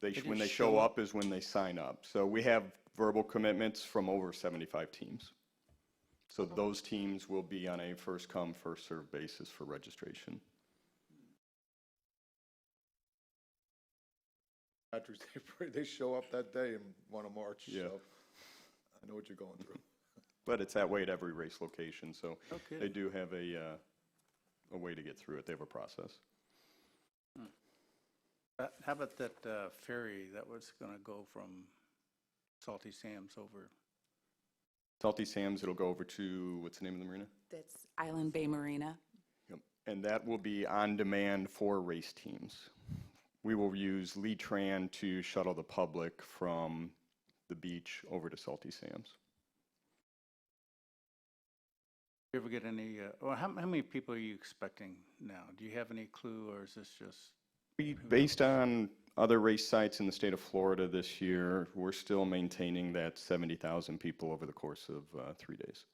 They when they just show show up is when they sign up. So we have verbal commitments from over 75 teams. So those teams will be on a first come, first served basis for registration. Patrick, they show up that day and want to march, Yeah. so I know what you're going through. But it's that way at every race location, so Okay. they do have a way to get through it. They have a process. How about that ferry that was going to go from Salty Sam's over? Salty Sam's, it'll go over to, what's the name of the marina? That's Island Bay Marina. Yep. And that will be on demand for race teams. We will use Lee Tran to shuttle the public from the beach over to Salty Sam's. Do you ever get any, well, how many people are you expecting now? Do you have any clue, or is this just? Based on other race sites in the state of Florida this year, we're still maintaining that 70,000 people over the course of 3 days.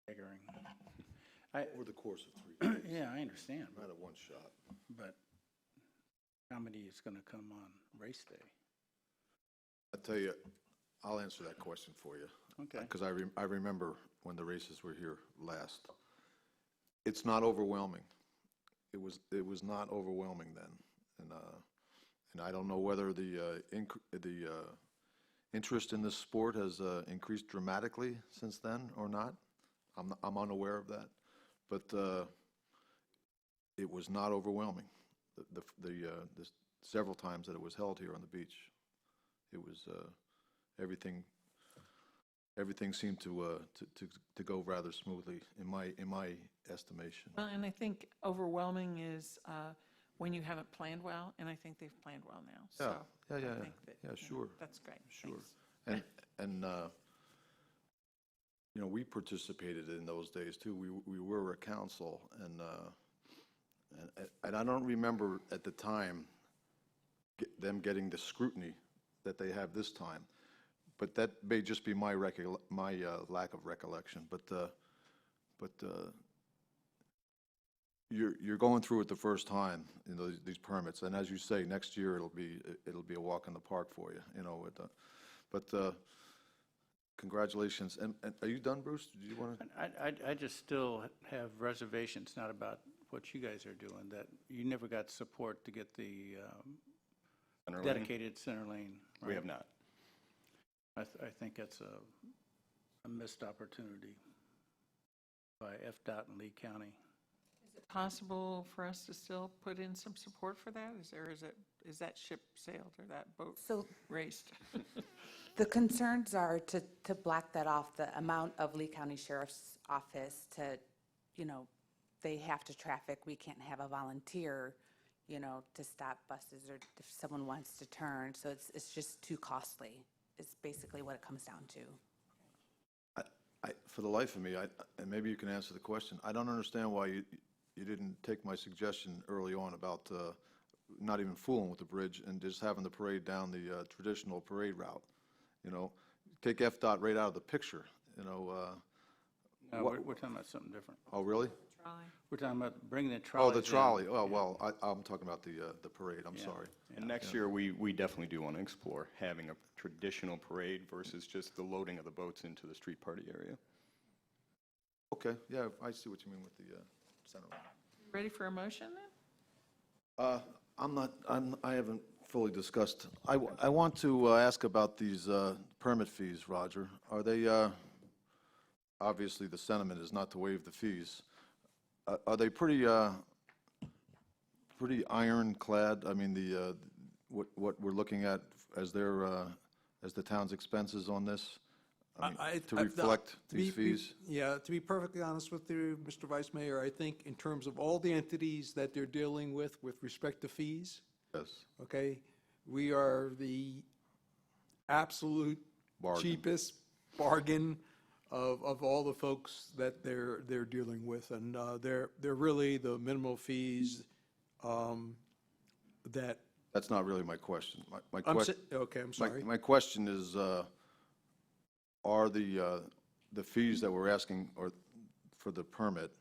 Figuring. Over the course of 3 days. Yeah, I understand, Not at one shot. but how many is going to come on race day? I tell you, I'll answer that question for you. Okay. Because I remember when the races were here last. It's not overwhelming. It was not overwhelming then, and I don't know whether the interest in this sport has increased dramatically since then or not. I'm unaware of that, but it was not overwhelming. The several times that it was held here on the beach, it was everything seemed to go rather smoothly in my estimation. Well, and I think overwhelming is when you haven't planned well, and I think they've planned well now. So Yeah, I think that, yeah, you know, sure. That's great. Sure. Thanks. And you know, we participated in those days too. We were a council, and I don't remember at the time them getting the scrutiny that they have this time. But that may just be my lack of recollection. But you're going through it the first time, you know, these permits, and as you say, next year it'll be a walk in the park for you, you know. congratulations. And are you done, Bruce? Did you want to? I just still have reservations, not about what you guys are doing, that you never got support to get the Center lane? dedicated center lane. We right? have not. I think that's a missed opportunity by FDOT and Lee County. Is it possible for us to still put in some support for that? Is that ship sailed or that boat So raced? the concerns are to block that off, the amount of Lee County Sheriff's Office to, they have to traffic. We can't have a volunteer, to stop buses or if someone wants to turn. So it's just too costly, is basically what it comes down to. For the life of me, and maybe you can answer the question, I don't understand why you didn't take my suggestion early on about not even fooling with the bridge and just having the parade down the traditional parade route. Take FDOT right out of the picture, No, we're talking about something different. Oh, really? Trolley. We're talking about bringing the trolley. Oh, the trolley. Oh, well, I'm talking about the parade. I'm sorry. And next year, we definitely do want to explore having a traditional parade versus just the loading of the boats into the street party area. Okay, yeah, I see what you mean with the center line. Ready for a motion then? I haven't fully discussed. I want to ask about these permit fees, Roger. Are they, obviously, the sentiment is not to waive the fees. Are they pretty ironclad? I mean, what we're looking at as as the town's expenses on this? I mean, to reflect these fees? Yeah, to be perfectly honest with you, Mr. Vice Mayor, I think in terms of all the entities that they're dealing with respect to fees, Yes. okay, we are the absolute Bargain. cheapest bargain of all the folks that they're dealing with, and they're really the minimal fees that. That's not really my question. My I'm question. okay, I'm sorry. My question is, are the fees that we're asking or for the permit,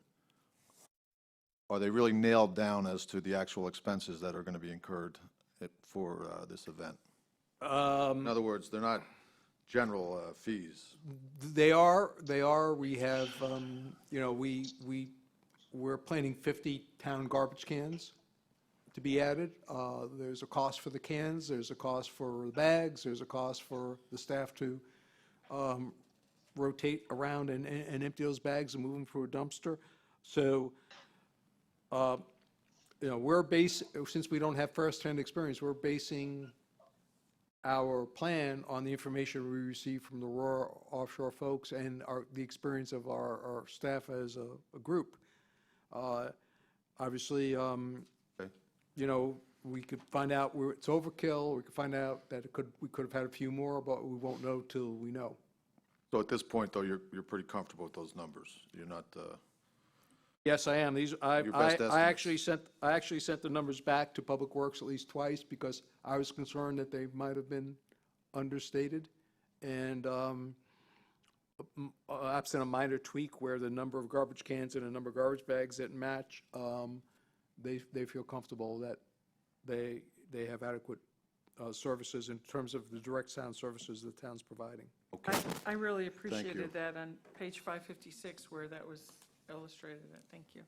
are they really nailed down as to the actual expenses that are going to be incurred for this event? In other words, they're not general fees. They are. We have, we're planning 50 town garbage cans to be added. There's a cost for the cans, there's a cost for the bags, there's a cost for the staff to rotate around and empty those bags and move them through a dumpster. So, since we don't have first-hand experience, we're basing our plan on the information we receive from the Aurora offshore folks and the experience of our staff as a group. Obviously, we could find out where it's overkill, we could find out that we could have had a few more, but we won't know till we know. So at this point, though, you're pretty comfortable with those numbers? You're not, Yes, I am. Your best I estimates. actually sent the numbers back to Public Works at least twice because I was concerned that they might have been understated. And absent a minor tweak where the number of garbage cans and the number of garbage bags that match, they feel comfortable that they have adequate services in terms of the direct sound services the town's providing. I really appreciated that on page 556 where that was illustrated. Thank you.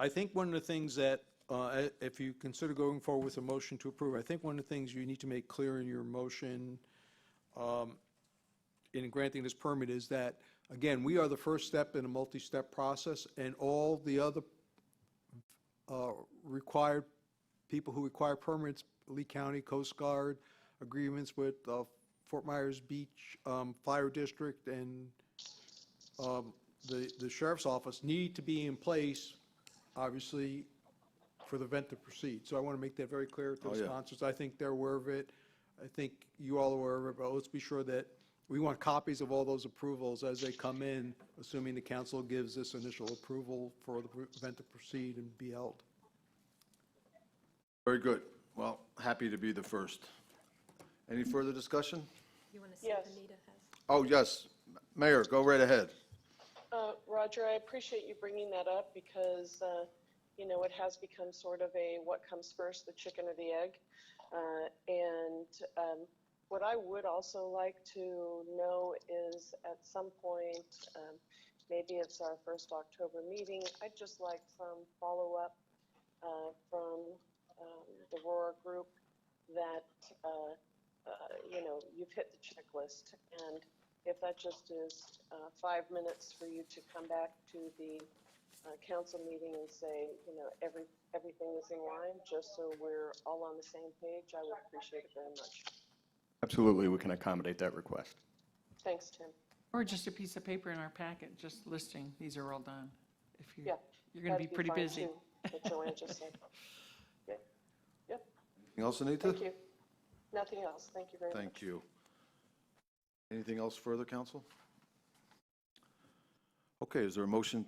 I think one of the things that, if you consider going forward with a motion to approve, I think one of the things you need to make clear in your motion in granting this permit is that, again, we are the first step in a multi-step process, and all the other required people who require permits, Lee County, Coast Guard, agreements with Fort Myers Beach Fire District, and the Sheriff's Office need to be in place, obviously, for the event to proceed. So I want to make that very clear to the sponsors. I think they're aware of it. I think you all are aware of it, but let's be sure that we want copies of all those approvals as they come in, assuming the council gives this initial approval for the event to proceed and be held. very good. Well, happy to be the first. Any further discussion? You want to see Yes. if Anita has? Oh, yes. Mayor, go right ahead. Roger, I appreciate you bringing that up because, it has become sort of a what comes first, the chicken or the egg. And What I would also like to know is at some point, maybe it's our first October meeting, I'd just like some follow-up from the Aurora Group that, you've hit the checklist. And if that just is 5 minutes for you to come back to the council meeting and say, everything is in line, just so we're all on the same page, I would appreciate it very much. Absolutely, we can accommodate that request. Thanks, Tim. Or just a piece of paper in our packet, just listing, these are all done. If Yeah. you're going to be that'd pretty fine, busy. too, what Joanne just said. Okay. Yep. Anything else, Anita? Thank you. Nothing else. Thank you very much. Thank you. Anything else further, council? Okay, is there a motion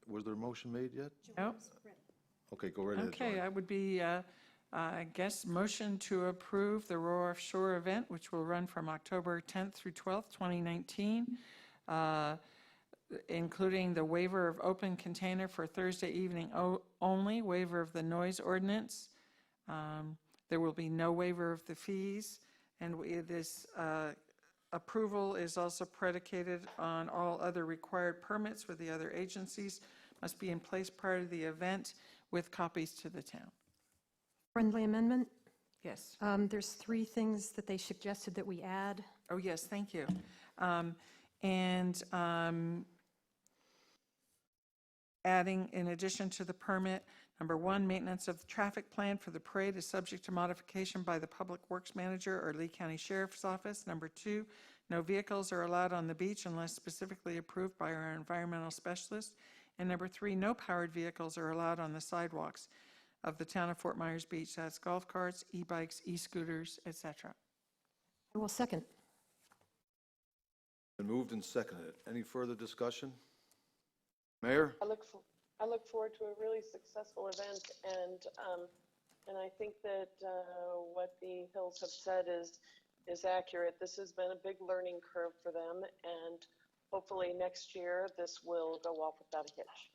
was there a motion made yet? Nope. Okay, go right ahead, Okay, Joanne. I would be, I guess, motion to approve the Roar Offshore event, which will run from October 10th through 12th, 2019, including the waiver of open container for Thursday evening only, waiver of the noise ordinance. There will be no waiver of the fees, and this approval is also predicated on all other required permits with the other agencies must be in place prior to the event with copies to the town. Friendly amendment? Yes. There's 3 things that they suggested that we add. Oh, yes, thank you. Adding, in addition to the permit, number 1, maintenance of the traffic plan for the parade is subject to modification by the Public Works Manager or Lee County Sheriff's Office. Number 2, no vehicles are allowed on the beach unless specifically approved by our environmental specialist. And number 3, no powered vehicles are allowed on the sidewalks of the town of Fort Myers Beach. That's golf carts, e-bikes, e-scooters, etc. I will second. Been moved and seconded. Any further discussion? Mayor? I look forward to a really successful event, and I think that what the Hills have said is accurate. This has been a big learning curve for them, and hopefully next year this will go off without a hitch.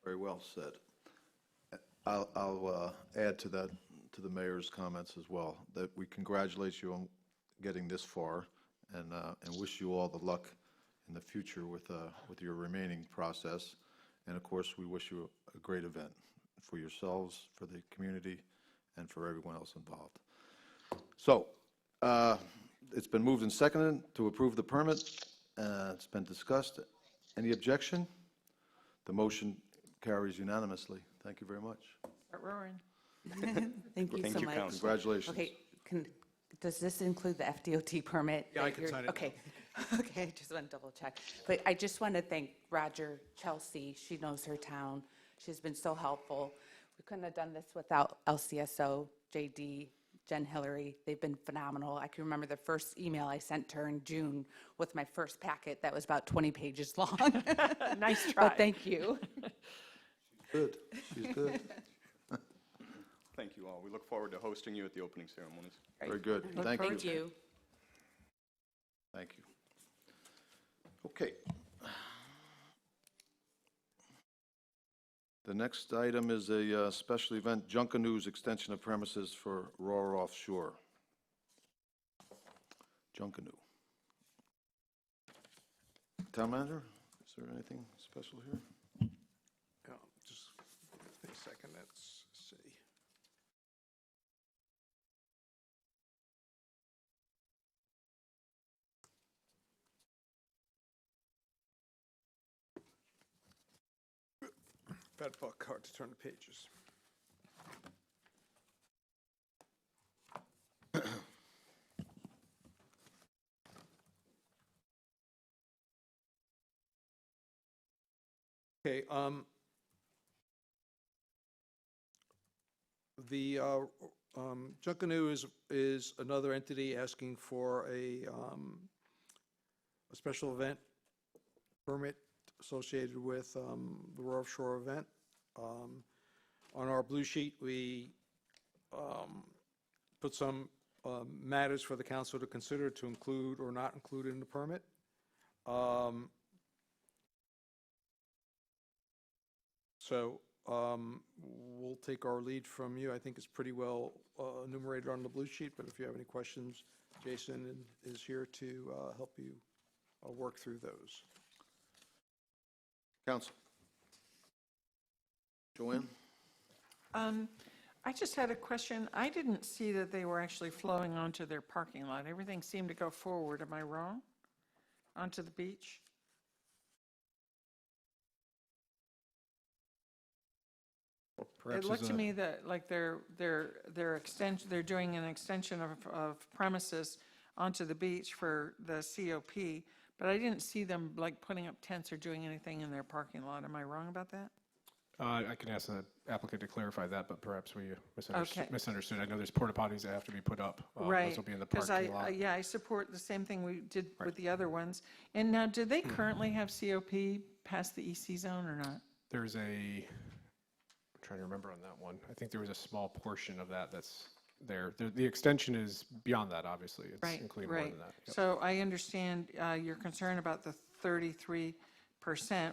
Very well said. I'll add to that, to the mayor's comments as well, that we congratulate you on getting this far, and wish you all the luck in the future with your remaining process. And of course, we wish you a great event for yourselves, for the community, and for everyone else involved. So, it's been moved and seconded to approve the permit. It's been discussed. Any objection? The motion carries unanimously. Thank you very much. Start roaring. Thank you so much. Congratulations. Okay, does this include the FDOT permit? Yeah, I that can you're- sign it. Okay, okay, I just want to double check. But I just want to thank Roger, Chelsea, she knows her town. She's been so helpful. We couldn't have done this without LCSO, JD, Jen Hillary. They've been phenomenal. I can remember the first email I sent her in June with my first packet that was about 20 pages long. Nice try. But thank you. Good. She's good. Thank you all. We look forward to hosting you at the opening ceremonies. Very good. Look Thank forward you. to Thank you. Thank you. Okay. The next item is a special event, Junkanoo's extension of premises for Roar Offshore. Junkanoo. Town manager, is there anything special here? Just give me a second, let's see. Bad book, hard to turn the pages. Okay, the Junkanoo is another entity asking for a special event permit associated with the Roar Offshore event. On our blue sheet, we put some matters for the council to consider to include or not include in the permit. So we'll take our lead from you. I think it's pretty well enumerated on the blue sheet, but if you have any questions, Jason is here to help you work through those. Council. Joanne? I just had a question. I didn't see that they were actually flowing onto their parking lot. Everything seemed to go forward. Am I wrong? Onto the beach? It looked to me that like their extension, they're doing an extension of premises onto the beach for the COP, but I didn't see them like putting up tents or doing anything in their parking lot. Am I wrong about that? I can ask the applicant to clarify that, but perhaps we Okay. misunderstood. I know there's porta potties that have to be put up. Right. Those will be in the Because parking lot. yeah, I support the same thing we did with the other ones. And now, do they currently have COP past the EC zone or not? There's I'm trying to remember on that one. I think there was a small portion of that that's there. The extension is beyond that, obviously. It's Right, including more right. than that. Yep. So I understand your concern about the 33%.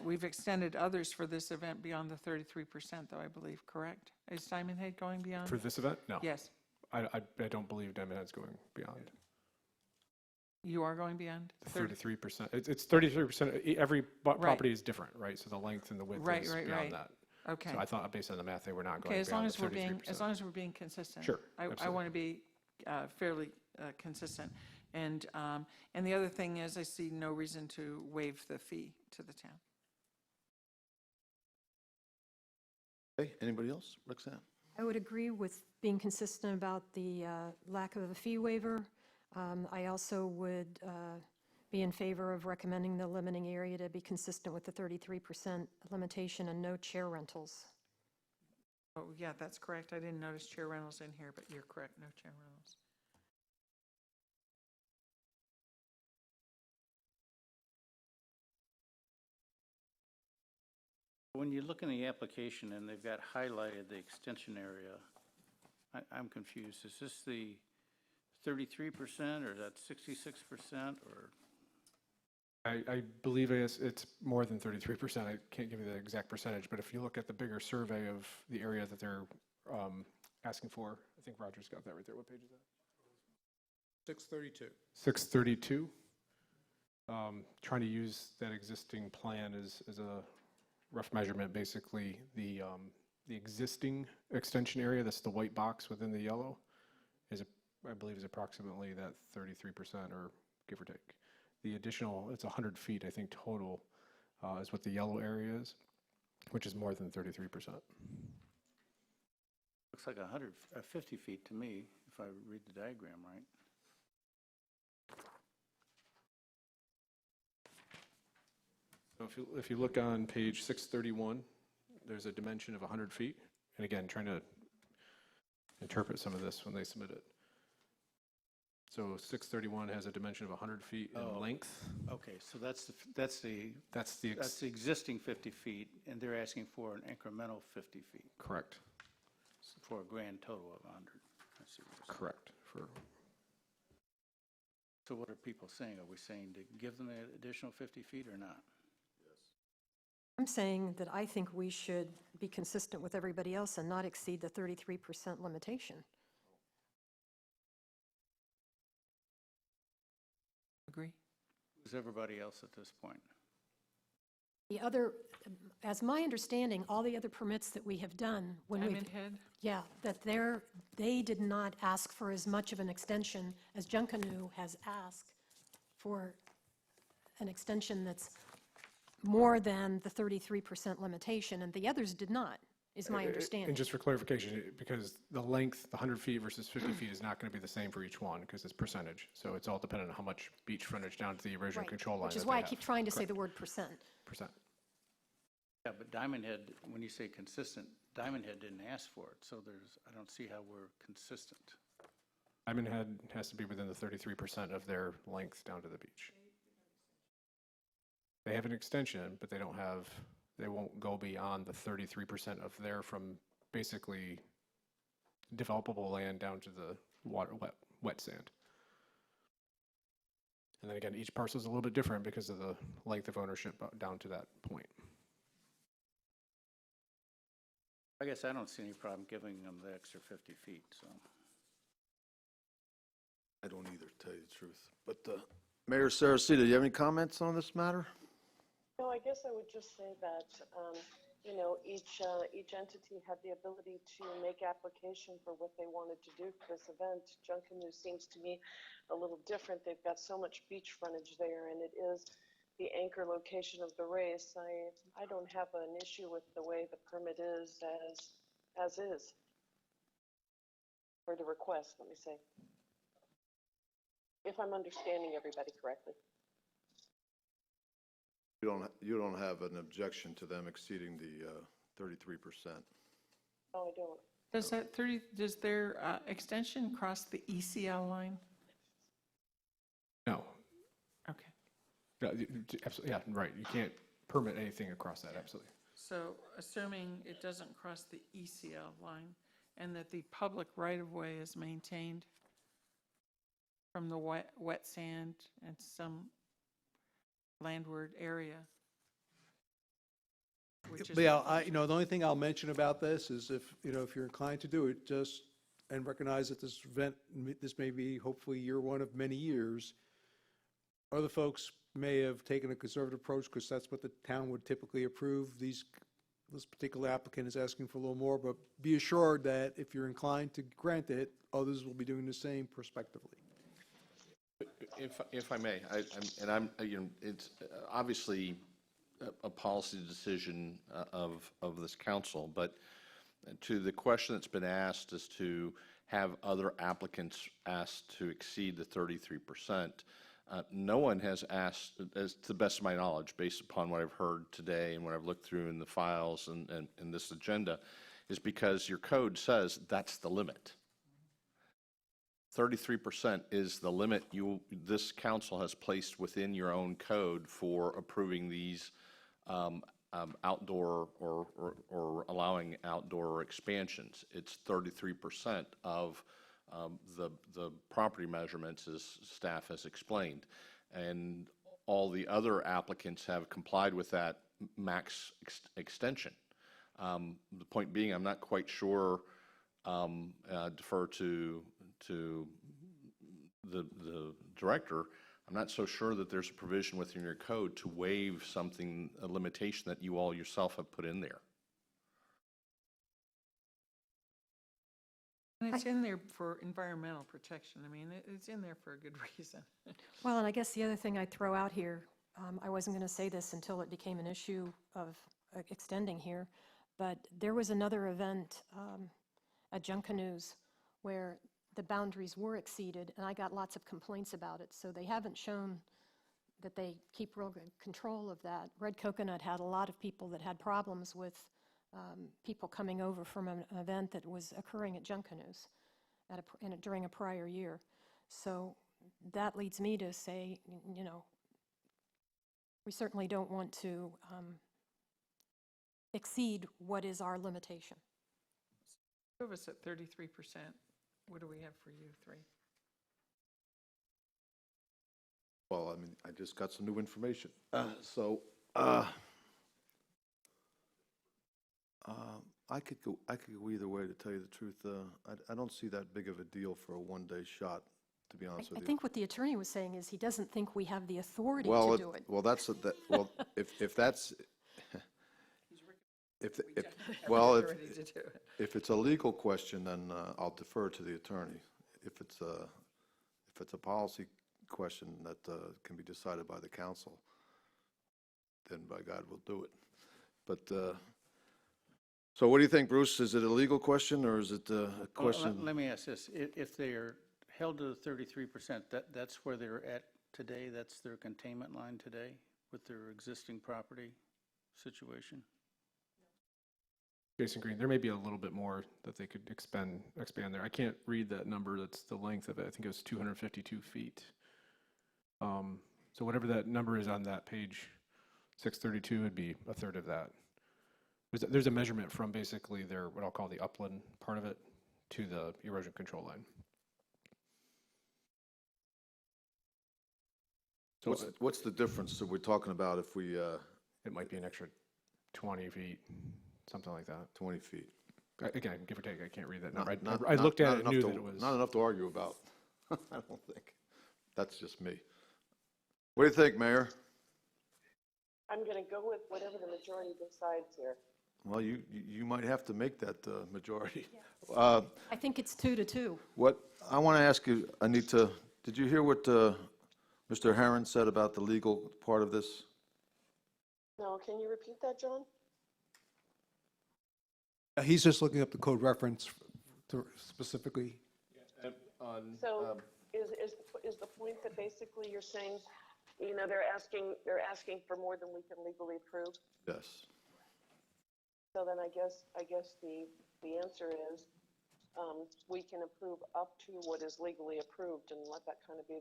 We've extended others for this event beyond the 33%, though, I believe, correct? Is Diamond Head going beyond? For this event? No. Yes. I don't believe Diamond Head's going beyond. You are going beyond? The 33%. It's 33%. Every property is different, right? So the length and the width Right, is right, beyond right. that. Okay. So I thought, based on the math, they were not going Okay, as long beyond as the we're 33%. as long as we're being consistent. Sure, I absolutely. want to be fairly consistent. And the other thing is, I see no reason to waive the fee to the town. Okay, anybody else? Roxanne? I would agree with being consistent about the lack of a fee waiver. I also would be in favor of recommending the limiting area to be consistent with the 33% limitation and no chair rentals. Oh, yeah, that's correct. I didn't notice chair rentals in here, but you're correct, no chair rentals. When you look in the application and they've got highlighted the extension area, I'm confused. Is this the 33% or that 66% or? I believe it's more than 33%. I can't give you the exact percentage, but if you look at the bigger survey of the area that they're asking for, I think Roger's got that right there. What page is that? 632. 632. Trying to use that existing plan as a rough measurement. Basically, the existing extension area, that's the white box within the yellow, I believe is approximately that 33% or give or take. The additional, it's 100 feet, I think, total is what the yellow area is, which is more than 33%. Looks like 50 feet to me, if I read the diagram right. So if you look on page 631, there's a dimension of 100 feet. And again, trying to interpret some of this when they submit it. So 631 has a dimension of 100 feet in length. Okay, so that's the existing 50 feet, and they're asking for an incremental 50 feet. Correct. For a grand total of 100. I see what you're saying. Correct. So what are people saying? Are we saying to give them an additional 50 feet or not? I'm saying that I think we should be consistent with everybody else and not exceed the 33% limitation. Agree? Who's everybody else at this point? The other, as my understanding, all the other permits that we have done, when we've, Diamond Head? yeah, that they did not ask for as much of an extension as Junkanoo has asked for an extension that's more than the 33% limitation, and the others did not, is my understanding. And just for clarification, because the length, the 100 feet versus 50 feet is not going to be the same for each one because it's percentage. So it's all dependent on how much beach frontage down to the original Right, control line. which is that why they I have. keep trying to say Correct. the word percent. Percent. Yeah, but Diamond Head, when you say consistent, Diamond Head didn't ask for it, so I don't see how we're consistent. Diamond Head has to be within the 33% of their length down to the beach. They have an extension, but they won't go beyond the 33% of their from basically developable land down to the wet sand. And then again, each parcel is a little bit different because of the length of ownership down to that point. I guess I don't see any problem giving them the extra 50 feet, so. I don't either, to tell you the truth. But Mayor Saracita, do you have any comments on this matter? No, I guess I would just say that, each entity had the ability to make application for what they wanted to do for this event. Junkanoo seems to me a little different. They've got so much beach frontage there, and it is the anchor location of the race. I don't have an issue with the way the permit is as is. Or the request, let me say. If I'm understanding everybody correctly. You don't have an objection to them exceeding the 33%? No, I don't. Does their extension cross the ECL line? No. Okay. Yeah, right. You can't permit anything across that, absolutely. So assuming it doesn't cross the ECL line and that the public right-of-way is maintained from the wet sand and some landward area. Yeah, the only thing I'll mention about this is if you're inclined to do it, and recognize that this event, this may be hopefully year one of many years, other folks may have taken a conservative approach because that's what the town would typically approve. This particular applicant is asking for a little more, but be assured that if you're inclined to grant it, others will be doing the same prospectively. If I may, it's obviously a policy decision of this council, but to the question that's been asked as to have other applicants asked to exceed the 33%, no one has asked, as to the best of my knowledge, based upon what I've heard today and what I've looked through in the files and this agenda, is because your code says that's the limit. 33% is the limit this council has placed within your own code for approving these outdoor or allowing outdoor expansions. It's 33% of the property measurements, as staff has explained. And all the other applicants have complied with that max extension. The point being, I'm not quite sure, defer to the director, I'm not so sure that there's a provision within your code to waive a limitation that you all yourself have put in there. And it's in there for environmental protection. I mean, it's in there for a good reason. Well, and I guess the other thing I'd throw out here, I wasn't going to say this until it became an issue of extending here, but there was another event at Junkanoo's where the boundaries were exceeded, and I got lots of complaints about it. So they haven't shown that they keep real good control of that. Red Coconut had a lot of people that had problems with people coming over from an event that was occurring at Junkanoo's during a prior year. So that leads me to say, we certainly don't want to exceed what is our limitation. Two of us at 33%. What do we have for you three? Well, I mean, I just got some new information. I could go either way, to tell you the truth. I don't see that big of a deal for a one-day shot, to be honest with I you. think what the attorney was saying is he doesn't think we have the authority to do it. Well, if that's, if it's a legal question, then I'll defer to the attorney. If it's a policy question that can be decided by the council, then by God, we'll do it. But, so what do you think, Bruce? Is it a legal question, or is it a question? Let me ask this. If they are held to the 33%, that's where they're at today? That's their containment line today with their existing property situation? Jason Green, there may be a little bit more that they could expand there. I can't read that number. That's the length of it. I think it was 252 feet. So whatever that number is on that page 632 would be a third of that. There's a measurement from basically their, what I'll call the upland part of it, to the erosion control line. So What's the difference that we're talking about if we... It might be an extra 20 feet, something like that. 20 feet. Again, give or take, I can't read that number. Not- I not- looked at not it and enough knew to- that it was. Not enough to argue about, I don't think. That's just me. What do you think, Mayor? I'm going to go with whatever the majority decides here. Well, you might have to make that majority. I think it's 2-2. What, I want to ask you, Anita, did you hear what Mr. Herron said about the legal part of this? No, can you repeat that, John? He's just looking up the code reference specifically. So is the point that basically you're saying, you know, they're asking for more than we can legally approve? Yes. So then I guess the answer is, we can approve up to what is legally approved and let that kind of be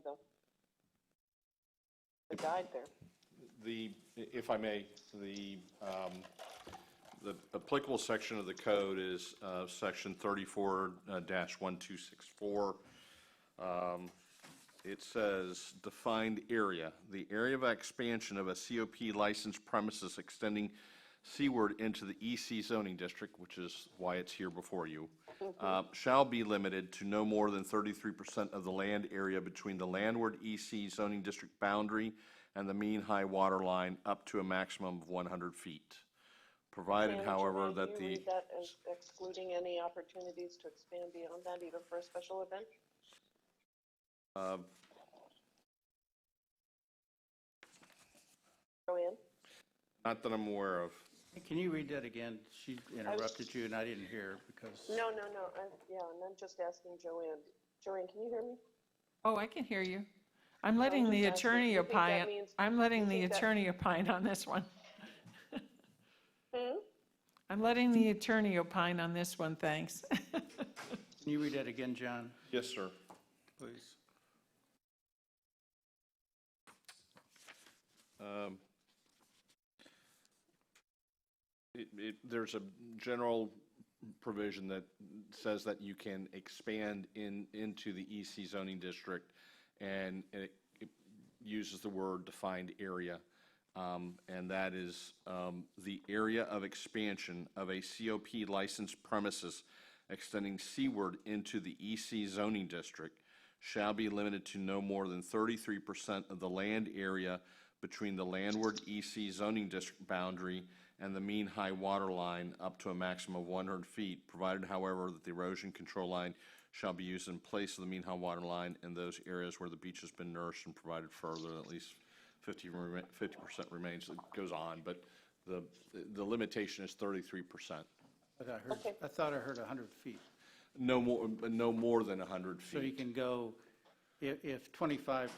the guide there. If I may, the applicable section of the code is section 34-1264. It says defined area. The area of expansion of a COP licensed premises extending seaward into the EC zoning district, which is why it's here before you, shall be limited to no more than 33% of the land area between the landward EC zoning district boundary and the mean high water line up to a maximum of 100 feet. Provided, And however, Joanne, that do you read that as excluding any opportunities to expand beyond that, even for a special event? Joanne? Not that I'm aware of. Can you read that again? She interrupted you and I didn't hear because. No. Yeah, and I'm just asking Joanne. Joanne, can you hear me? Oh, I can hear you. I'm letting the just asking, attorney do you think that opine. means- I'm letting you the think that- attorney opine on this one. Hmm? I'm letting the attorney opine on this one, thanks. Can you read that again, John, Yes, sir. please? There's a general provision that says that you can expand into the EC zoning district, and it uses the word defined area. And that is the area of expansion of a COP licensed premises extending seaward into the EC zoning district shall be limited to no more than 33% of the land area between the landward EC zoning district boundary and the mean high water line up to a maximum of 100 feet, provided, however, that the erosion control line shall be used in place of the mean high water line in those areas where the beach has been nourished and provided further than at least 50% remains. It goes on, but the limitation is 33%. I thought I heard 100 feet. No more than 100 feet. So you can go, if 25%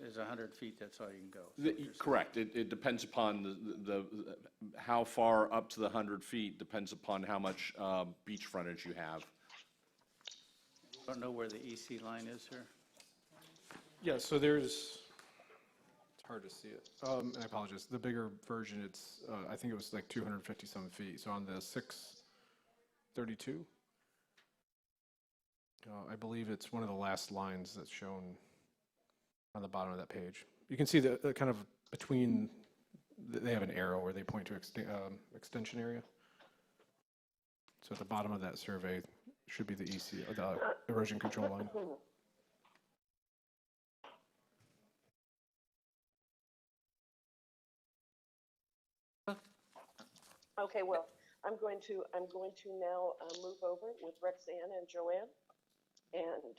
is 100 feet, that's all you can go. Correct. It depends upon how far up to the 100 feet depends upon how much beach frontage you have. Don't know where the EC line is here. Yeah, so there's, it's hard to see it. And I apologize. The bigger version, it's, I think it was like 250-some feet. So on the 632, I believe it's one of the last lines that's shown on the bottom of that page. You can see the kind of between, they have an arrow where they point to extension area. So at the bottom of that survey should be the EC, the erosion control line. Okay, well, I'm going to now move over with Rexanne and Joanne and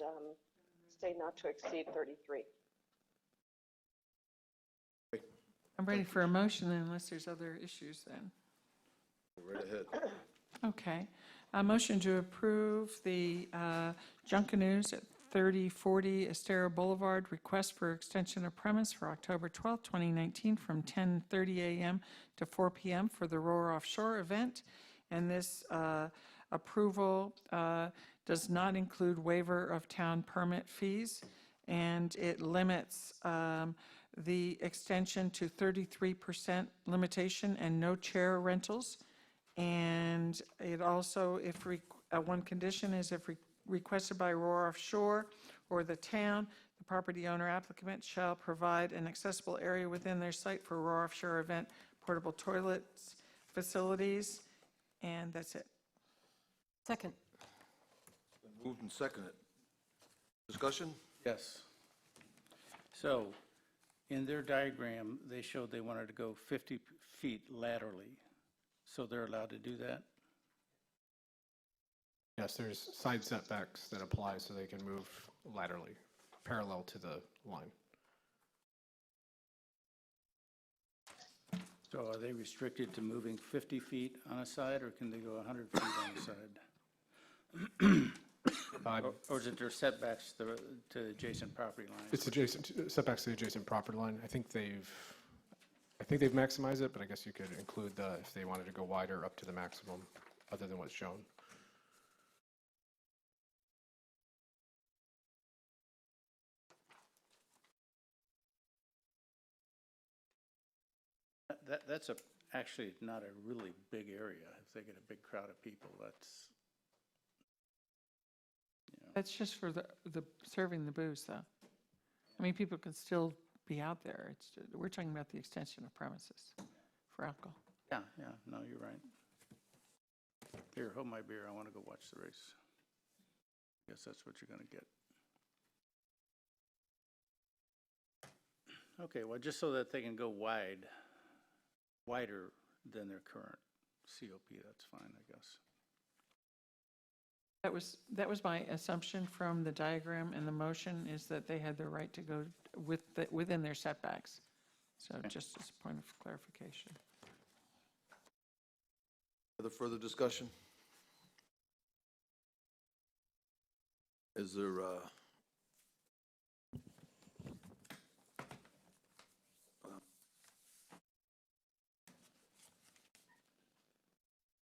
say not to exceed 33. I'm ready for a motion unless there's other issues then. Right ahead. Okay. A motion to approve the Junkanoo at 3040 Estero Boulevard, request for extension of premise for October 12th, 2019 from 10:30 a.m. to 4 p.m. for the Roar Offshore event. And this approval does not include waiver of town permit fees, and it limits the extension to 33% limitation and no chair rentals. And it also, if one condition is if requested by Roar Offshore or the town, the property owner applicant shall provide an accessible area within their site for Roar Offshore event, portable toilets, facilities, and that's it. Second. Moved and seconded. Discussion? Yes. So, in their diagram, they showed they wanted to go 50 feet laterally. So they're allowed to do that? Yes, there's side setbacks that apply so they can move laterally, parallel to the line. So are they restricted to moving 50 feet on a side, or can they go 100 feet on a side? Or is it their setbacks to adjacent property lines? It's adjacent, setbacks to the adjacent property line. I think they've maximized it, but I guess you could include if they wanted to go wider up to the maximum, other than what's shown. That's actually not a really big area. If they get a big crowd of people, that's, That's just for the serving the booze, though. I mean, people can still be out there. We're talking about the extension of premises for alcohol. yeah, no, you're right. Here, hold my beer. I want to go watch the race. Guess that's what you're going to get. Okay, well, just so that they can go wider than their current COP, that's fine, I guess. That was my assumption from the diagram, and the motion is that they had the right to go within their setbacks. So just as a point of clarification. Other further discussion? Is there,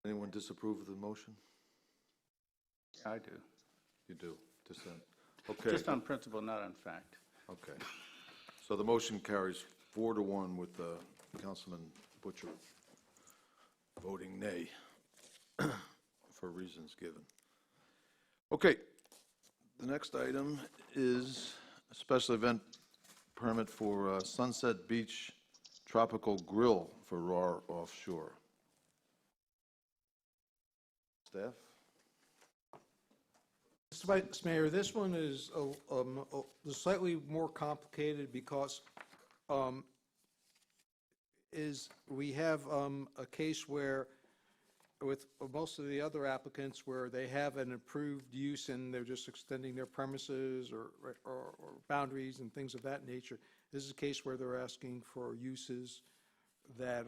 anyone disapprove of the motion? I do. You do, dissent. Okay. Just on principle, not on fact. Okay. So the motion carries 4-1 with Councilman Butcher voting nay for reasons given. Okay. The next item is a special event permit for Sunset Beach Tropical Grill for RAR Offshore. Staff? Mr. Vice Mayor, this one is slightly more complicated because we have a case where with most of the other applicants where they have an approved use and they're just extending their premises or boundaries and things of that nature. This is a case where they're asking for uses that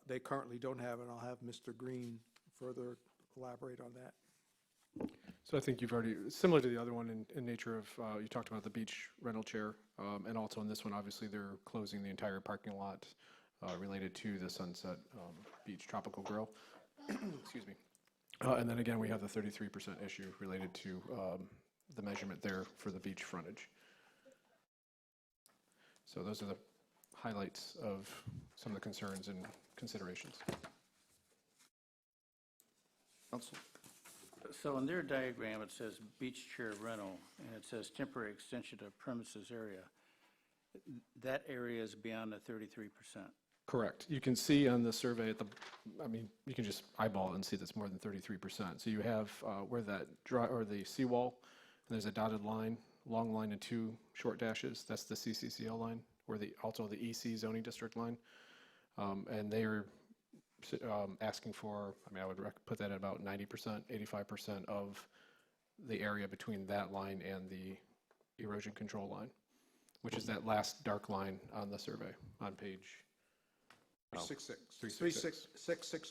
they currently don't have, and I'll have Mr. Green further elaborate on that. So I think you've already, similar to the other one in nature of, you talked about the beach rental chair, and also in this one, obviously, they're closing the entire parking lot related to the Sunset Beach Tropical Grill. Excuse me. And then again, we have the 33% issue related to the measurement there for the beach frontage. So those are the highlights of some of the concerns and considerations. Council? So in their diagram, it says beach chair rental, and it says temporary extension of premises area. That area is beyond the 33%. Correct. You can see on the survey you can just eyeball it and see that's more than 33%. So you have where that the seawall, and there's a dotted line, long line and 2 short dashes. That's the CCCL line, or also the EC zoning district line. And they are asking for, I would put that at about 90%, 85% of the area between that line and the erosion control line, which is that last dark line on the survey on page 3660,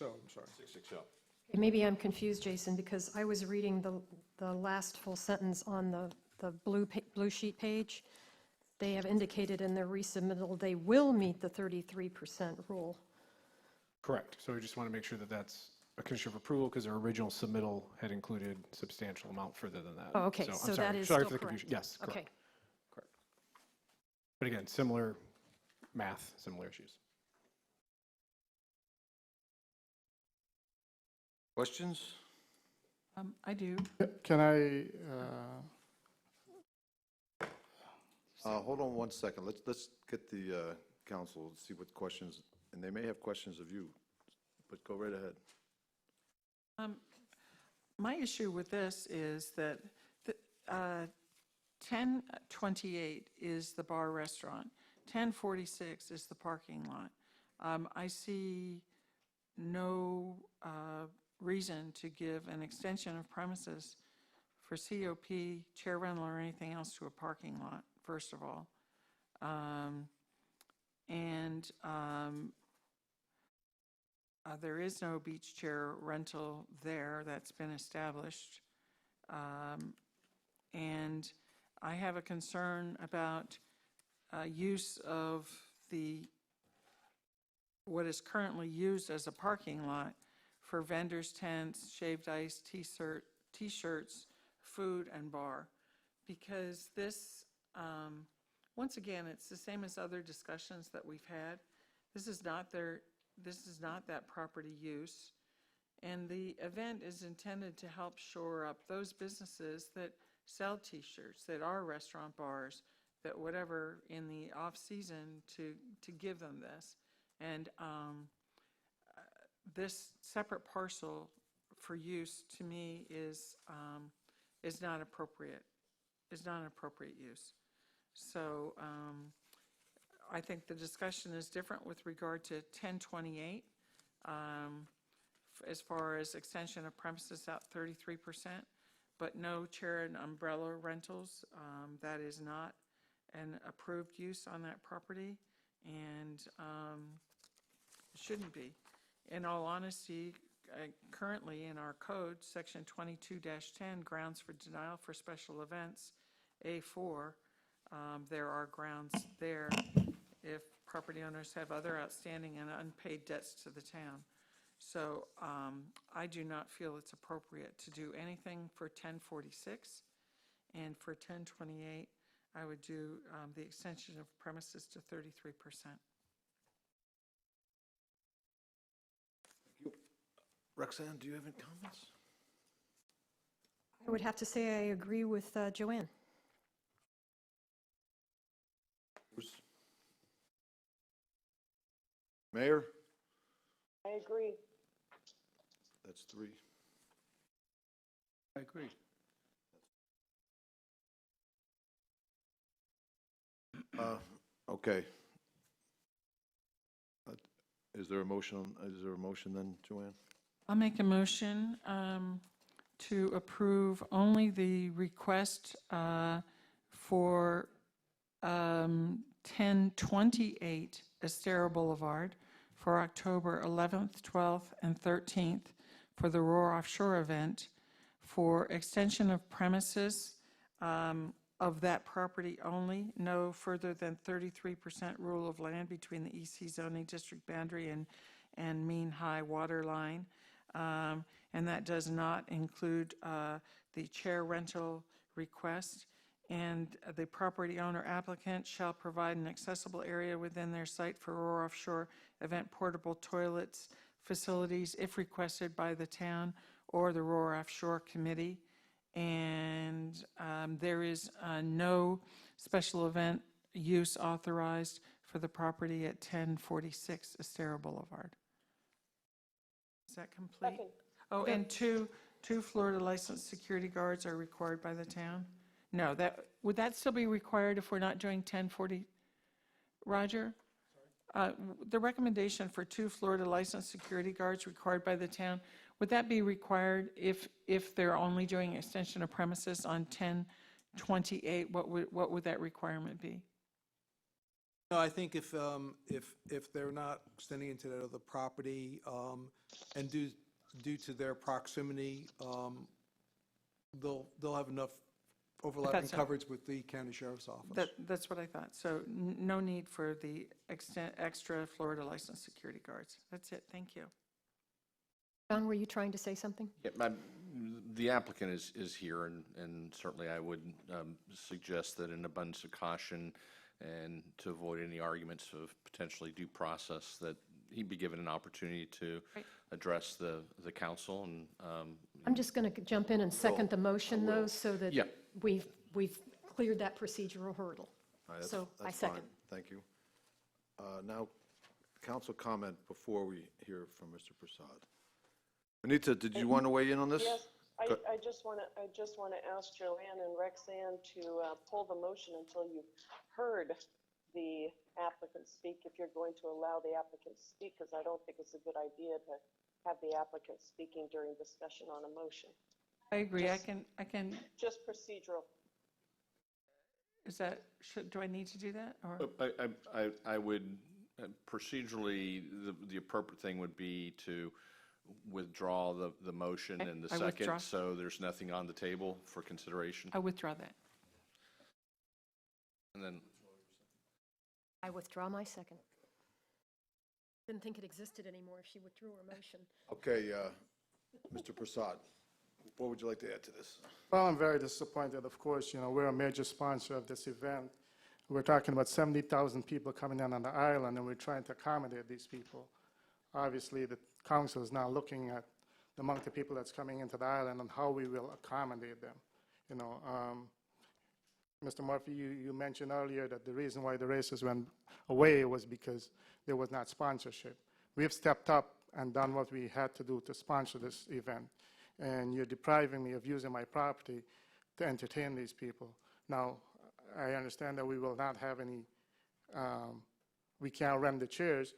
I'm sorry. 660. Maybe I'm confused, Jason, because I was reading the last full sentence on the blue sheet page. They have indicated in their resubmittal they will meet the 33% rule. Correct. So we just want to make sure that that's a condition of approval because their original submittal had included substantial amount further than that. Oh, okay. I'm So sorry. that is Sorry still for the correct. confusion. Yes, correct. Okay. Correct. But again, similar math, similar issues. Questions? I do. Can I, Hold on one second. Let's get the council to see what questions, and they may have questions of you, but go right ahead. my issue with this is that 1028 is the bar restaurant, 1046 is the parking lot. I see no reason to give an extension of premises for COP, chair rental, or anything else to a parking lot, first of all. There is no beach chair rental there. That's been established. And I have a concern about use of what is currently used as a parking lot for vendors' tents, shaved ice, t-shirts, food, and bar. Because this, once again, it's the same as other discussions that we've had. This is not that property use. And the event is intended to help shore up those businesses that sell t-shirts, that are restaurant bars, that whatever in the off-season to give them this. And this separate parcel for use, to me, is not appropriate, is not an appropriate use. So I think the discussion is different with regard to 1028, as far as extension of premises out 33%, but no chair and umbrella rentals. That is not an approved use on that property, and it shouldn't be. In all honesty, currently in our code, section 22-10, grounds for denial for special events, A4, there are grounds there if property owners have other outstanding and unpaid debts to the town. So I do not feel it's appropriate to do anything for 1046, and for 1028, I would do the extension of premises to 33%. Roxanne, do you have any comments? I would have to say I agree with Joanne. Bruce? Mayor? I agree. That's 3. I agree. Okay. Is there a motion then, Joanne? I'll make a motion to approve only the request for 1028 Estero Boulevard for October 11th, 12th, and 13th for the Roar Offshore event, for extension of premises of that property only, no further than 33% rule of land between the EC zoning district boundary and mean high water line. And that does not include the chair rental request. And the property owner applicant shall provide an accessible area within their site for Roar Offshore event portable toilets facilities if requested by the town or the Roar Offshore Committee. And there is no special event use authorized for the property at 1046 Estero Boulevard. Is that complete? Second. Oh, and two Florida licensed security guards are required by the town? No, would that still be required if we're not doing 1040? Roger? The recommendation for 2 Florida licensed security guards required by the town, would that be required if they're only doing extension of premises on 1028? What would that requirement be? No, I think if they're not extending into that other property, and due to their proximity, they'll have enough overlapping coverage with the county sheriff's office. That's what I thought. So no need for the extra Florida licensed security guards. That's it. Thank you. John, were you trying to say something? Yeah, the applicant is here, and certainly I would suggest that in abundance of caution and to avoid any arguments of potentially due process, that he be given an opportunity to address the council. And I'm just going to jump in and second the motion, though, so that we've cleared that procedural hurdle. All right, So I that's second. fine. Thank you. Now, council comment before we hear from Mr. Prasad. Anita, did you want to weigh in on this? Yes. I just want to ask Joanne and Rexanne to pull the motion until you've heard the applicant speak, if you're going to allow the applicant to speak, because I don't think it's a good idea to have the applicant speaking during discussion on a motion. I agree. Just- I can, Just procedural. is that, do I need to do that? Or I would, procedurally, the appropriate thing would be to withdraw the motion Okay, and the I withdraw. second, so there's nothing on the table for consideration. I withdraw that. And then, I withdraw my second. Didn't think it existed anymore if she withdrew her motion. Okay, Mr. Prasad, what would you like to add to this? Well, I'm very disappointed. Of course, we're a major sponsor of this event. We're talking about 70,000 people coming in on the island, and we're trying to accommodate these people. Obviously, the council is now looking at the amount of people that's coming into the island and how we will accommodate them. Mr. Murphy, you mentioned earlier that the reason why the races went away was because there was not sponsorship. We've stepped up and done what we had to do to sponsor this event, and you're depriving me of using my property to entertain these people. Now, I understand that we will not have any, we can't rent the chairs.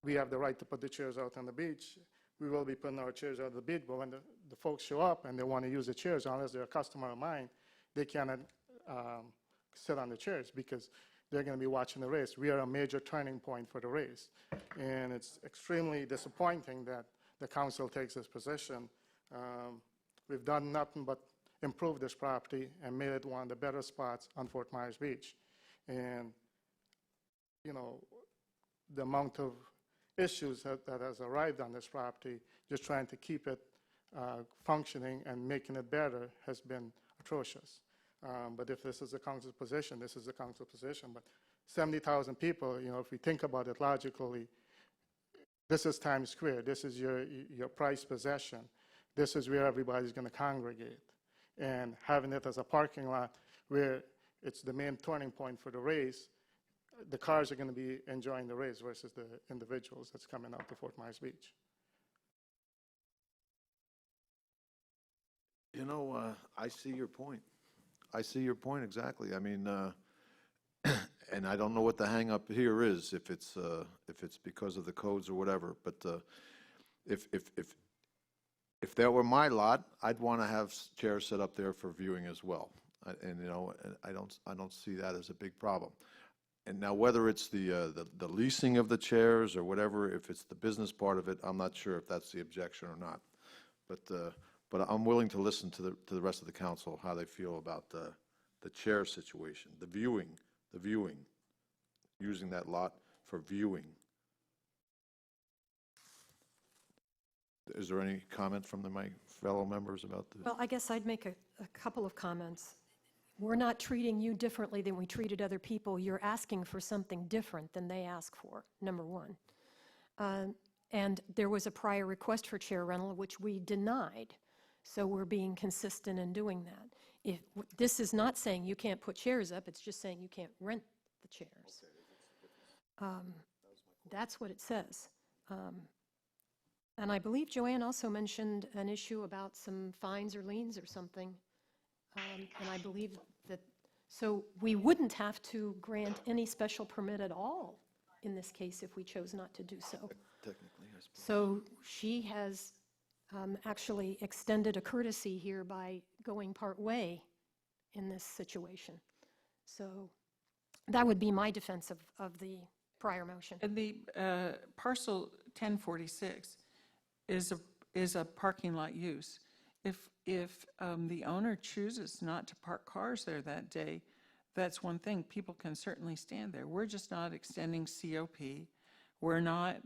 We have the right to put the chairs out on the beach. We will be putting our chairs out on the beach, but when the folks show up and they want to use the chairs, unless they're a customer of mine, they cannot sit on the chairs because they're going to be watching the race. We are a major turning point for the race, and it's extremely disappointing that the council takes this position. We've done nothing but improve this property and made it one of the better spots on Fort Myers Beach. And, the amount of issues that has arrived on this property, just trying to keep it functioning and making it better has been atrocious. But if this is the council's position, this is the council's position. But 70,000 people, if we think about it logically, this is Times Square. This is your prized possession. This is where everybody's going to congregate. And having it as a parking lot where it's the main turning point for the race, the cars are going to be enjoying the race versus the individuals that's coming out to Fort Myers Beach. I see your point. I see your point exactly. I mean, and I don't know what the hang-up here is, if it's because of the codes or whatever. But if that were my lot, I'd want to have chairs set up there for viewing as well. And I don't see that as a big problem. And now, whether it's the leasing of the chairs or whatever, if it's the business part of it, I'm not sure if that's the objection or not. But I'm willing to listen to the rest of the council, how they feel about the chair situation, the viewing, using that lot for viewing. Is there any comment from my fellow members about the? Well, I guess I'd make a couple of comments. We're not treating you differently than we treated other people. You're asking for something different than they ask for, number one. And there was a prior request for chair rental, which we denied. So we're being consistent in doing that. This is not saying you can't put chairs up, it's just saying you can't rent the chairs. That's what it says. And I believe Joanne also mentioned an issue about some fines or liens or something. And I believe that, so we wouldn't have to grant any special permit at all in this case if we chose not to do so. Technically, I suppose. So she has actually extended a courtesy here by going part way in this situation. So that would be my defense of the prior motion. And the parcel 1046 is a parking lot use. If the owner chooses not to park cars there that day, that's one thing. People can certainly stand there. We're just not extending COP. We're not,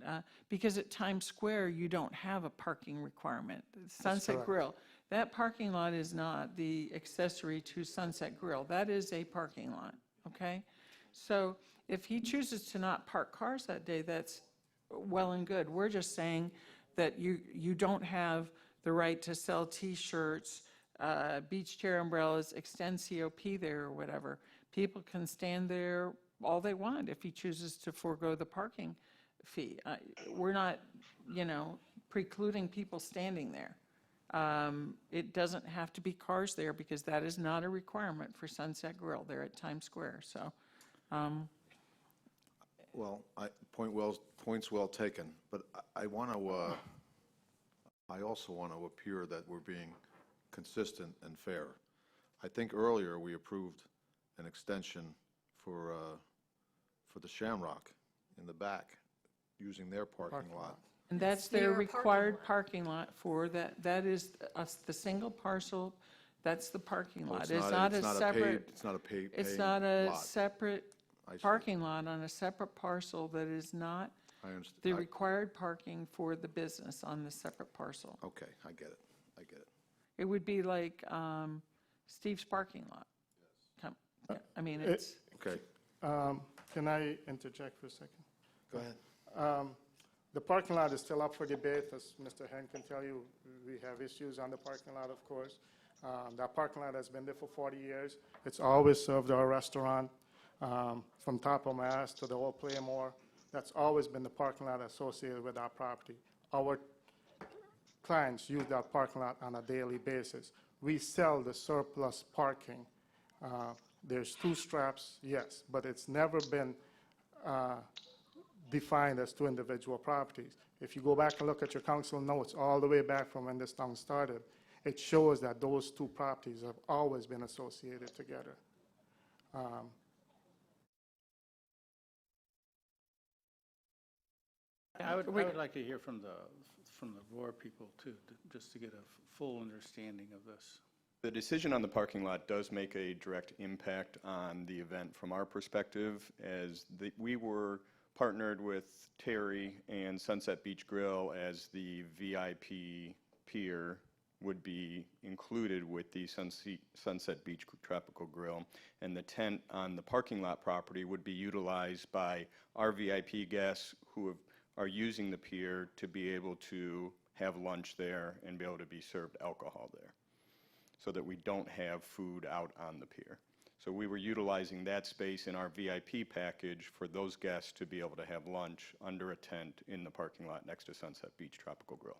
because at Times Square, you don't have a parking requirement. Sunset correct. Grill, that parking lot is not the accessory to Sunset Grill. That is a parking lot, okay? So if he chooses to not park cars that day, that's well and good. We're just saying that you don't have the right to sell T-shirts, beach chair umbrellas, extend COP there or whatever. People can stand there all they want if he chooses to forego the parking fee. We're not, precluding people standing there. It doesn't have to be cars there because that is not a requirement for Sunset Grill. They're at Times Square, so. Well, point's well taken, but I want to, I also want to appear that we're being consistent and fair. I think earlier we approved an extension for the Shamrock in the back, using their parking lot. And that's their required parking lot for that. That is the single parcel, that's the parking lot. It's not a separate. It's not a paid It's not a lot. separate I see. parking lot on a separate parcel that is not I understand. the required parking for the business on the separate parcel. Okay, I get it. I get it. It would be like Steve's parking lot. I mean, it's, Okay, Can I interject for a second? go ahead. The parking lot is still up for debate. As Mr. Hen can tell you, we have issues on the parking lot, of course. That parking lot has been there for 40 years. It's always served our restaurant, from Top of Mass to the old Playmore. That's always been the parking lot associated with our property. Our clients use that parking lot on a daily basis. We sell the surplus parking. There's 2 straps, yes, but it's never been defined as 2 individual properties. If you go back and look at your council notes all the way back from when this town started, it shows that those 2 properties have always been associated together. I would like to hear from the Roar people too, just to get a full understanding of this. The decision on the parking lot does make a direct impact on the event from our perspective, as we were partnered with Terry and Sunset Beach Grill as the VIP pier would be included with the Sunset Beach Tropical Grill, and the tent on the parking lot property would be utilized by our VIP guests who are using the pier to be able to have lunch there and be able to be served alcohol there, so that we don't have food out on the pier. So we were utilizing that space in our VIP package for those guests to be able to have lunch under a tent in the parking lot next to Sunset Beach Tropical Grill.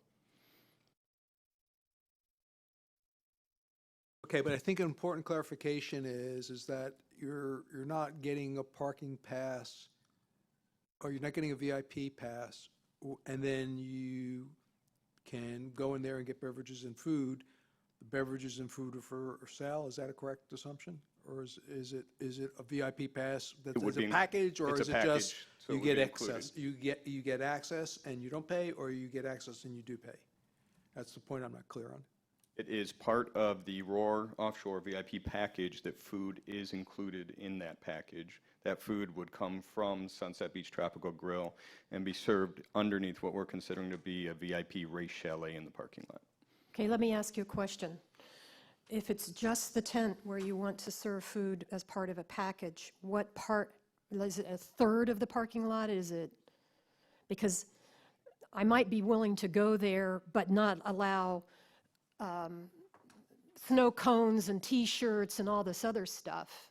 Okay, but I think an important clarification is that you're not getting a parking pass, or you're not getting a VIP pass, and then you can go in there and get beverages and food. The beverages and food are for sale. Is that a correct assumption? Or is it a VIP pass that's a package, or is it just you get access? You get access and you don't pay, or you get access and you do pay? That's the point I'm not clear on. It is part of the Roar Offshore VIP package that food is included in that package. That food would come from Sunset Beach Tropical Grill and be served underneath what we're considering to be a VIP race chalet in the parking lot. Okay, let me ask you a question. If it's just the tent where you want to serve food as part of a package, what part, is it a third of the parking lot? Is it, because I might be willing to go there but not allow snow cones and T-shirts and all this other stuff.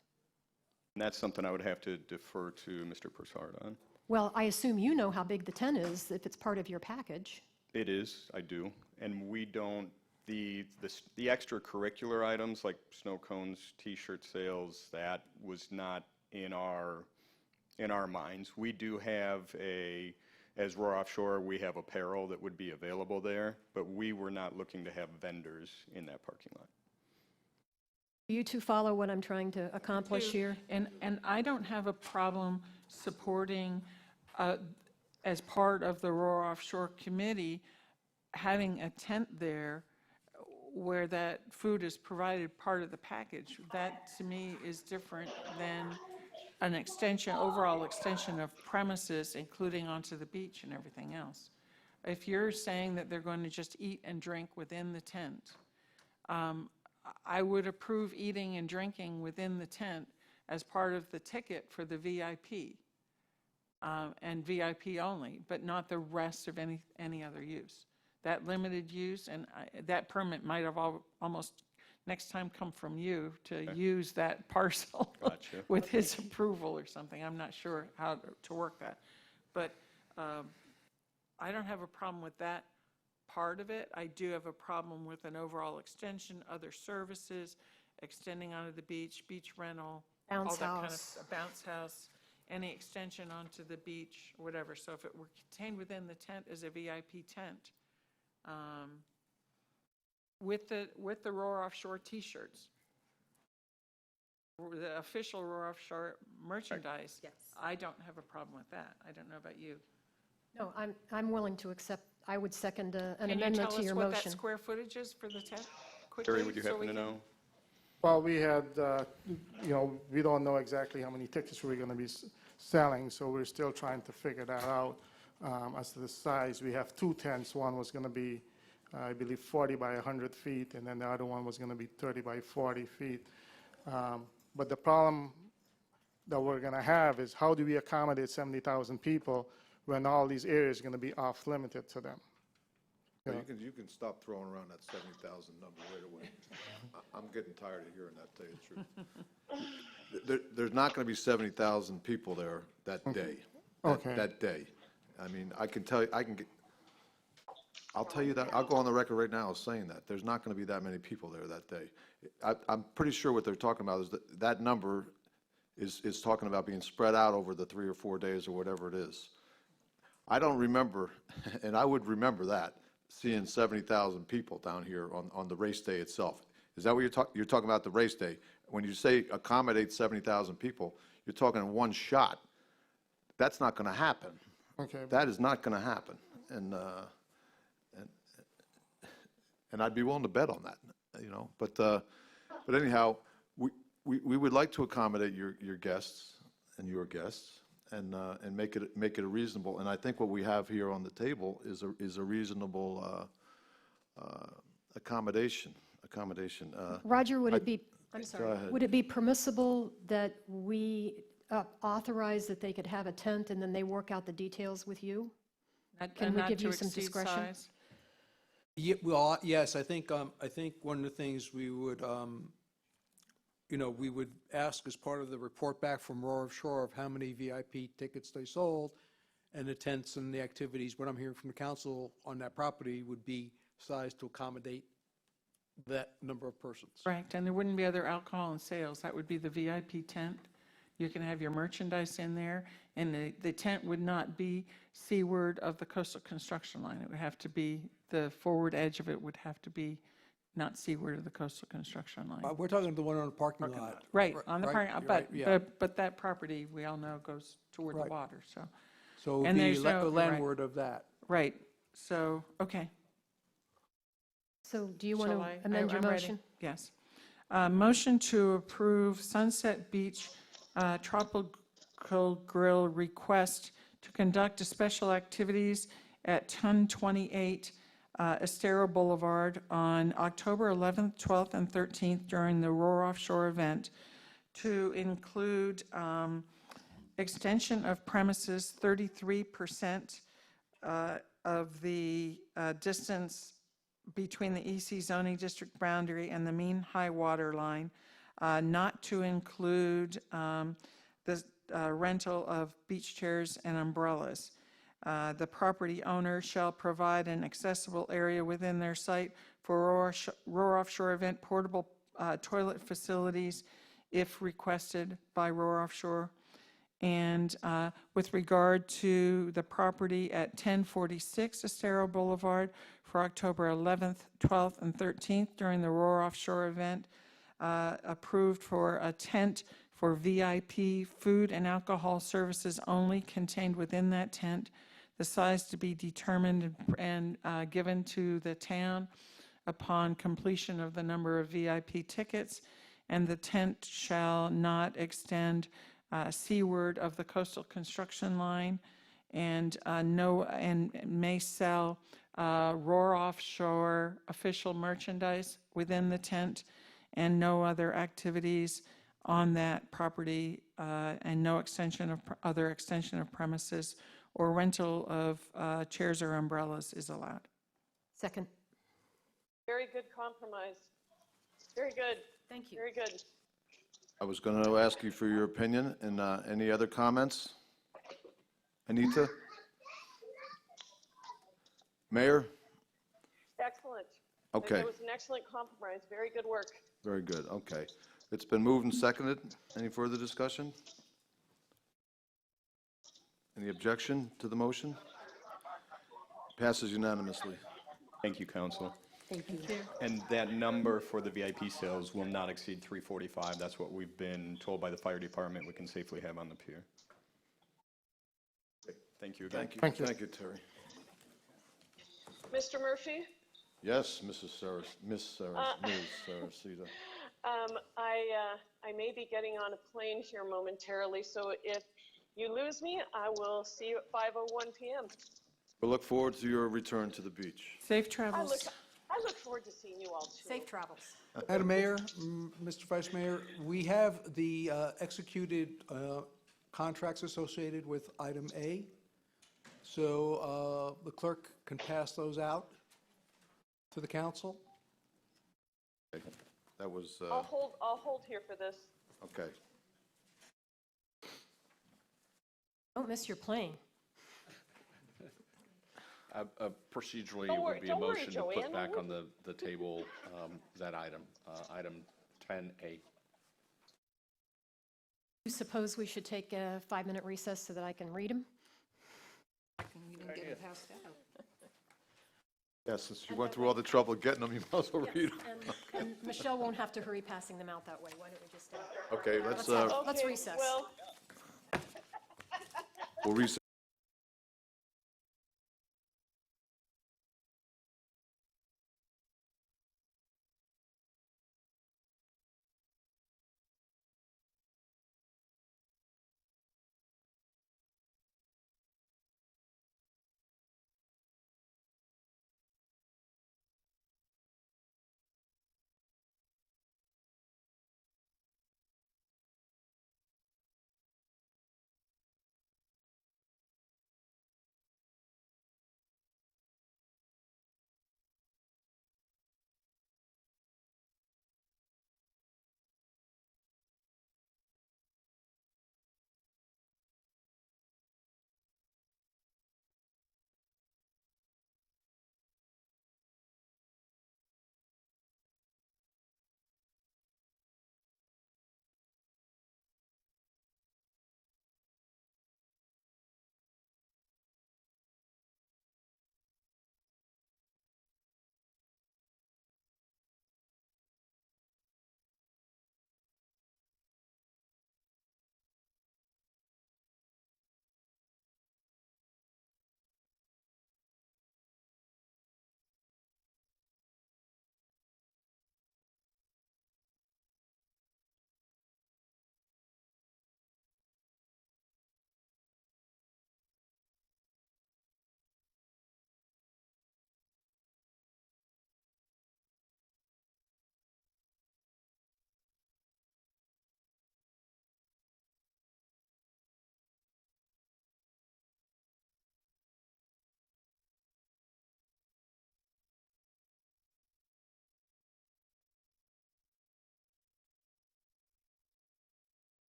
And that's something I would have to defer to Mr. Persard on. Well, I assume you know how big the tent is if it's part of your package. It is, I do. And we don't, the extracurricular items like snow cones, T-shirt sales, that was not in our minds. We do have as Roar Offshore, we have apparel that would be available there, but we were not looking to have vendors in that parking lot. Do you two follow what I'm trying to accomplish here? And I don't have a problem supporting, as part of the Roar Offshore Committee, having a tent there where that food is provided part of the package. That, to me, is different than an extension, overall extension of premises, including onto the beach and everything else. If you're saying that they're going to just eat and drink within the tent, I would approve eating and drinking within the tent as part of the ticket for the VIP, and VIP only, but not the rest of any other use. That limited use, and that permit might have almost next time come from you to use that parcel with his approval or something. I'm not sure how to work that. But I don't have a problem with that part of it. I do have a problem with an overall extension, other services, extending onto the beach, beach rental, all Bounce that kind of, house. a bounce house, any extension onto the beach, whatever. So if it were contained within the tent as a VIP tent, with the Roar Offshore T-shirts, the official Roar Offshore merchandise, Yes. I don't have a problem with that. I don't know about you. No, I'm willing to accept, I would second an Can you amendment tell to us your what that motion. square footage is for the tent? Jerry, quickly, would you so happen we to can- know? Well, we had, we don't know exactly how many tickets we're going to be selling, so we're still trying to figure that out. As to the size, we have two tents. One was going to be, I believe, 40 by 100 feet, and then the other one was going to be 30 by 40 feet. But the problem that we're going to have is how do we accommodate 70,000 people when all these areas are going to be off-limited to them? Yeah, you can stop throwing around that 70,000 number right away. I'm getting tired of hearing that, to tell you the truth. There's not going to be 70,000 people there that day. Okay. That day. I mean, I can tell you, I'll tell you that, I'll go on the record right now as saying that. There's not going to be that many people there that day. I'm pretty sure what they're talking about is that number is talking about being spread out over the 3 or 4 days or whatever it is. I don't remember, and I would remember that, seeing 70,000 people down here on the race day itself. Is that what you're talking about, the race day? When you say accommodate 70,000 people, you're talking in one shot. That's not going to happen. Okay. That is not going to happen. And I'd be willing to bet on that, you know. But anyhow, we would like to accommodate your guests and your guests and make it a reasonable. And I think what we have here on the table is a reasonable accommodation. Roger, would it be, I'm Go sorry, ahead. would it be permissible that we authorize that they could have a tent and then they work out the details with you? Can we Not give to you some exceed discretion? size? Yeah, well, yes, I think one of the things we would, we would ask as part of the report back from Roar Offshore of how many VIP tickets they sold and the tents and the activities. What I'm hearing from the council on that property would be sized to accommodate that number of persons. Correct, and there wouldn't be other alcohol and sales. That would be the VIP tent. You can have your merchandise in there, and the tent would not be seaward of the coastal construction line. It would have to be, the forward edge of it would have to be not seaward of the coastal construction line. We're talking the one on the parking lot. Right, on the right, parking, you're right, yeah. but that property, we all know, goes toward the Right. water, so. So And the there's no- you're right. landward of that. Right, so, okay. So do you want Shall to I? amend your I'm ready. motion? Yes. Motion to approve Sunset Beach Tropical Grill request to conduct a special activities at 1028 Estero Boulevard on October 11th, 12th, and 13th during the Roar Offshore event to include extension of premises 33% of the distance between the EC zoning district boundary and the mean high water line, not to include the rental of beach chairs and umbrellas. The property owner shall provide an accessible area within their site for Roar Offshore event portable toilet facilities if requested by Roar Offshore. And with regard to the property at 1046 Estero Boulevard for October 11th, 12th, and 13th during the Roar Offshore event, approved for a tent for VIP food and alcohol services only contained within that tent, the size to be determined and given to the town upon completion of the number of VIP tickets, and the tent shall not extend seaward of the coastal construction line, and may sell Roar Offshore official merchandise within the tent, and no other activities on that property, and no other extension of premises or rental of chairs or umbrellas is allowed. Second. Very good compromise. Very good. Thank you. Very good. I was going to ask you for your opinion, and any other comments? Anita? Mayor? excellent. Okay. It was an excellent compromise. Very good work. Very good, okay. It's been moved and seconded. Any further discussion? Any objection to the motion? Passes unanimously. Thank you, Council. Thank you. And that number for the VIP sales will not exceed 345. That's what we've been told by the fire department we can safely have on the pier. Thank you again. Thank you. Thank you, Terry. Mr. Murphy? Yes, Mrs. Saras, Ms. Saracita. I may be getting on a plane here momentarily, so if you lose me, I will see you at 5:01 p.m. We look forward to your return to the beach. Safe travels. I look forward to seeing you all, too. Safe travels. Madam Mayor, Mr. Vice Mayor, we have the executed contracts associated with item A. So the clerk can pass those out to the council. That was, I'll hold here for this. okay. Don't miss your plane. Procedurally, Don't it worry- would be a don't worry, motion to Joanne, put back we'll- on the table that item, item 10A. You suppose we should take a 5-minute recess so that I can read them? We didn't get it passed out. Yeah, since you went through all the trouble getting them, you might as well read them. And Michelle won't have to hurry passing them out that way. Why don't we just, Okay, let's let's recess. Well, we'll recess.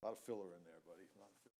A lot of filler in there, buddy. A lot of filler.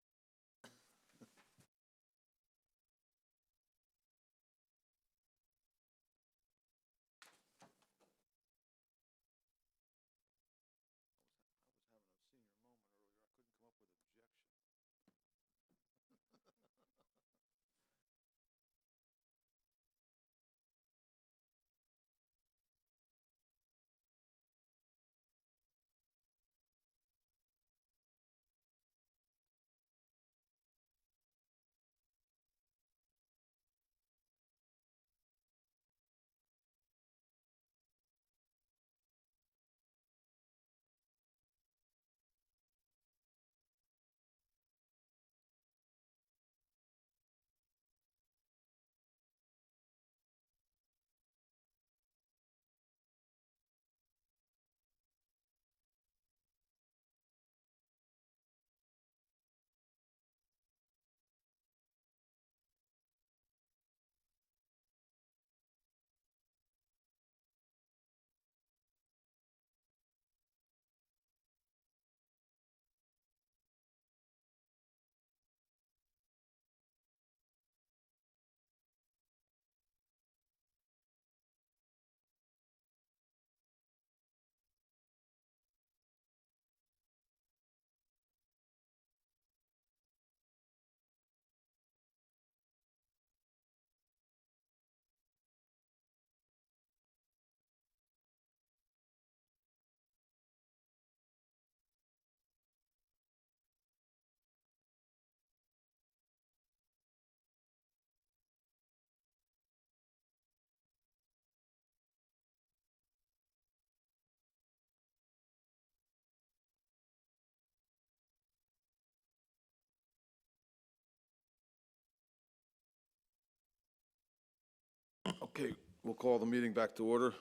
Okay, we'll call the meeting back to order.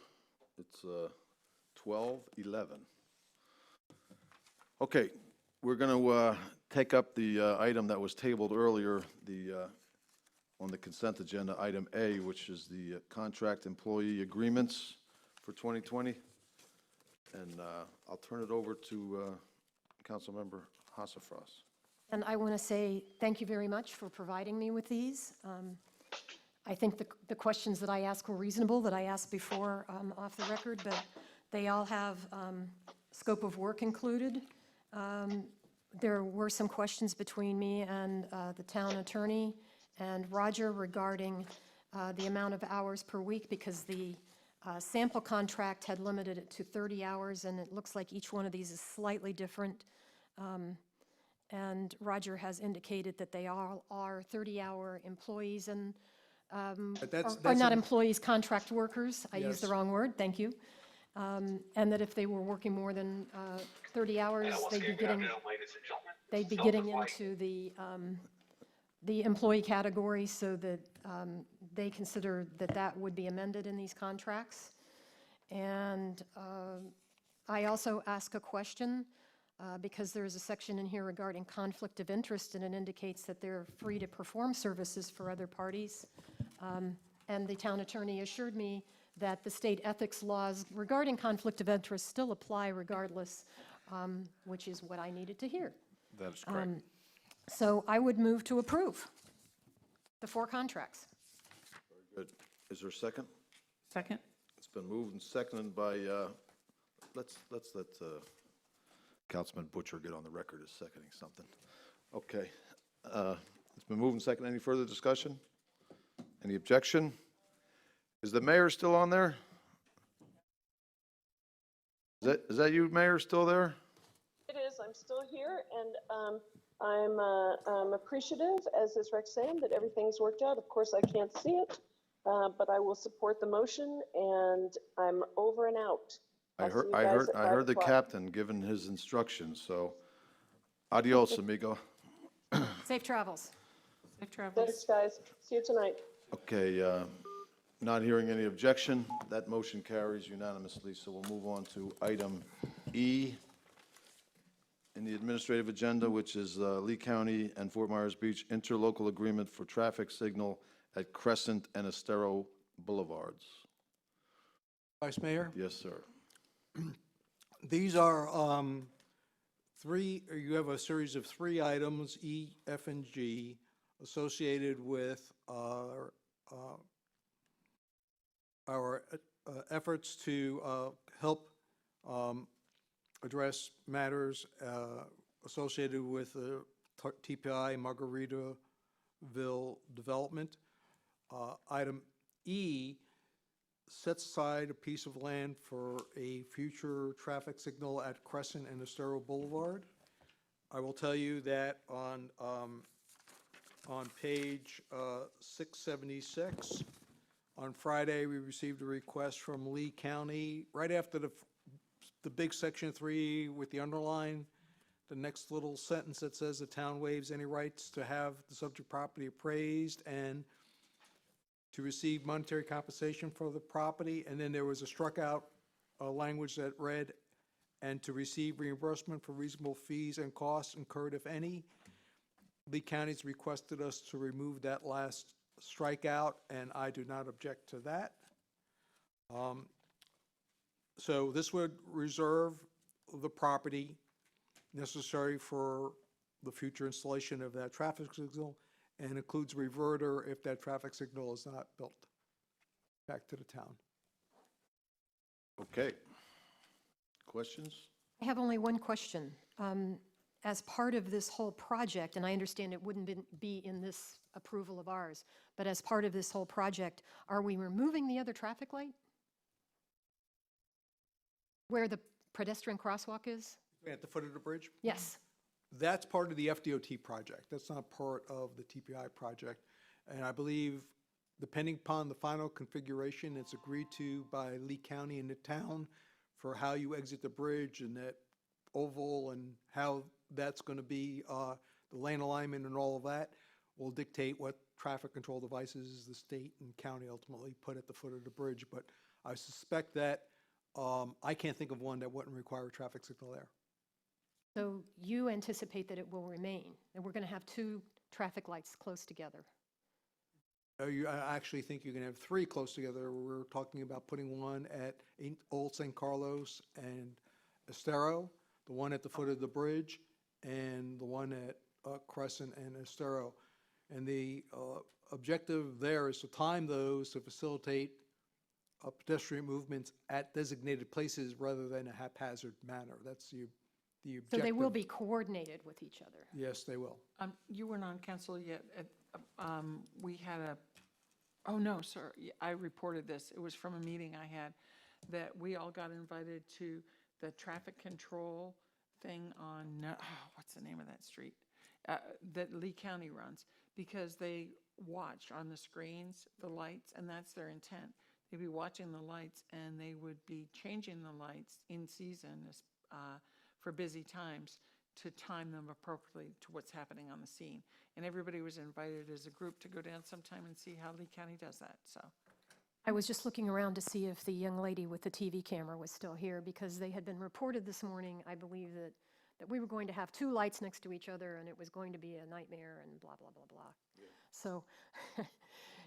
It's 12:11. Okay, we're going to take up the item that was tabled earlier, on the consent agenda, item A, which is the contract employee agreements for 2020. And I'll turn it over to Councilmember Hassafras. And I want to say thank you very much for providing me with these. I think the questions that I asked were reasonable, that I asked before off the record, but they all have scope of work included. There were some questions between me and the town attorney and Roger regarding the amount of hours per week, because the sample contract had limited it to 30 hours, and it looks like each one of these is slightly different. And Roger has indicated that they all are 30-hour employees and are not employees, contract workers. I used the wrong word, thank you. And that if they were working more than 30 hours, they'd be getting into the employee category, so that they consider that that would be amended in these contracts. And I also ask a question because there is a section in here regarding conflict of interest, and it indicates that they're free to perform services for other parties. And the town attorney assured me that the state ethics laws regarding conflict of interest still apply regardless, which is what I needed to hear. That is correct. So I would move to approve the 4 contracts. Very good. Is there a second? Second? It's been moved and seconded by, let's let Councilman Butcher get on the record as seconding something. Okay. It's been moved and seconded. Any further discussion? Any objection? Is the mayor still on there? Is that you, Mayor, still there? It is. I'm still here, and I'm appreciative, as is Rexanne, that everything's worked out. Of course, I can't see it, but I will support the motion, and I'm over and out. I heard the captain giving his instructions, so adios, amigo. Safe travels. Safe travels. Thanks, guys. See you tonight. Okay, not hearing any objection, that motion carries unanimously, so we'll move on to item E in the administrative agenda, which is Lee County and Fort Myers Beach interlocal agreement for traffic signal at Crescent and Estero Boulevards. Vice Mayor? Yes, sir. These are you have a series of 3 items, E, F, and G, associated with our efforts to help address matters associated with the TPI Margaritaville development. Item E sets aside a piece of land for a future traffic signal at Crescent and Estero Boulevard. I will tell you that on page 676, on Friday, we received a request from Lee County, right after the big section 3 with the underline, the next little sentence that says the town waives any rights to have the subject property appraised and to receive monetary compensation for the property. And then there was a struck out language that read, and to receive reimbursement for reasonable fees and costs incurred, if any. Lee County's requested us to remove that last strikeout, and I do not object to that. So this would reserve the property necessary for the future installation of that traffic signal, and includes reverter if that traffic signal is not built back to the town. Okay. Questions? I have only one question. As part of this whole project, and I understand it wouldn't be in this approval of ours, but as part of this whole project, are we removing the other traffic light? Where the pedestrian crosswalk is? At the foot of the bridge? Yes. That's part of the FDOT project. That's not part of the TPI project. And I believe, depending upon the final configuration, it's agreed to by Lee County and the town for how you exit the bridge and that oval and how that's going to be, the lane alignment and all of that will dictate what traffic control devices the state and county ultimately put at the foot of the bridge. But I suspect that I can't think of one that wouldn't require a traffic signal there. So you anticipate that it will remain, and we're going to have 2 traffic lights close together? I actually think you can have 3 close together. We're talking about putting one at Old San Carlos and Estero, the one at the foot of the bridge, and the one at Crescent and Estero. And the objective there is to time those to facilitate pedestrian movements at designated places rather than a haphazard manner. That's the objective. So they will be coordinated with each other? Yes, they will. You weren't on council yet. We had oh no, sir, I reported this. It was from a meeting I had, that we all got invited to the traffic control thing on, what's the name of that street? That Lee County runs, because they watch on the screens, the lights, and that's their intent. They'd be watching the lights, and they would be changing the lights in season for busy times to time them appropriately to what's happening on the scene. And everybody was invited as a group to go down sometime and see how Lee County does that, so. I was just looking around to see if the young lady with the TV camera was still here, because they had been reported this morning, I believe, that we were going to have 2 lights next to each other, and it was going to be a nightmare, and blah, blah, blah, blah. Yeah. So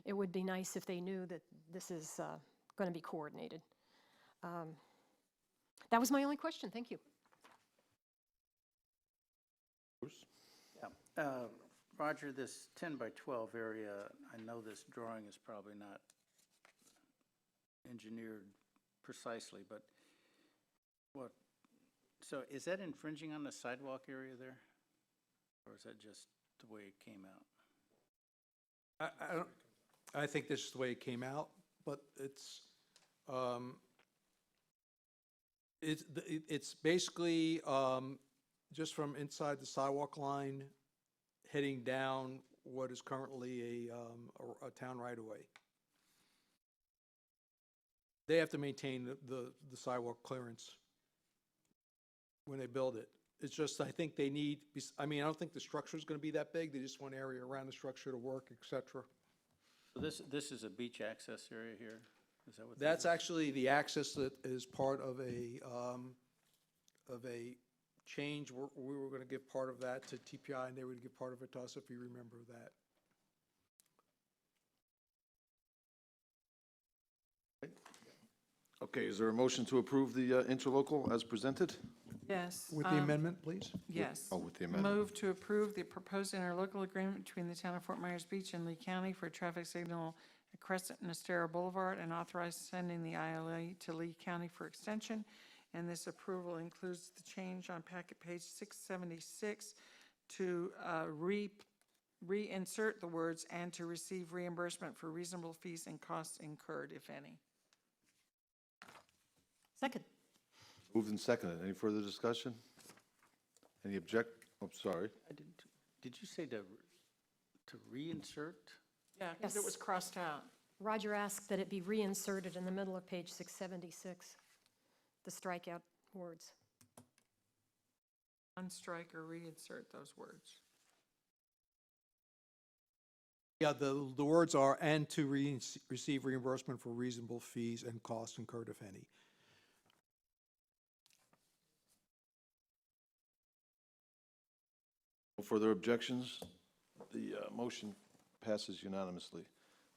it would be nice if they knew that this is going to be coordinated. That was my only question. Thank you. Yeah. Roger, this 10 by 12 area, I know this drawing is probably not engineered precisely, but so is that infringing on the sidewalk area there? Or is that just the way it came out? I think this is the way it came out, but it's basically just from inside the sidewalk line heading down what is currently a town right-of-way. They have to maintain the sidewalk clearance when they build it. It's just, I think they need, I don't think the structure is going to be that big. They just want area around the structure to work, et cetera. So this is a beach access area here? Is that what That's actually the access that is part of a change. We were going to give part of that to TPI, and they would give part of it to us, if you remember that. Okay, is there a motion to approve the interlocal as presented? Yes. With the amendment, please? Yes. with the amendment. Move to approve the proposed interlocal agreement between the town of Fort Myers Beach and Lee County for a traffic signal at Crescent and Estero Boulevard, and authorize sending the ILA to Lee County for extension. And this approval includes the change on packet page 676 to reinsert the words "and to receive reimbursement for reasonable fees and costs incurred, if any." Second. Moved and seconded. Any further discussion? Any sorry. Did you say to reinsert? Yeah, because it Yes. was crossed out. Roger asked that it be reinserted in the middle of page 676, the strikeout words. Unstrike or reinsert those words. Yeah, the words are, "and to receive reimbursement for reasonable fees and costs incurred, if any." No further objections? The motion passes unanimously.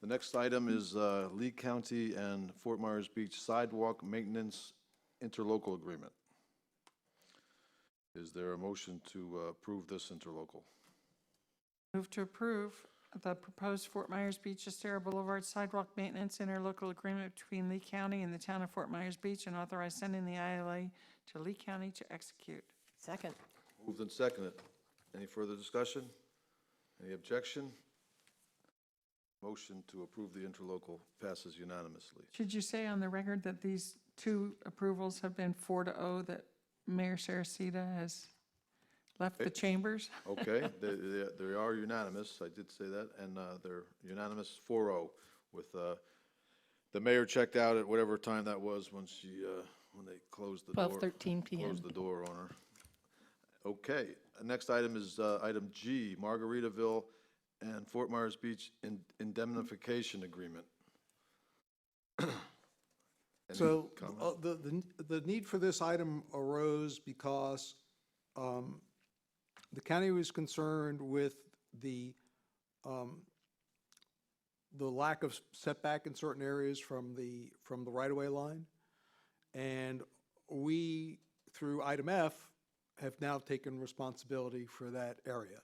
The next item is Lee County and Fort Myers Beach Sidewalk Maintenance Interlocal Agreement. Is there a motion to approve this interlocal? Move to approve the proposed Fort Myers Beach Estero Boulevard sidewalk maintenance interlocal agreement between Lee County and the town of Fort Myers Beach, and authorize sending the ILA to Lee County to execute. Second. Moved and seconded. Any further discussion? Any objection? Motion to approve the interlocal passes unanimously. Should you say on the record that these two approvals have been 4-0, that Mayor Saracita has left the chambers? Okay, they are unanimous, I did say that, and they're unanimous 4-0 with, the mayor checked out at whatever time that was when when they closed the door. 12:13 p.m. Closed the door on her. Okay, next item is item G, Margaritaville and Fort Myers Beach indemnification agreement. Any So comment? the need for this item arose because the county was concerned with the lack of setback in certain areas from the right-of-way line. And we, through item F, have now taken responsibility for that area.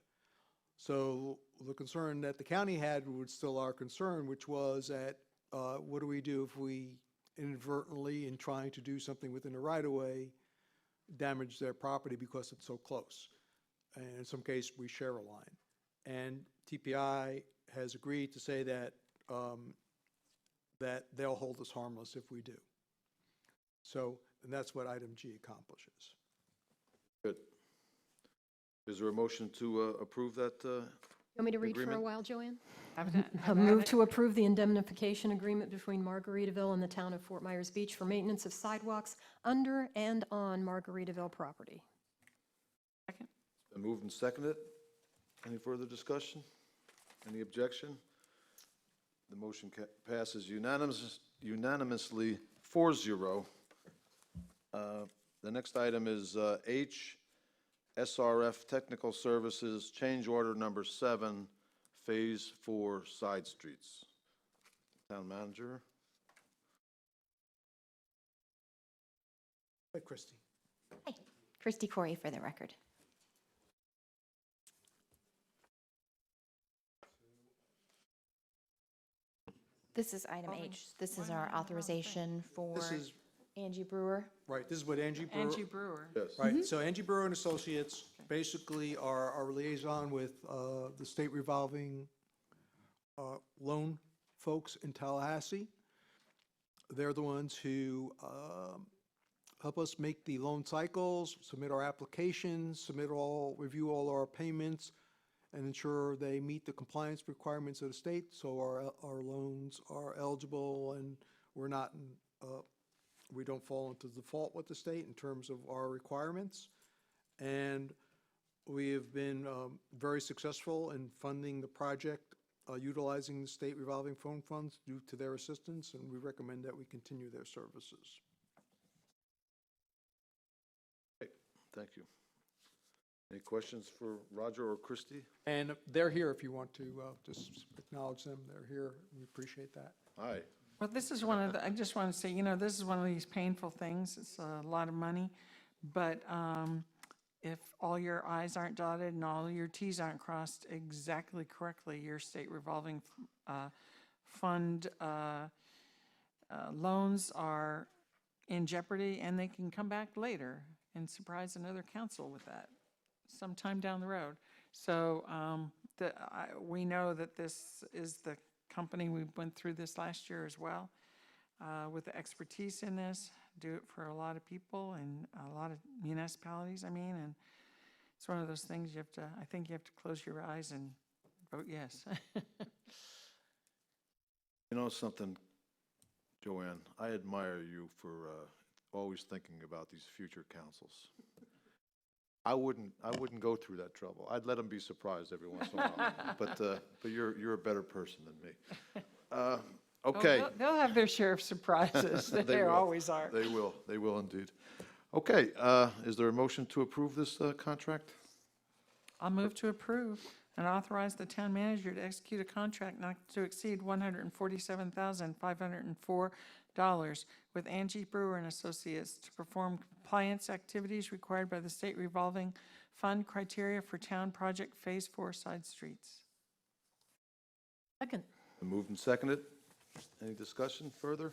So the concern that the county had was still our concern, which was that what do we do if we inadvertently, in trying to do something within the right-of-way, damage their property because it's so close? And in some case, we share a line. And TPI has agreed to say that that they'll hold us harmless if we do. So, and that's what item G accomplishes. Good. Is there a motion to approve that? You want me to read for a agreement? while, Joanne? Have Move to approve the indemnification agreement between Margaritaville and the town of Fort Myers Beach for maintenance of sidewalks under and on Margaritaville property. Been moved and seconded. Any further discussion? Any objection? The motion passes unanimously 4-0. The next item is H, SRF Technical Services, change order number 7, Phase 4 side streets. Town manager. Hi, Christie. Hi, Christy Corey for the record. This is item H. This is our authorization for This is, Angie Brewer. right, this is what Angie Brewer. Angie Brewer. Yes. Right, so Angie Brewer and Associates basically are our liaison with the state revolving loan folks in Tallahassee. They're the ones who help us make the loan cycles, submit our applications, review all our payments, and ensure they meet the compliance requirements of the state, so our loans are eligible and we're not, we don't fall into default with the state in terms of our requirements. And we have been very successful in funding the project, utilizing the state revolving phone funds due to their assistance, and we recommend that we continue their services. Okay, thank you. Any questions for Roger or Christie? And they're here if you want to just acknowledge them. They're here. We appreciate that. Aye. Well, this is one of the, I just want to say, this is one of these painful things. It's a lot of money, But if all your i's aren't dotted and all your t's aren't crossed exactly correctly, your state revolving fund loans are in jeopardy, and they can come back later and surprise another council with that sometime down the road. So we know that this is the company, we went through this last year as well, with the expertise in this, do it for a lot of people and a lot of municipalities, and it's one of those things I think you have to close your eyes and vote yes. You know something, Joanne, I admire you for always thinking about these future councils. I wouldn't go through that trouble. I'd let them be surprised every once in a while. But you're a better person than me. Okay. Oh, they'll have their share of surprises. They There will. always are. They will indeed. Okay, is there a motion to approve this contract? I'll move to approve and authorize the town manager to execute a contract not to exceed $147,504 with Angie Brewer and Associates to perform compliance activities required by the state revolving fund criteria for town project Phase 4 side streets. Second. Moved and seconded. Any discussion further?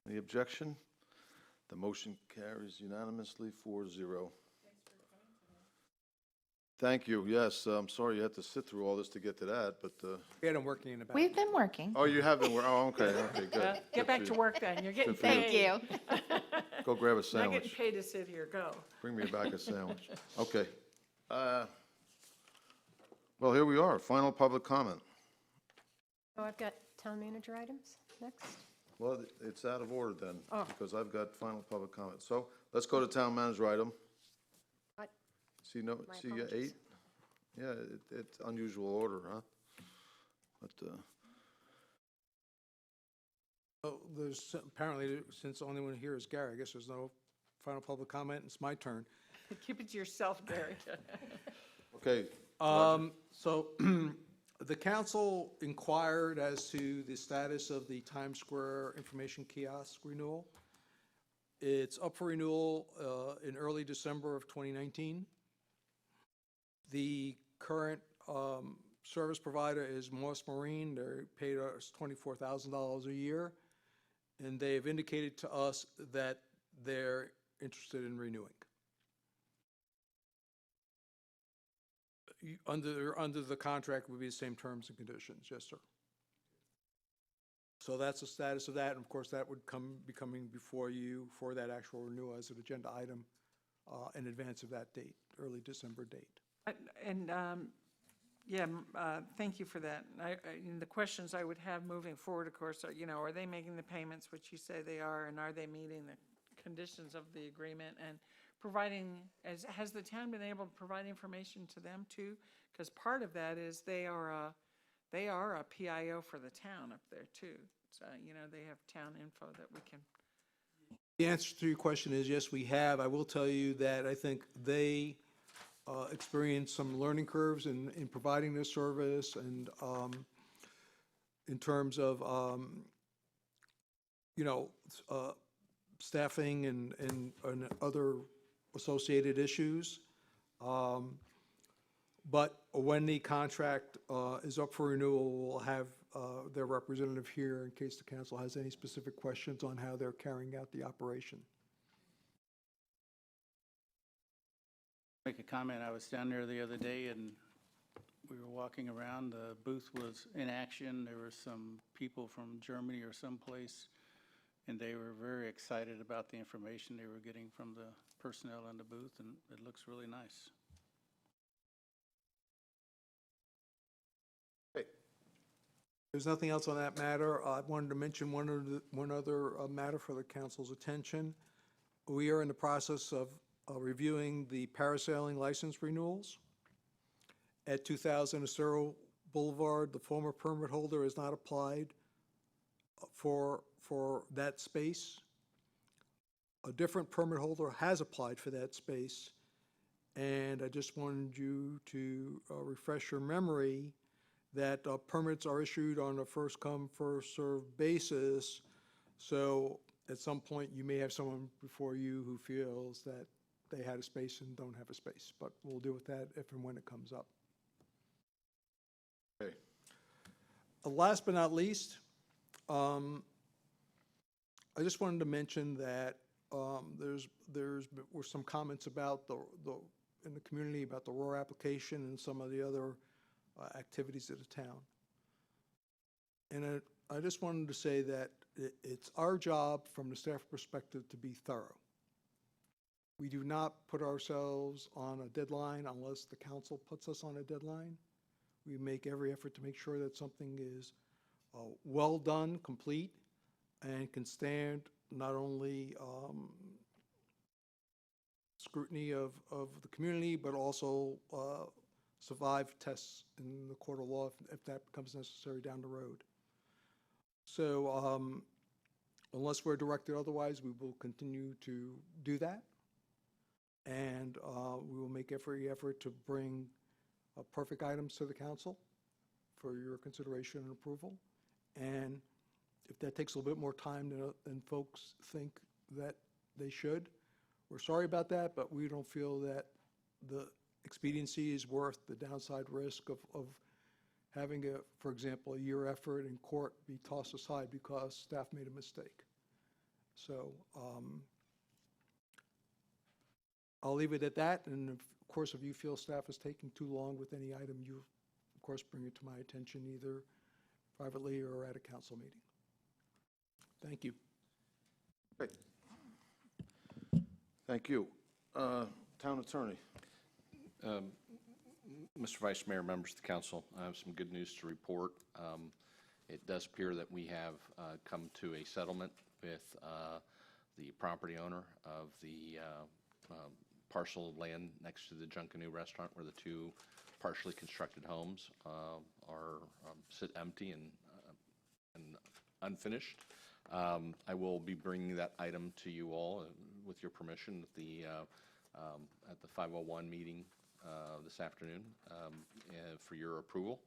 Any objection? The motion carries unanimously 4-0. Thank you. Yes, I'm sorry you had to sit through all this to get to that, but. We had them working in the back. We've been working. Oh, you have been, oh, okay, okay, good. Get back to work then, you're getting Good for paid. Thank you. Go grab a Not getting sandwich. paid to sit here, go. Bring me back a sandwich. Okay. Well, here we are, final public comment. Oh, I've got town manager items next. Well, it's out of order then, Oh. because I've got final public comment. So let's go to town manager item. What? See, My see, apologies. 8? Yeah, it's unusual order, huh? But, Oh, there's, apparently, since the only one here is Gary, I guess there's no final public comment. It's my turn. Keep it to yourself, Gary. okay. So the council inquired as to the status of the Times Square information kiosk renewal. It's up for renewal in early December of 2019. The current service provider is Moss Marine. They're paid us $24,000 a year, and they've indicated to us that they're interested in renewing. Under the contract would be the same terms and conditions, yes, sir. So that's the status of that, and of course, that would be coming before you for that actual renewal as an agenda item in advance of that date, early December date. And, thank you for that. And the questions I would have moving forward, of course, are, are they making the payments, which you say they are, and are they meeting the conditions of the agreement? And providing, has the town been able to provide information to them too? Because part of that is they are a PIO for the town up there too. So, they have town info that we can. The answer to your question is yes, we have. I will tell you that I think they experienced some learning curves in providing this service, and in terms of, staffing and other associated issues. But when the contract is up for renewal, we'll have their representative here in case the council has any specific questions on how they're carrying out the operation. Make a comment. I was down there the other day and we were walking around. The booth was in action. There were some people from Germany or someplace, and they were very excited about the information they were getting from the personnel in the booth, and it looks really nice. There's nothing else on that matter. I wanted to mention one other matter for the council's attention. We are in the process of reviewing the parasailing license renewals. At 2000 Acero Boulevard, the former permit holder has not applied for that space. A different permit holder has applied for that space, and I just wanted you to refresh your memory that permits are issued on a first-come, first-served basis. So at some point, you may have someone before you who feels that they had a space and don't have a space, but we'll deal with that if and when it comes up. Okay. Last but not least, I just wanted to mention that were some comments about in the community about the ROAR application and some of the other activities of the town. And I just wanted to say that it's our job from the staff perspective to be thorough. We do not put ourselves on a deadline unless the council puts us on a deadline. We make every effort to make sure that something is well done, complete, and can stand not only scrutiny of the community, but also survive tests in the court of law if that becomes necessary down the road. So unless we're directed otherwise, we will continue to do that. And we will make every effort to bring perfect items to the council for your consideration and approval. And if that takes a little bit more time than folks think that they should, we're sorry about that, but we don't feel that the expediency is worth the downside risk of having, for example, a year effort in court be tossed aside because staff made a mistake. So I'll leave it at that. And of course, if you feel staff is taking too long with any item, you, of course, bring it to my attention either privately or at a council meeting. Thank you. Great. Thank you. Town Attorney. Mr. Vice Mayor, members of the council, I have some good news to report. It does appear that we have come to a settlement with the property owner of the parcel of land next to the Junkanoo restaurant, where the two partially constructed homes sit empty and unfinished. I will be bringing that item to you all, with your permission, at the 501 meeting this afternoon for your approval.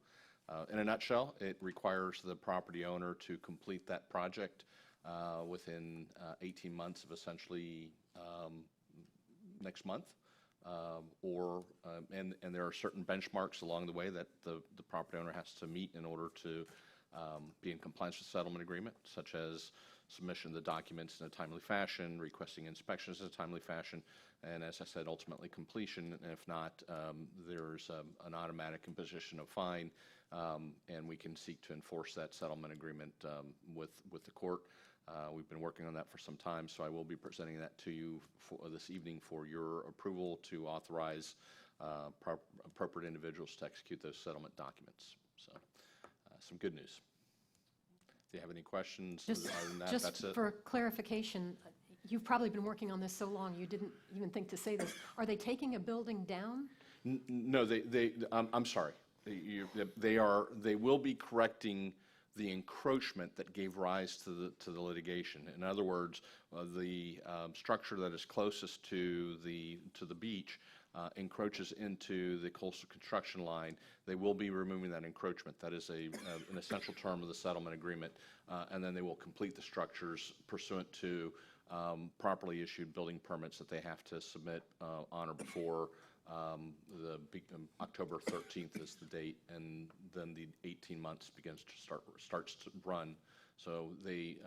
In a nutshell, it requires the property owner to complete that project within 18 months of essentially next month, and there are certain benchmarks along the way that the property owner has to meet in order to be in compliance with the settlement agreement, such as submission of the documents in a timely fashion, requesting inspections in a timely fashion, and as I said, ultimately completion. And if not, there's an automatic imposition of fine, and we can seek to enforce that settlement agreement with the court. We've been working on that for some time, so I will be presenting that to you this evening for your approval to authorize appropriate individuals to execute those settlement documents. So, some good news. Do you have any questions? Other than that, that's Just it. for clarification, you've probably been working on this so long you didn't even think to say this. Are they taking a building down? No, I'm sorry. They will be correcting the encroachment that gave rise to the litigation. In other words, the structure that is closest to the beach encroaches into the coastal construction line. They will be removing that encroachment. That is an essential term of the settlement agreement, and then they will complete the structures pursuant to properly issued building permits that they have to submit on or before October 13th is the date, and then the 18 months starts to run. So the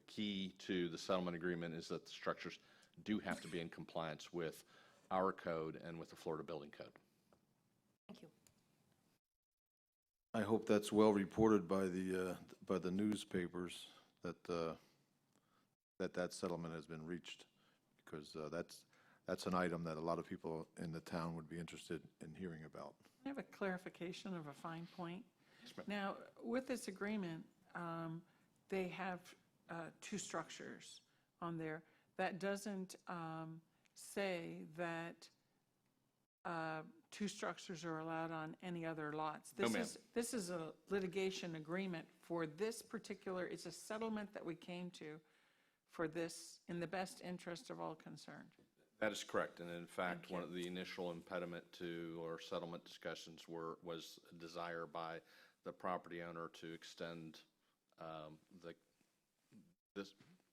key to the settlement agreement is that the structures do have to be in compliance with our code and with the Florida Building Code. Thank you. I hope that's well reported by the newspapers that that settlement has been reached, because that's an item that a lot of people in the town would be interested in hearing about. I have a clarification of a fine point. Now, with this agreement, they have two structures on there. That doesn't say that two structures are allowed on any other lots. No, ma'am. This is a litigation agreement for this particular, it's a settlement that we came to for this in the best interest of all concerned. That is correct, and in fact, one of the initial impediment to our settlement discussions was a desire by the property owner to extend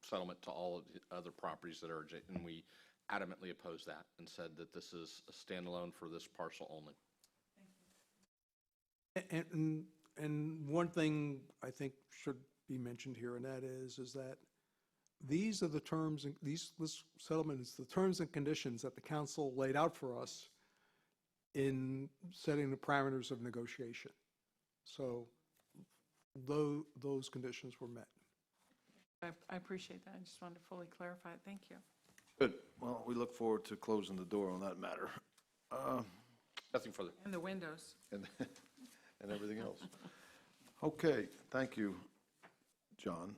settlement to all of the other properties that are, and we adamantly opposed that and said that this is a standalone for this parcel only. And one thing I think should be mentioned here, and that is that these are the terms, this settlement is the terms and conditions that the council laid out for us in setting the parameters of negotiation. So those conditions were met. I appreciate that. I just wanted to fully clarify it. Thank you. Good. Well, we look forward to closing the door on that matter. Nothing further. And the windows. And everything else. Okay, thank you, John.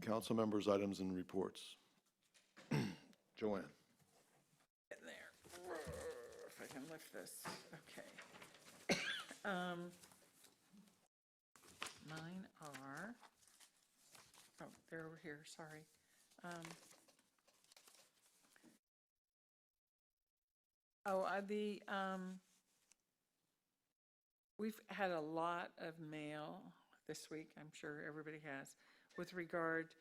Council members' items and reports. Joanne. In there. If I can lift this. Okay. Mine are, oh, they're over here, sorry. We've had a lot of mail this week, I'm sure everybody has, with regard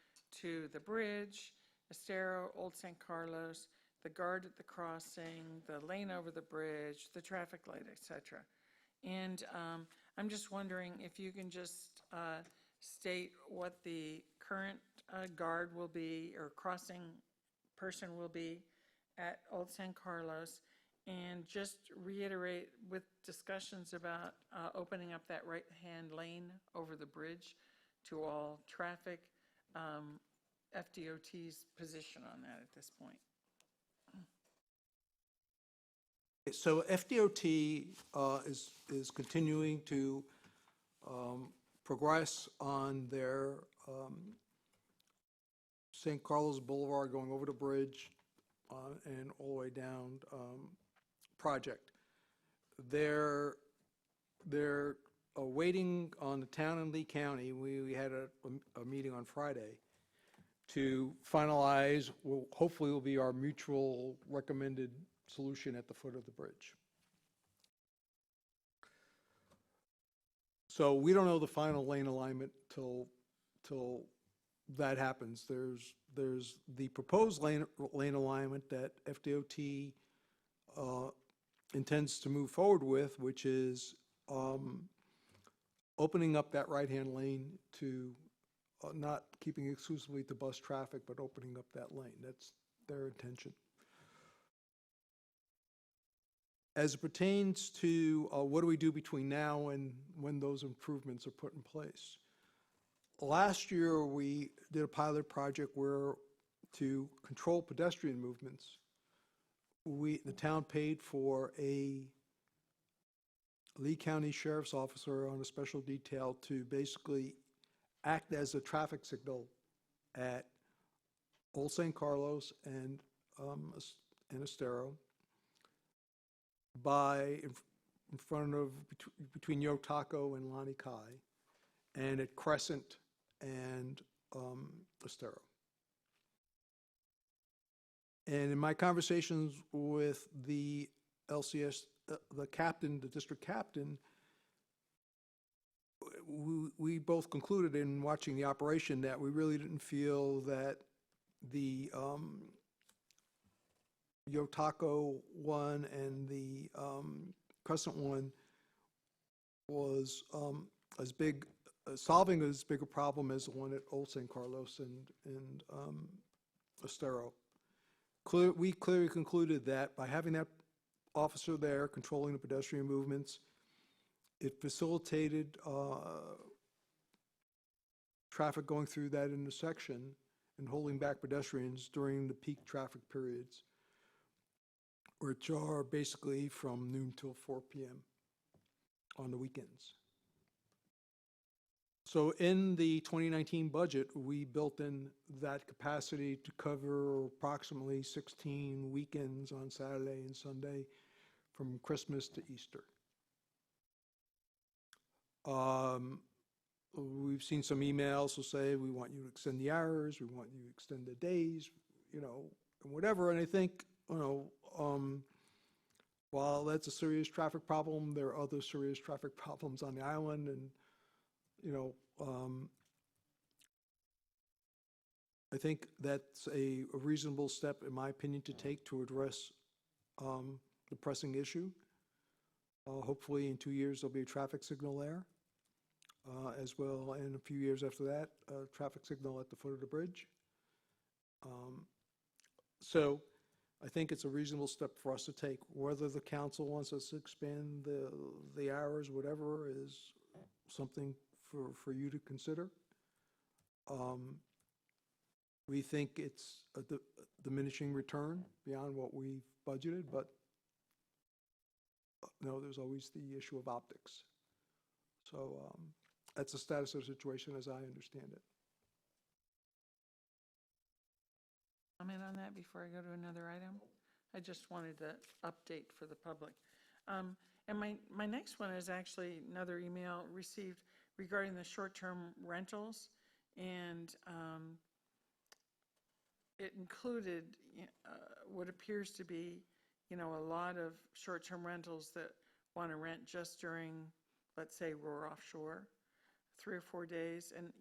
to the bridge, Estero, Old San Carlos, the guard at the crossing, the lane over the bridge, the traffic light, et cetera. And I'm just wondering if you can just state what the current guard will be, or crossing person will be at Old San Carlos, and just reiterate with discussions about opening up that right-hand lane over the bridge to all traffic, FDOT's position on that at this point. So FDOT is continuing to progress on their St. Carlos Boulevard going over the bridge and all the way down project. They're waiting on the town and Lee County. We had a meeting on Friday to finalize, hopefully will be our mutual recommended solution at the foot of the bridge. So we don't know the final lane alignment till that happens. There's the proposed lane alignment that FDOT intends to move forward with, which is opening up that right-hand lane to not keeping exclusively to bus traffic, but opening up that lane. That's their intention. As it pertains to what do we do between now and when those improvements are put in place. Last year, we did a pilot project where to control pedestrian movements, the town paid for a Lee County Sheriff's officer on a special detail to basically act as a traffic signal at Old San Carlos and Estero in front of, between Yotaco and Lani Kai, and at Crescent and Estero. And in my conversations with the LCS, the captain, the district captain, we both concluded in watching the operation that we really didn't feel that the Yotaco one and the Crescent one was as big, solving as big a problem as the one at Old San Carlos and Estero. We clearly concluded that by having that officer there controlling the pedestrian movements, it facilitated traffic going through that intersection and holding back pedestrians during the peak traffic periods, which are basically from noon till 4 p.m. on the weekends. So in the 2019 budget, we built in that capacity to cover approximately 16 weekends on Saturday and Sunday from Christmas to Easter. We've seen some emails that say, we want you to extend the hours, we want you to extend the days, and whatever. And I think, while that's a serious traffic problem, there are other serious traffic problems on the island. And, think that's a reasonable step, in my opinion, to take to address the pressing issue. Hopefully, in 2 years, there'll be a traffic signal there, as well, and a few years after that, a traffic signal at the foot of the bridge. So I think it's a reasonable step for us to take. Whether the council wants us to expand the hours, whatever, is something for you to consider. We think it's a diminishing return beyond what we've budgeted, but no, there's always the issue of optics. So that's the status of the situation as I understand it. Comment on that before I go to another item? I just wanted to update for the public. And my next one is actually another email received regarding the short-term rentals. And it included what appears to be, a lot of short-term rentals that want to rent just during, let's say, Roar Offshore, 3 or 4 days. And,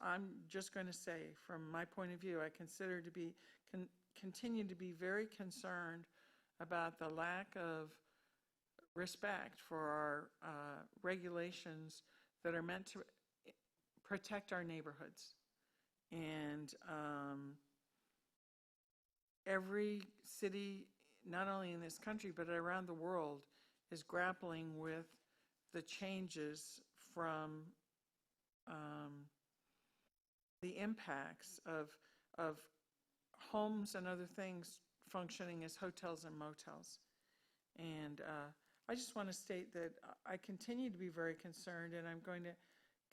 I'm just going to say, from my point of view, I consider to be, continue to be very concerned about the lack of respect for our regulations that are meant to protect our neighborhoods. And every city, not only in this country, but around the world, is grappling with the changes from the impacts of homes and other things functioning as hotels and motels. And I just want to state that I continue to be very concerned, and I'm going to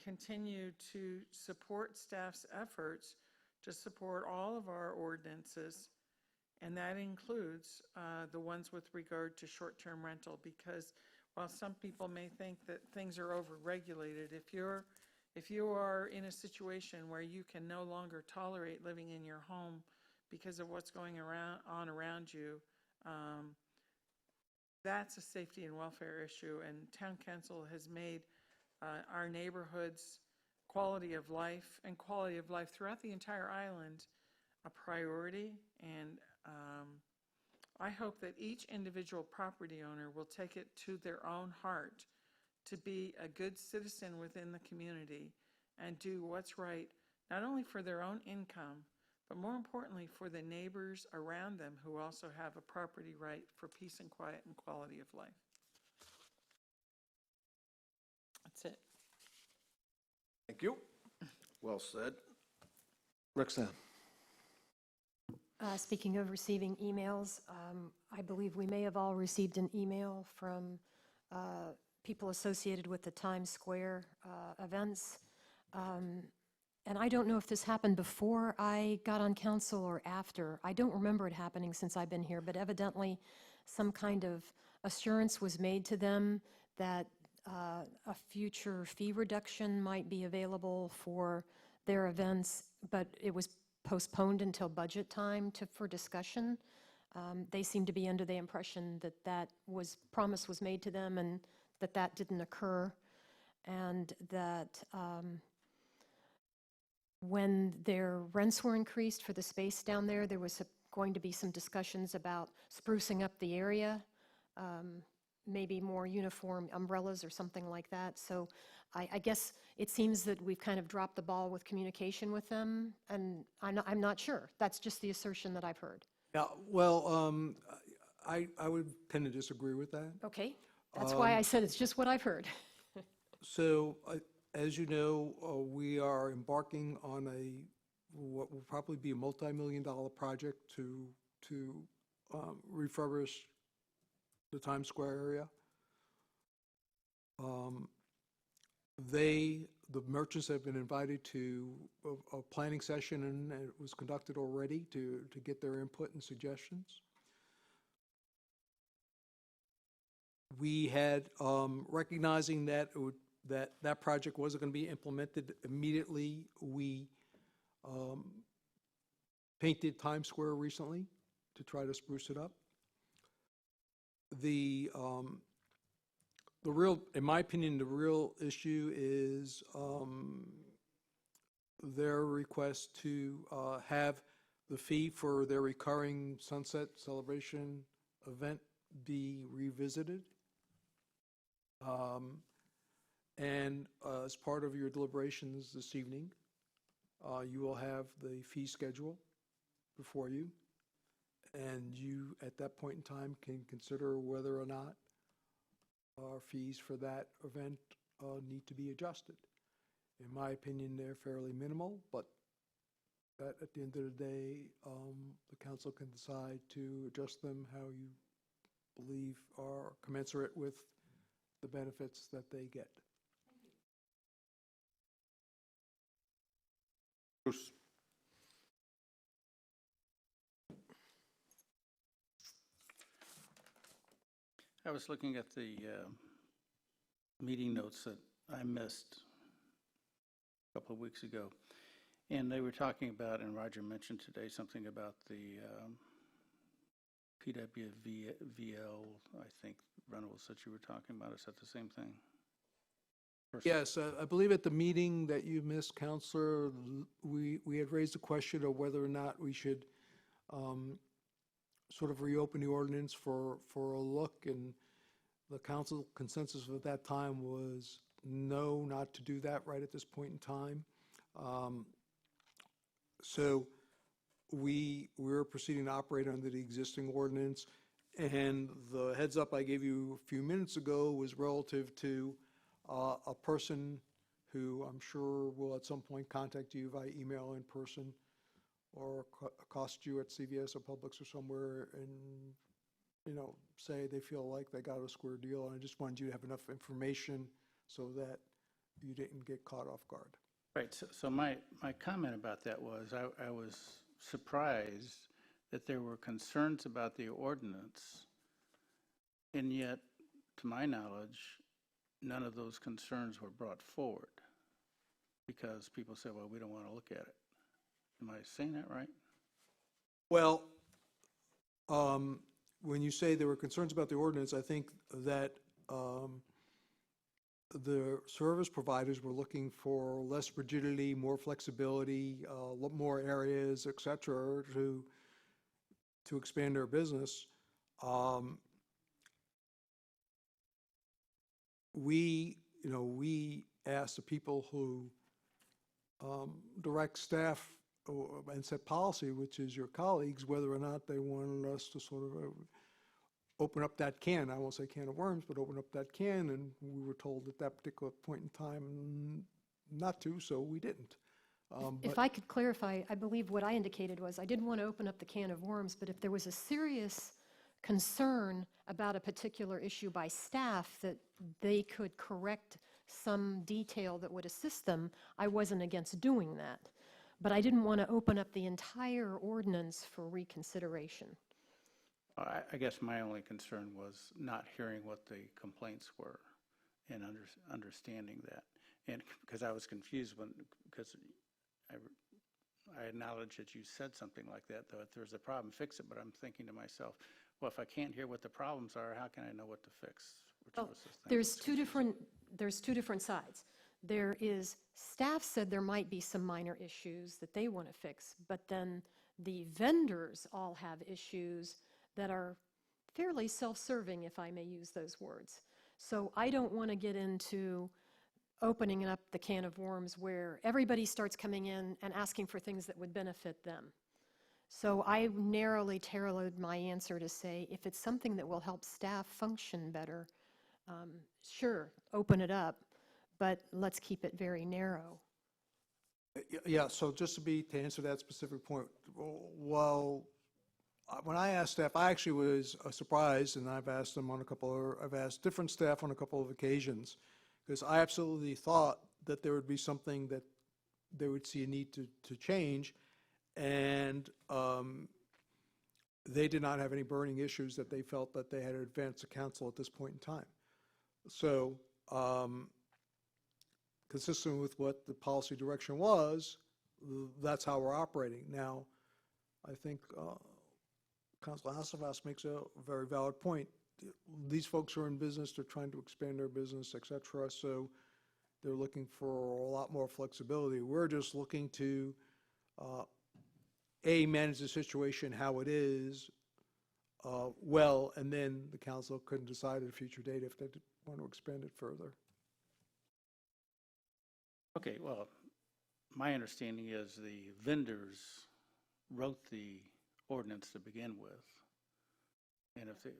continue to support staff's efforts to support all of our ordinances, and that includes the ones with regard to short-term rental, because while some people may think that things are over-regulated, if you are in a situation where you can no longer tolerate living in your home because of what's going on around you, that's a safety and welfare issue, and Town Council has made our neighborhoods' quality of life and quality of life throughout the entire island a priority. And I hope that each individual property owner will take it to their own heart to be a good citizen within the community and do what's right, not only for their own income, but more importantly for the neighbors around them who also have a property right for peace and quiet and quality of life. That's it. Thank you. Well said. Roxanne. Speaking of receiving emails, I believe we may have all received an email from people associated with the Times Square events. And I don't know if this happened before I got on council or after. I don't remember it happening since I've been here, but evidently some kind of assurance was made to them that a future fee reduction might be available for their events, but it was postponed until budget time for discussion. They seem to be under the impression that promise was made to them and that didn't occur, and that when their rents were increased for the space down there, there was going to be some discussions about sprucing up the area, maybe more uniform umbrellas or something like that. So I guess it seems that we've kind of dropped the ball with communication with them, and I'm not sure. That's just the assertion that I've heard. Yeah, well, I would tend to disagree with that. Okay, that's why I said it's just what I've heard. So, as you know, we are embarking on what will probably be a multi-million-dollar project to refurbish the Times Square area. The merchants have been invited to a planning session, and it was conducted already to get their input and suggestions. We had, recognizing that that project wasn't going to be implemented immediately, we painted Times Square recently to try to spruce it up. In my opinion, the real issue is their request to have the fee for their recurring Sunset Celebration event be revisited. And as part of your deliberations this evening, you will have the fee schedule before you, and you, at that point in time, can consider whether or not our fees for that event need to be adjusted. In my opinion, they're fairly minimal, but at the end of the day, the council can decide to adjust them how you believe are commensurate with the benefits that they get. Bruce? I was looking at the meeting notes that I missed a couple of weeks ago, and they were talking about, and Roger mentioned today something about the PWVL, I think, rentals that you were talking about. Is that the same thing? Yes, I believe at the meeting that you missed, Counselor, we had raised the question of whether or not we should sort of reopen the ordinance for a look, and the council consensus at that time was no, not to do that right at this point in time. So we're proceeding to operate under the existing ordinance, and the heads up I gave you a few minutes ago was relative to a person who I'm sure will at some point contact you via email, in person, or accost you at CVS or Publix or somewhere and, you know, say they feel like they got a square deal. And I just wanted you to have enough information so that you didn't get caught off guard. Right, so my comment about that was I was surprised that there were concerns about the ordinance, and yet, to my knowledge, none of those concerns were brought forward because people said, well, we don't want to look at it. Am I saying that right? Well, when you say there were concerns about the ordinance, I think that the service providers were looking for less rigidity, more flexibility, more areas, et cetera, to expand their business. We asked the people who direct staff and set policy, which is your colleagues, whether or not they wanted us to sort of open up that can. I won't say can of worms, but open up that can, and we were told at that particular point in time not to, so we didn't. If I could clarify, I believe what I indicated was I didn't want to open up the can of worms, but if there was a serious concern about a particular issue by staff that they could correct some detail that would assist them, I wasn't against doing that. But I didn't want to open up the entire ordinance for reconsideration. I guess my only concern was not hearing what the complaints were and understanding that. And because I was confused because I acknowledge that you said something like that, though, if there's a problem, fix it. But I'm thinking to myself, well, if I can't hear what the problems are, how can I know what to fix? There's two different sides. There is, staff said there might be some minor issues that they want to fix, but then the vendors all have issues that are fairly self-serving, if I may use those words. So I don't want to get into opening up the can of worms where everybody starts coming in and asking for things that would benefit them. So I narrowly tailored my answer to say, if it's something that will help staff function better, sure, open it up, but let's keep it very narrow. Yeah, so just to answer that specific point, well, when I asked staff, I actually was surprised, and I've asked different staff on a couple of occasions, because I absolutely thought that there would be something that they would see a need to change, and they did not have any burning issues that they felt that they had to advance to council at this point in time. So, consistent with what the policy direction was, that's how we're operating. Now, I think Councilor Hasselvas makes a very valid point. These folks are in business, they're trying to expand their business, et cetera. So They're looking for a lot more flexibility. We're just looking to, manage the situation how it is, well, and then the council can decide at a future date if they want to expand it further. Okay, well, my understanding is the vendors wrote the ordinance to begin with. And if they,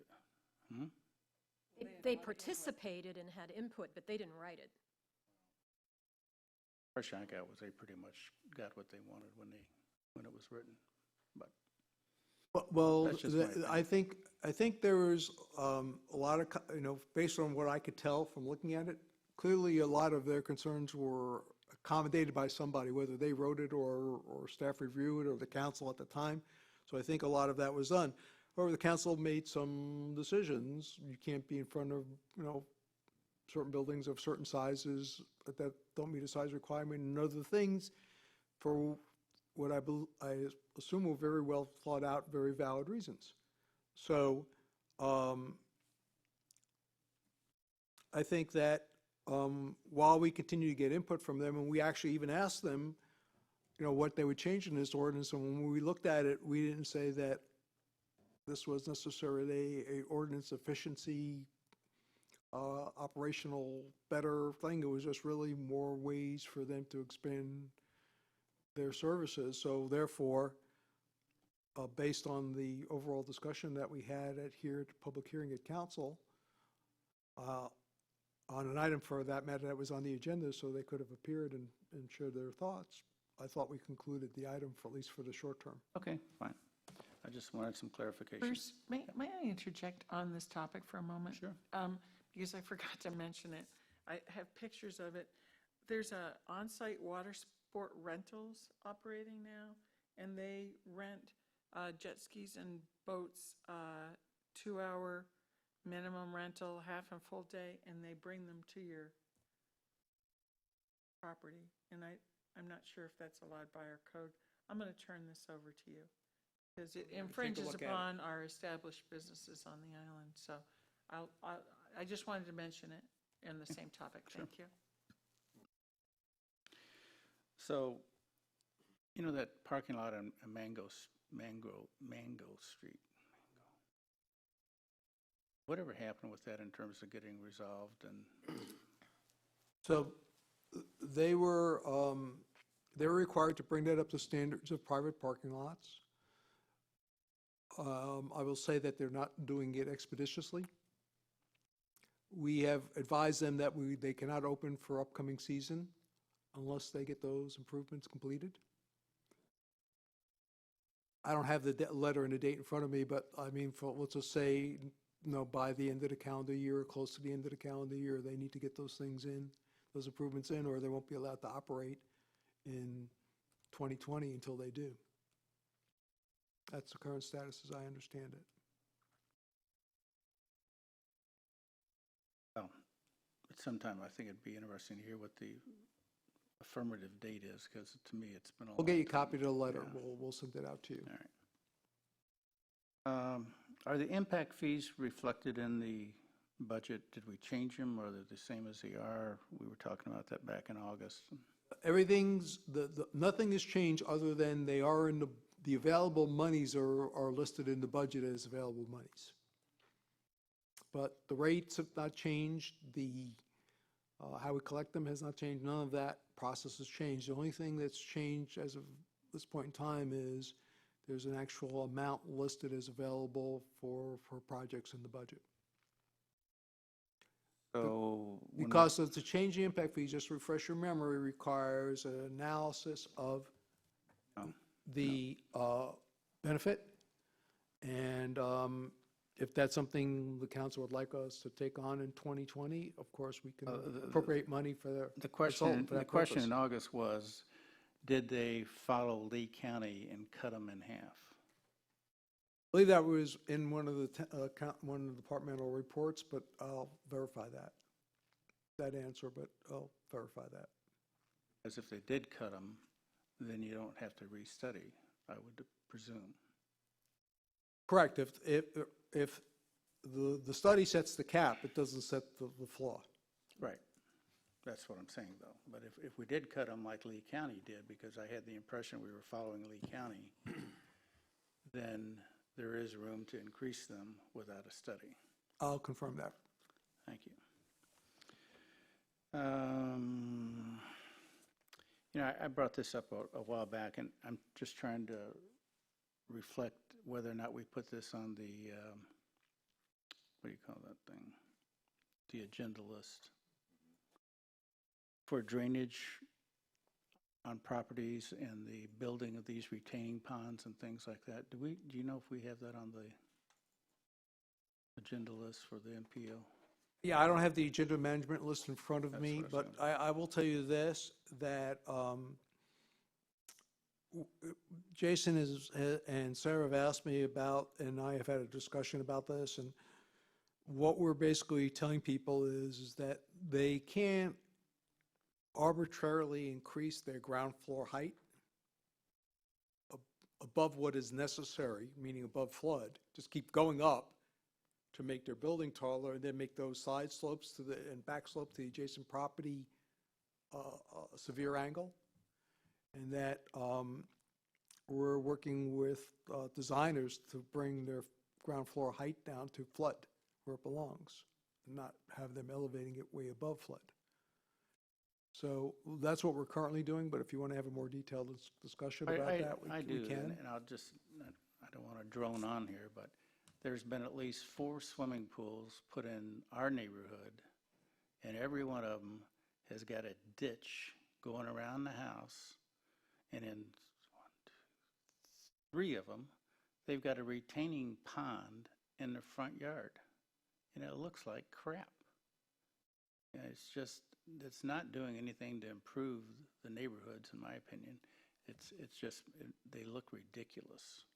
They participated and had input, but they didn't write it. impression I got was they pretty much got what they wanted when it was written, but. Well, That's just my opinion. I think there was a lot of, based on what I could tell from looking at it, clearly a lot of their concerns were accommodated by somebody, whether they wrote it or staff reviewed it or the council at the time. So I think a lot of that was done. However, the council made some decisions. You can't be in front of, certain buildings of certain sizes that don't meet a size requirement and other things for what I assume were very well thought out, very valid reasons. So I think that while we continue to get input from them, and we actually even asked them, what they would change in this ordinance, and when we looked at it, we didn't say that this was necessarily a ordinance efficiency, operational better thing. It was just really more ways for them to expand their services. So therefore, based on the overall discussion that we had here at the public hearing at council, on an item for that matter that was on the agenda, so they could have appeared and shared their thoughts, I thought we concluded the item, for at least for the short term. Okay, fine. I just wanted some clarification. Bruce, may I interject on this topic for a moment? Sure. Because I forgot to mention it. I have pictures of it. There's a on-site water sport rentals operating now, and they rent jet skis and boats, 2-hour minimum rental, half and full day, and they bring them to your property. And I'm not sure if that's allowed by our code. I'm going to turn this over to you, because it infringes look at it. upon our established businesses on the island. So I just wanted to mention it in the same topic. Thank you. So, that parking lot on Mango Street, whatever happened with that in terms of getting resolved? And So they were required to bring that up to standards of private parking lots. I will say that they're not doing it expeditiously. We have advised them that they cannot open for upcoming season unless they get those improvements completed. I don't have the letter and the date in front of me, but I mean, let's just say, by the end of the calendar year, or close to the end of the calendar year, they need to get those things in, those improvements in, or they won't be allowed to operate in 2020 until they do. That's the current status as I understand it. Well, at some time, I think it'd be interesting to hear what the affirmative date is, because to me, it's been a long We'll get you a time. copy of the letter. Yeah. We'll send it out to you. All right. Are the impact fees reflected in the budget? Did we change them, or are they the same as they are? We were talking about that back in August. Everything's, nothing has changed other than they are in the available monies are listed in the budget as available monies. But the rates have not changed, how we collect them has not changed, none of that process has changed. The only thing that's changed as of this point in time is there's an actual amount listed as available for projects in the budget. So Because of the change in impact fee, just to refresh your memory, requires an analysis of the benefit. And if that's something the council would like us to take on in 2020, of course, we can appropriate money for the question for that in purpose. August was, did they follow Lee County and cut them in half? I believe that was in one of the departmental reports, but I'll verify that answer, but I'll verify that. Because if they did cut them, then you don't have to restudy, I would presume. Correct. If the study sets the cap, it doesn't set the floor. Right. That's what I'm saying, though. But if we did cut them like Lee County did, because I had the impression we were following Lee County, then there is room to increase them without a study. I'll confirm that. Thank you. You know, I brought this up a while back, and I'm just trying to reflect whether or not we put this on the, what do you call that thing? The agenda list. For drainage on properties and the building of these retaining ponds and things like that. Do you know if we have that on the agenda list for the MPO? Yeah, I don't have the agenda management list in front of That's me, what but I will tell you this, that Jason and Sarah have asked me about, and I have had a discussion about this, and what we're basically telling people is that they can't arbitrarily increase their ground floor height above what is necessary, meaning above flood, just keep going up to make their building taller, and then make those side slopes and back slope to the adjacent property a severe angle. And that we're working with designers to bring their ground floor height down to flood where it belongs, and not have them elevating it way above flood. So that's what we're currently doing, but if you want to have a more detailed discussion about that, we can. And I'll just, I don't want to drone on here, but there's been at least 4 swimming pools put in our neighborhood, and every one of them has got a ditch going around the house, and in 3 of them, they've got a retaining pond in the front yard, and it looks like crap. And it's not doing anything to improve the neighborhoods, in my opinion. It's just, they look ridiculous.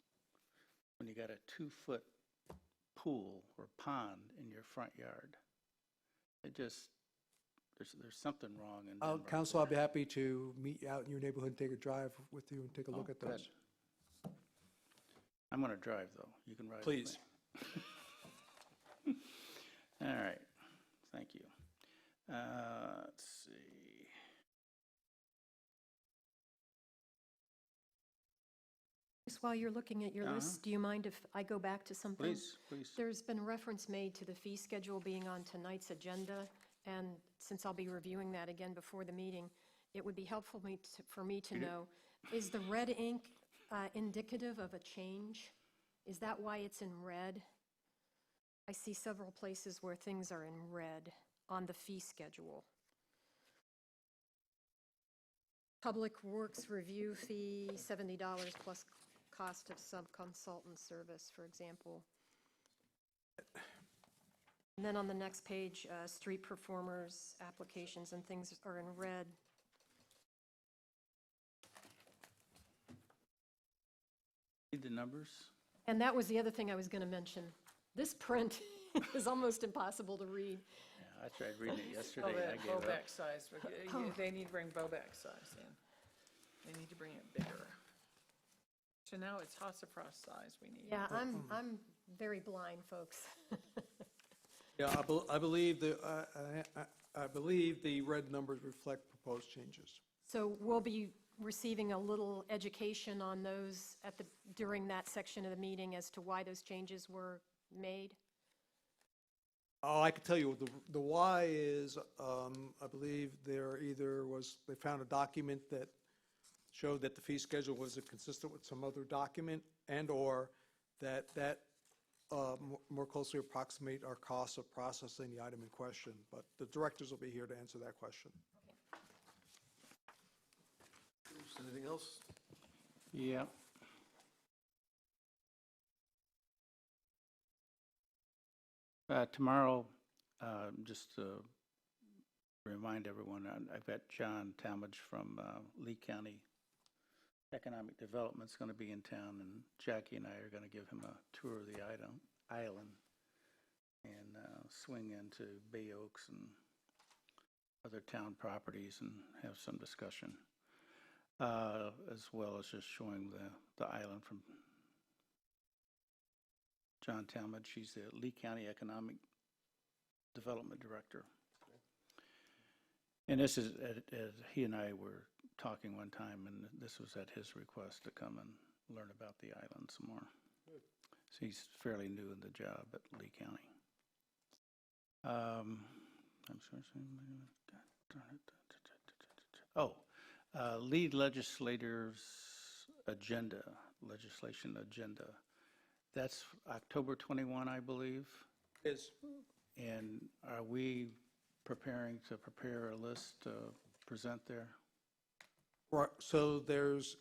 When you got a 2-foot pool or pond in your front yard, it just, there's something wrong in Denver. Council, I'll be happy to meet you out in your neighborhood and take a drive with you and take a look at good. those. I'm going to drive, though. You can ride with Please. me. All right. Thank you. Let's see. Just while you're looking at your list, do you mind if I go back to something? Please, please. There's been reference made to the fee schedule being on tonight's agenda, and since I'll be reviewing that again before the meeting, it would be helpful for me to know, is the red ink indicative of a change? Is that why it's in red? I see several places where things are in red on the fee schedule. Public Works review fee, $70 plus cost of sub-consultant service, for example. And then on the next page, street performers, applications, and things are in red. Read the numbers. And that was the other thing I was going to mention. This print is almost impossible to read. Yeah, I tried reading it yesterday, and I gave up. Bowback size, they need to bring Bowback size in. They need to bring it bigger. So now it's Hossafrost size we need. Yeah, I'm very blind, folks. Yeah, I believe the red numbers reflect proposed changes. So we'll be receiving a little education on those during that section of the meeting as to why those changes were made? Oh, I can tell you, the why is, I believe they found a document that showed that the fee schedule was consistent with some other document, and/or that more closely approximate our costs of processing the item in question. But the directors will be here to answer that question. Anything else? Yeah. Tomorrow, just to remind everyone, I've got John Talmadge from Lee County Economic Development is going to be in town, and Jackie and I are going to give him a tour of the island and swing into Bay Oaks and other town properties and have some discussion, as well as just showing the island from John Talmadge. He's the Lee County Economic Development Director. And this is, he and I were talking one time, and this was at his request to come and learn about the island some more. So he's fairly new in the job at Lee County. I'm sorry. Oh, lead legislators agenda, legislation agenda. That's October 21, I believe. Is. And are we preparing to prepare a list to present there? Right, so there's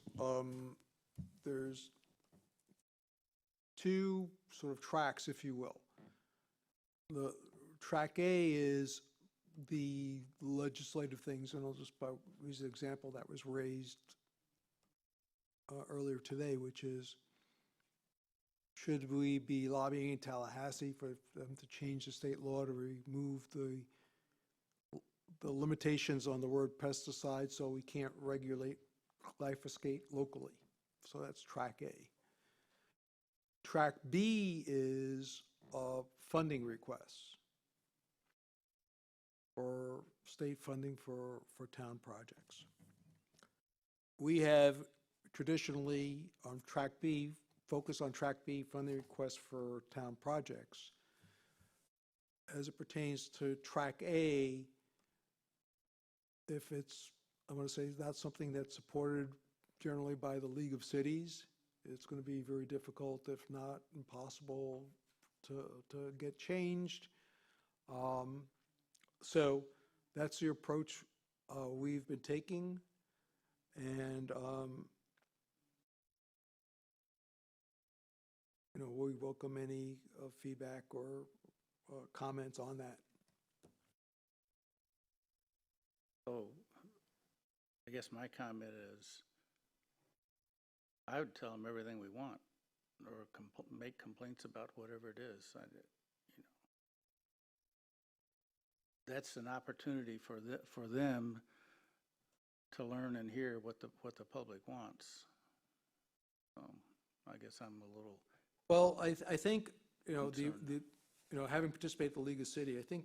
two sort of tracks, if you will. The track A is the legislative things, and I'll just use an example that was raised earlier today, which is, should we be lobbying in Tallahassee for them to change the state law to remove the limitations on the word pesticide so we can't regulate glyphosate locally? So that's track A. Track B is funding requests for state funding for town projects. We have traditionally on track B, focus on track B, funding requests for town projects. As it pertains to track A, if it's, I want to say, not something that's supported generally by the League of Cities, it's going to be very difficult, if not impossible, to get changed. So that's the approach we've been taking, and we welcome any feedback or comments on that. So I guess my comment is, I would tell them everything we want, or make complaints about whatever it is. That's an opportunity for them to learn and hear what the public wants. I guess I'm a little. Well, I think having participated in the League of Cities, I think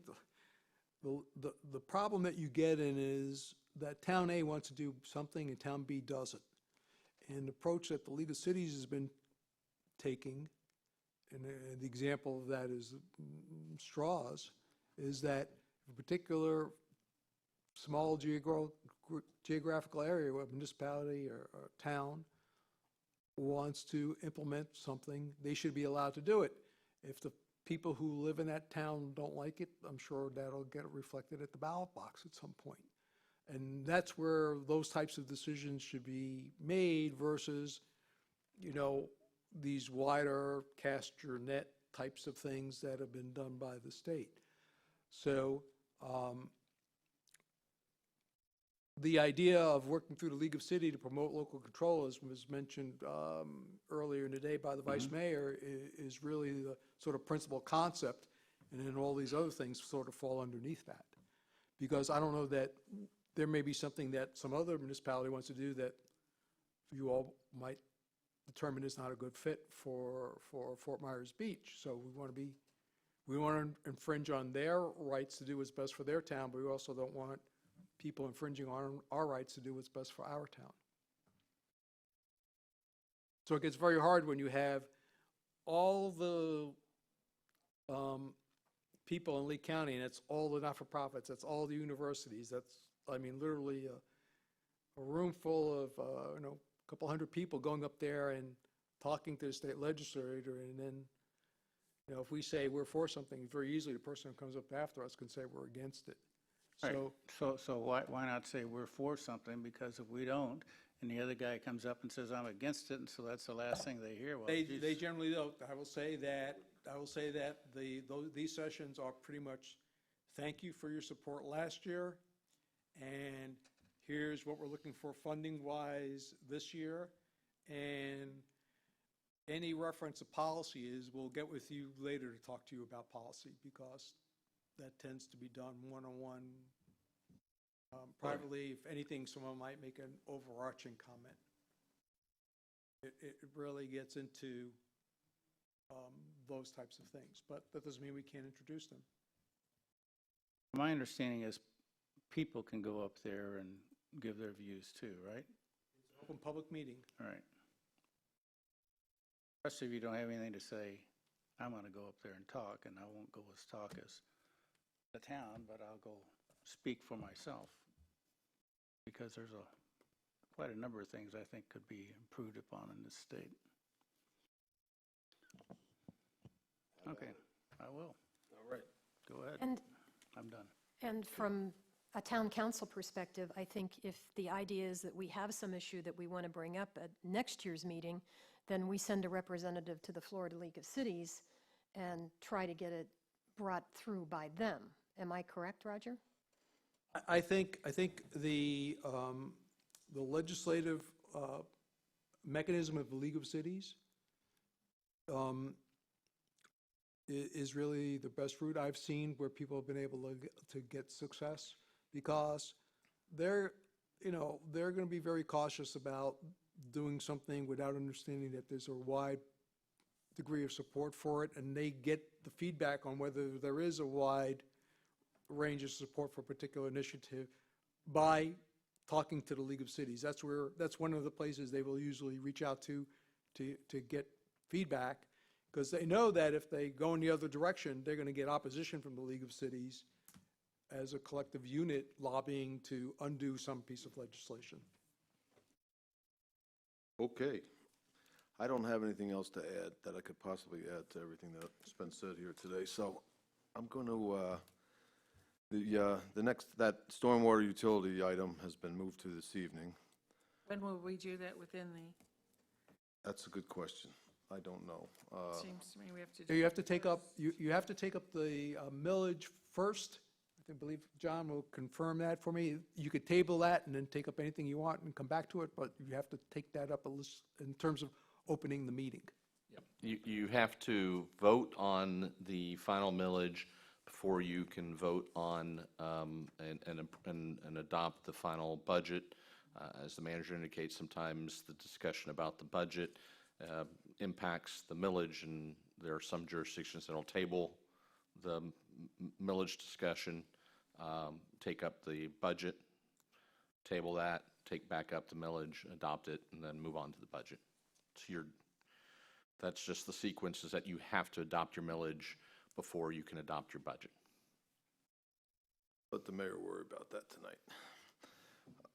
the problem that you get in is that Town A wants to do something and Town B doesn't. And the approach that the League of Cities has been taking, and the example of that is straws, is that a particular small geographical area, a municipality or a town, wants to implement something, they should be allowed to do it. If the people who live in that town don't like it, I'm sure that'll get reflected at the ballot box at some point. And that's where those types of decisions should be made versus, these wider cast your net types of things that have been done by the state. So the idea of working through the League of Cities to promote local control, as was mentioned earlier in the day by the Vice Mayor, is really the sort of principal concept, and then all these other things sort of fall underneath that. Because I don't know that there may be something that some other municipality wants to do that you all might determine is not a good fit for Fort Myers Beach. So we want to infringe on their rights to do what's best for their town, but we also don't want people infringing on our rights to do what's best for our town. So it gets very hard when you have all the people in Lee County, and it's all the not-for-profits, that's all the universities, that's, literally a room full of, a couple hundred people going up there and talking to the state legislator, and then, if we say we're for something, very easily the person who comes up after us can say we're against it. So why not say we're for something, because if we don't, and the other guy comes up and says I'm against it, and so that's the last thing they hear. Well, They generally don't. I will say that these sessions are pretty much, thank you for your support last year, and here's what we're looking for funding-wise this year, and any reference to policy is, we'll get with you later to talk to you about policy, because that tends to be done one-on-one. Privately, if anything, someone might make an overarching comment. It really gets into those types of things, but that doesn't mean we can't introduce them. My understanding is people can go up there and give their views too, right? Open public meeting. All right. Especially if you don't have anything to say, I'm going to go up there and talk, and I won't go as talk as the town, but I'll go speak for myself. Because there's quite a number of things I think could be improved upon in this state. Okay, I will. All right. Go ahead. And I'm done. And from a town council perspective, I think if the idea is that we have some issue that we want to bring up at next year's meeting, then we send a representative to the Florida League of Cities and try to get it brought through by them. Am I correct, Roger? I think the legislative mechanism of the League of Cities is really the best route I've seen where people have been able to get success, because they're going to be very cautious about doing something without understanding that there's a wide degree of support for it, and they get the feedback on whether there is a wide range of support for a particular initiative by talking to the League of Cities. That's one of the places they will usually reach out to get feedback, because they know that if they go in the other direction, they're going to get opposition from the League of Cities as a collective unit lobbying to undo some piece of legislation. Okay. I don't have anything else to add that I could possibly add to everything that's been said here today. So I'm going to, that stormwater utility item has been moved to this evening. When will we do that within the, That's a good question. I don't know. seems to me we have to do. You have to take up, you have to take up the millage first. I believe John will confirm that for me. You could table that and then take up anything you want and come back to it, but you have to take that up in terms of opening the meeting. You have to vote on the final millage before you can vote on and adopt the final budget. As the manager indicates, sometimes the discussion about the budget impacts the millage, and there are some jurisdictions that will table the millage discussion, take up the budget, table that, take back up the millage, adopt it, and then move on to the budget. So that's just the sequence, is that you have to adopt your millage before you can adopt your budget. Let the mayor worry about that tonight.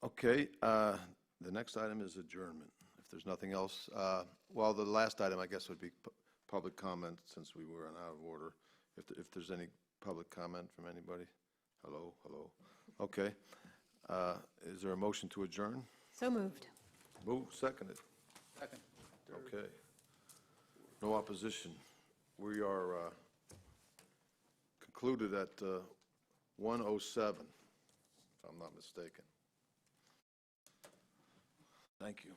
Okay, the next item is adjournment. If there's nothing else, well, the last item, I guess, would be public comment, since we were out of order. If there's any public comment from anybody? Hello? Okay. Is there a motion to adjourn? So moved. Move, seconded. Second. Okay. No opposition. We are concluded at 1:07, if I'm not mistaken. Thank you.